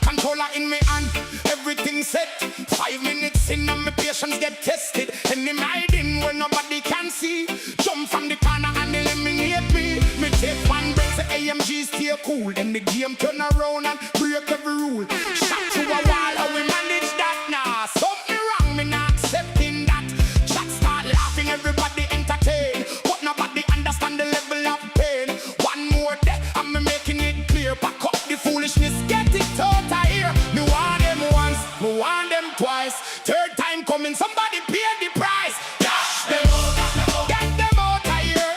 Controller in me hand. Everything set. 5 minutes in and my patience get tested. And them hiding where nobody can see. Jump from the corner and eliminate me. Me take one breath, say AMG stay cool. Then the game turn around and break every rule. Shot to a wall, how we manage that now? Something wrong, me not accepting that. Chat start laughing, everybody entertain. But nobody understand the level of pain. One more day, I'm making it clear. Back up the foolishness, get it out of here. Me want them once, me want them twice. Third time coming, somebody pay the price. Dash them out, get them out of here.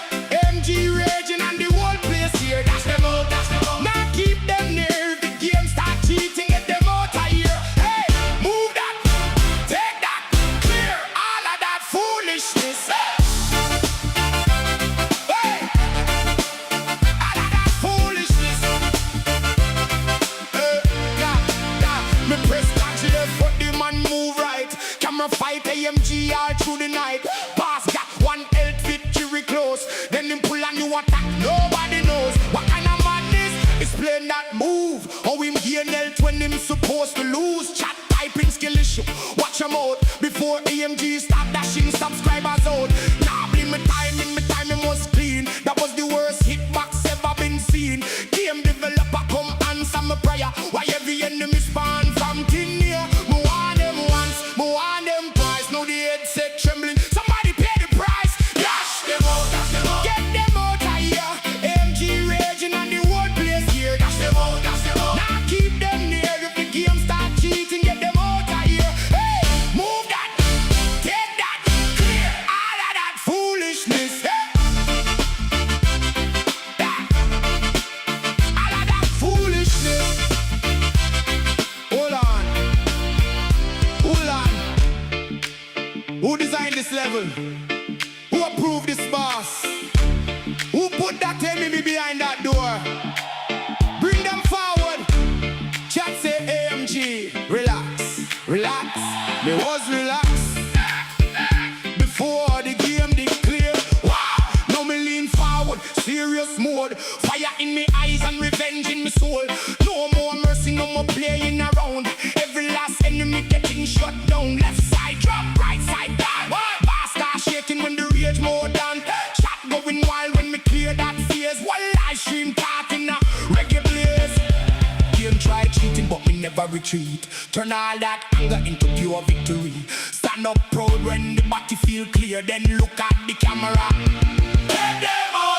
MG raging and the whole place here. Dash them out, now keep them near. If the game start cheating, get them out of here. Hey, move that, take that, clear all of that foolishness. Hey, all of that foolishness. Me press catch left, but the man move right. Camera fight AMG all through the night. Boss got one health victory close. Then him pull a new attack, nobody knows. What kind of madness? Explain that move. How him gain health when him supposed to lose. Chat typing skill issue. Watch him out before AMG stop dashing subscribers out. Nah, blame me timing was clean. That was the worst hitbox ever been seen. Game developer come answer my prayer. Why every enemy spawn from thin here? Me want them once, me want them twice. Now the headset trembling. Somebody pay the price. Dash them out, get them out of here. AMG raging and the whole place here. Dash them out, now keep them near. If the game start cheating, get them out of here. Hey, move that, take that, clear all of that foolishness. Hey. All of that foolishness. Hold on. Who designed this level? Who approved this boss? Who put that enemy behind that door? Bring them forward. Chat say AMG. Relax, relax. Me was relaxed before the game declare. Wow. Now me lean forward, serious mode. Fire in me eyes and revenge revenge in my soul. No more mercy, no more playing around. Every last enemy getting shut down. Left side drop, right side down. Bar start shaking when the rage more done. Chat going wild when me clear that fears. One live stream talking a reggae blaze. Game try cheating but me never retreat. Turn all that anger into pure victory. Stand up proud when the body feel clear. Then look at the camera. Let them all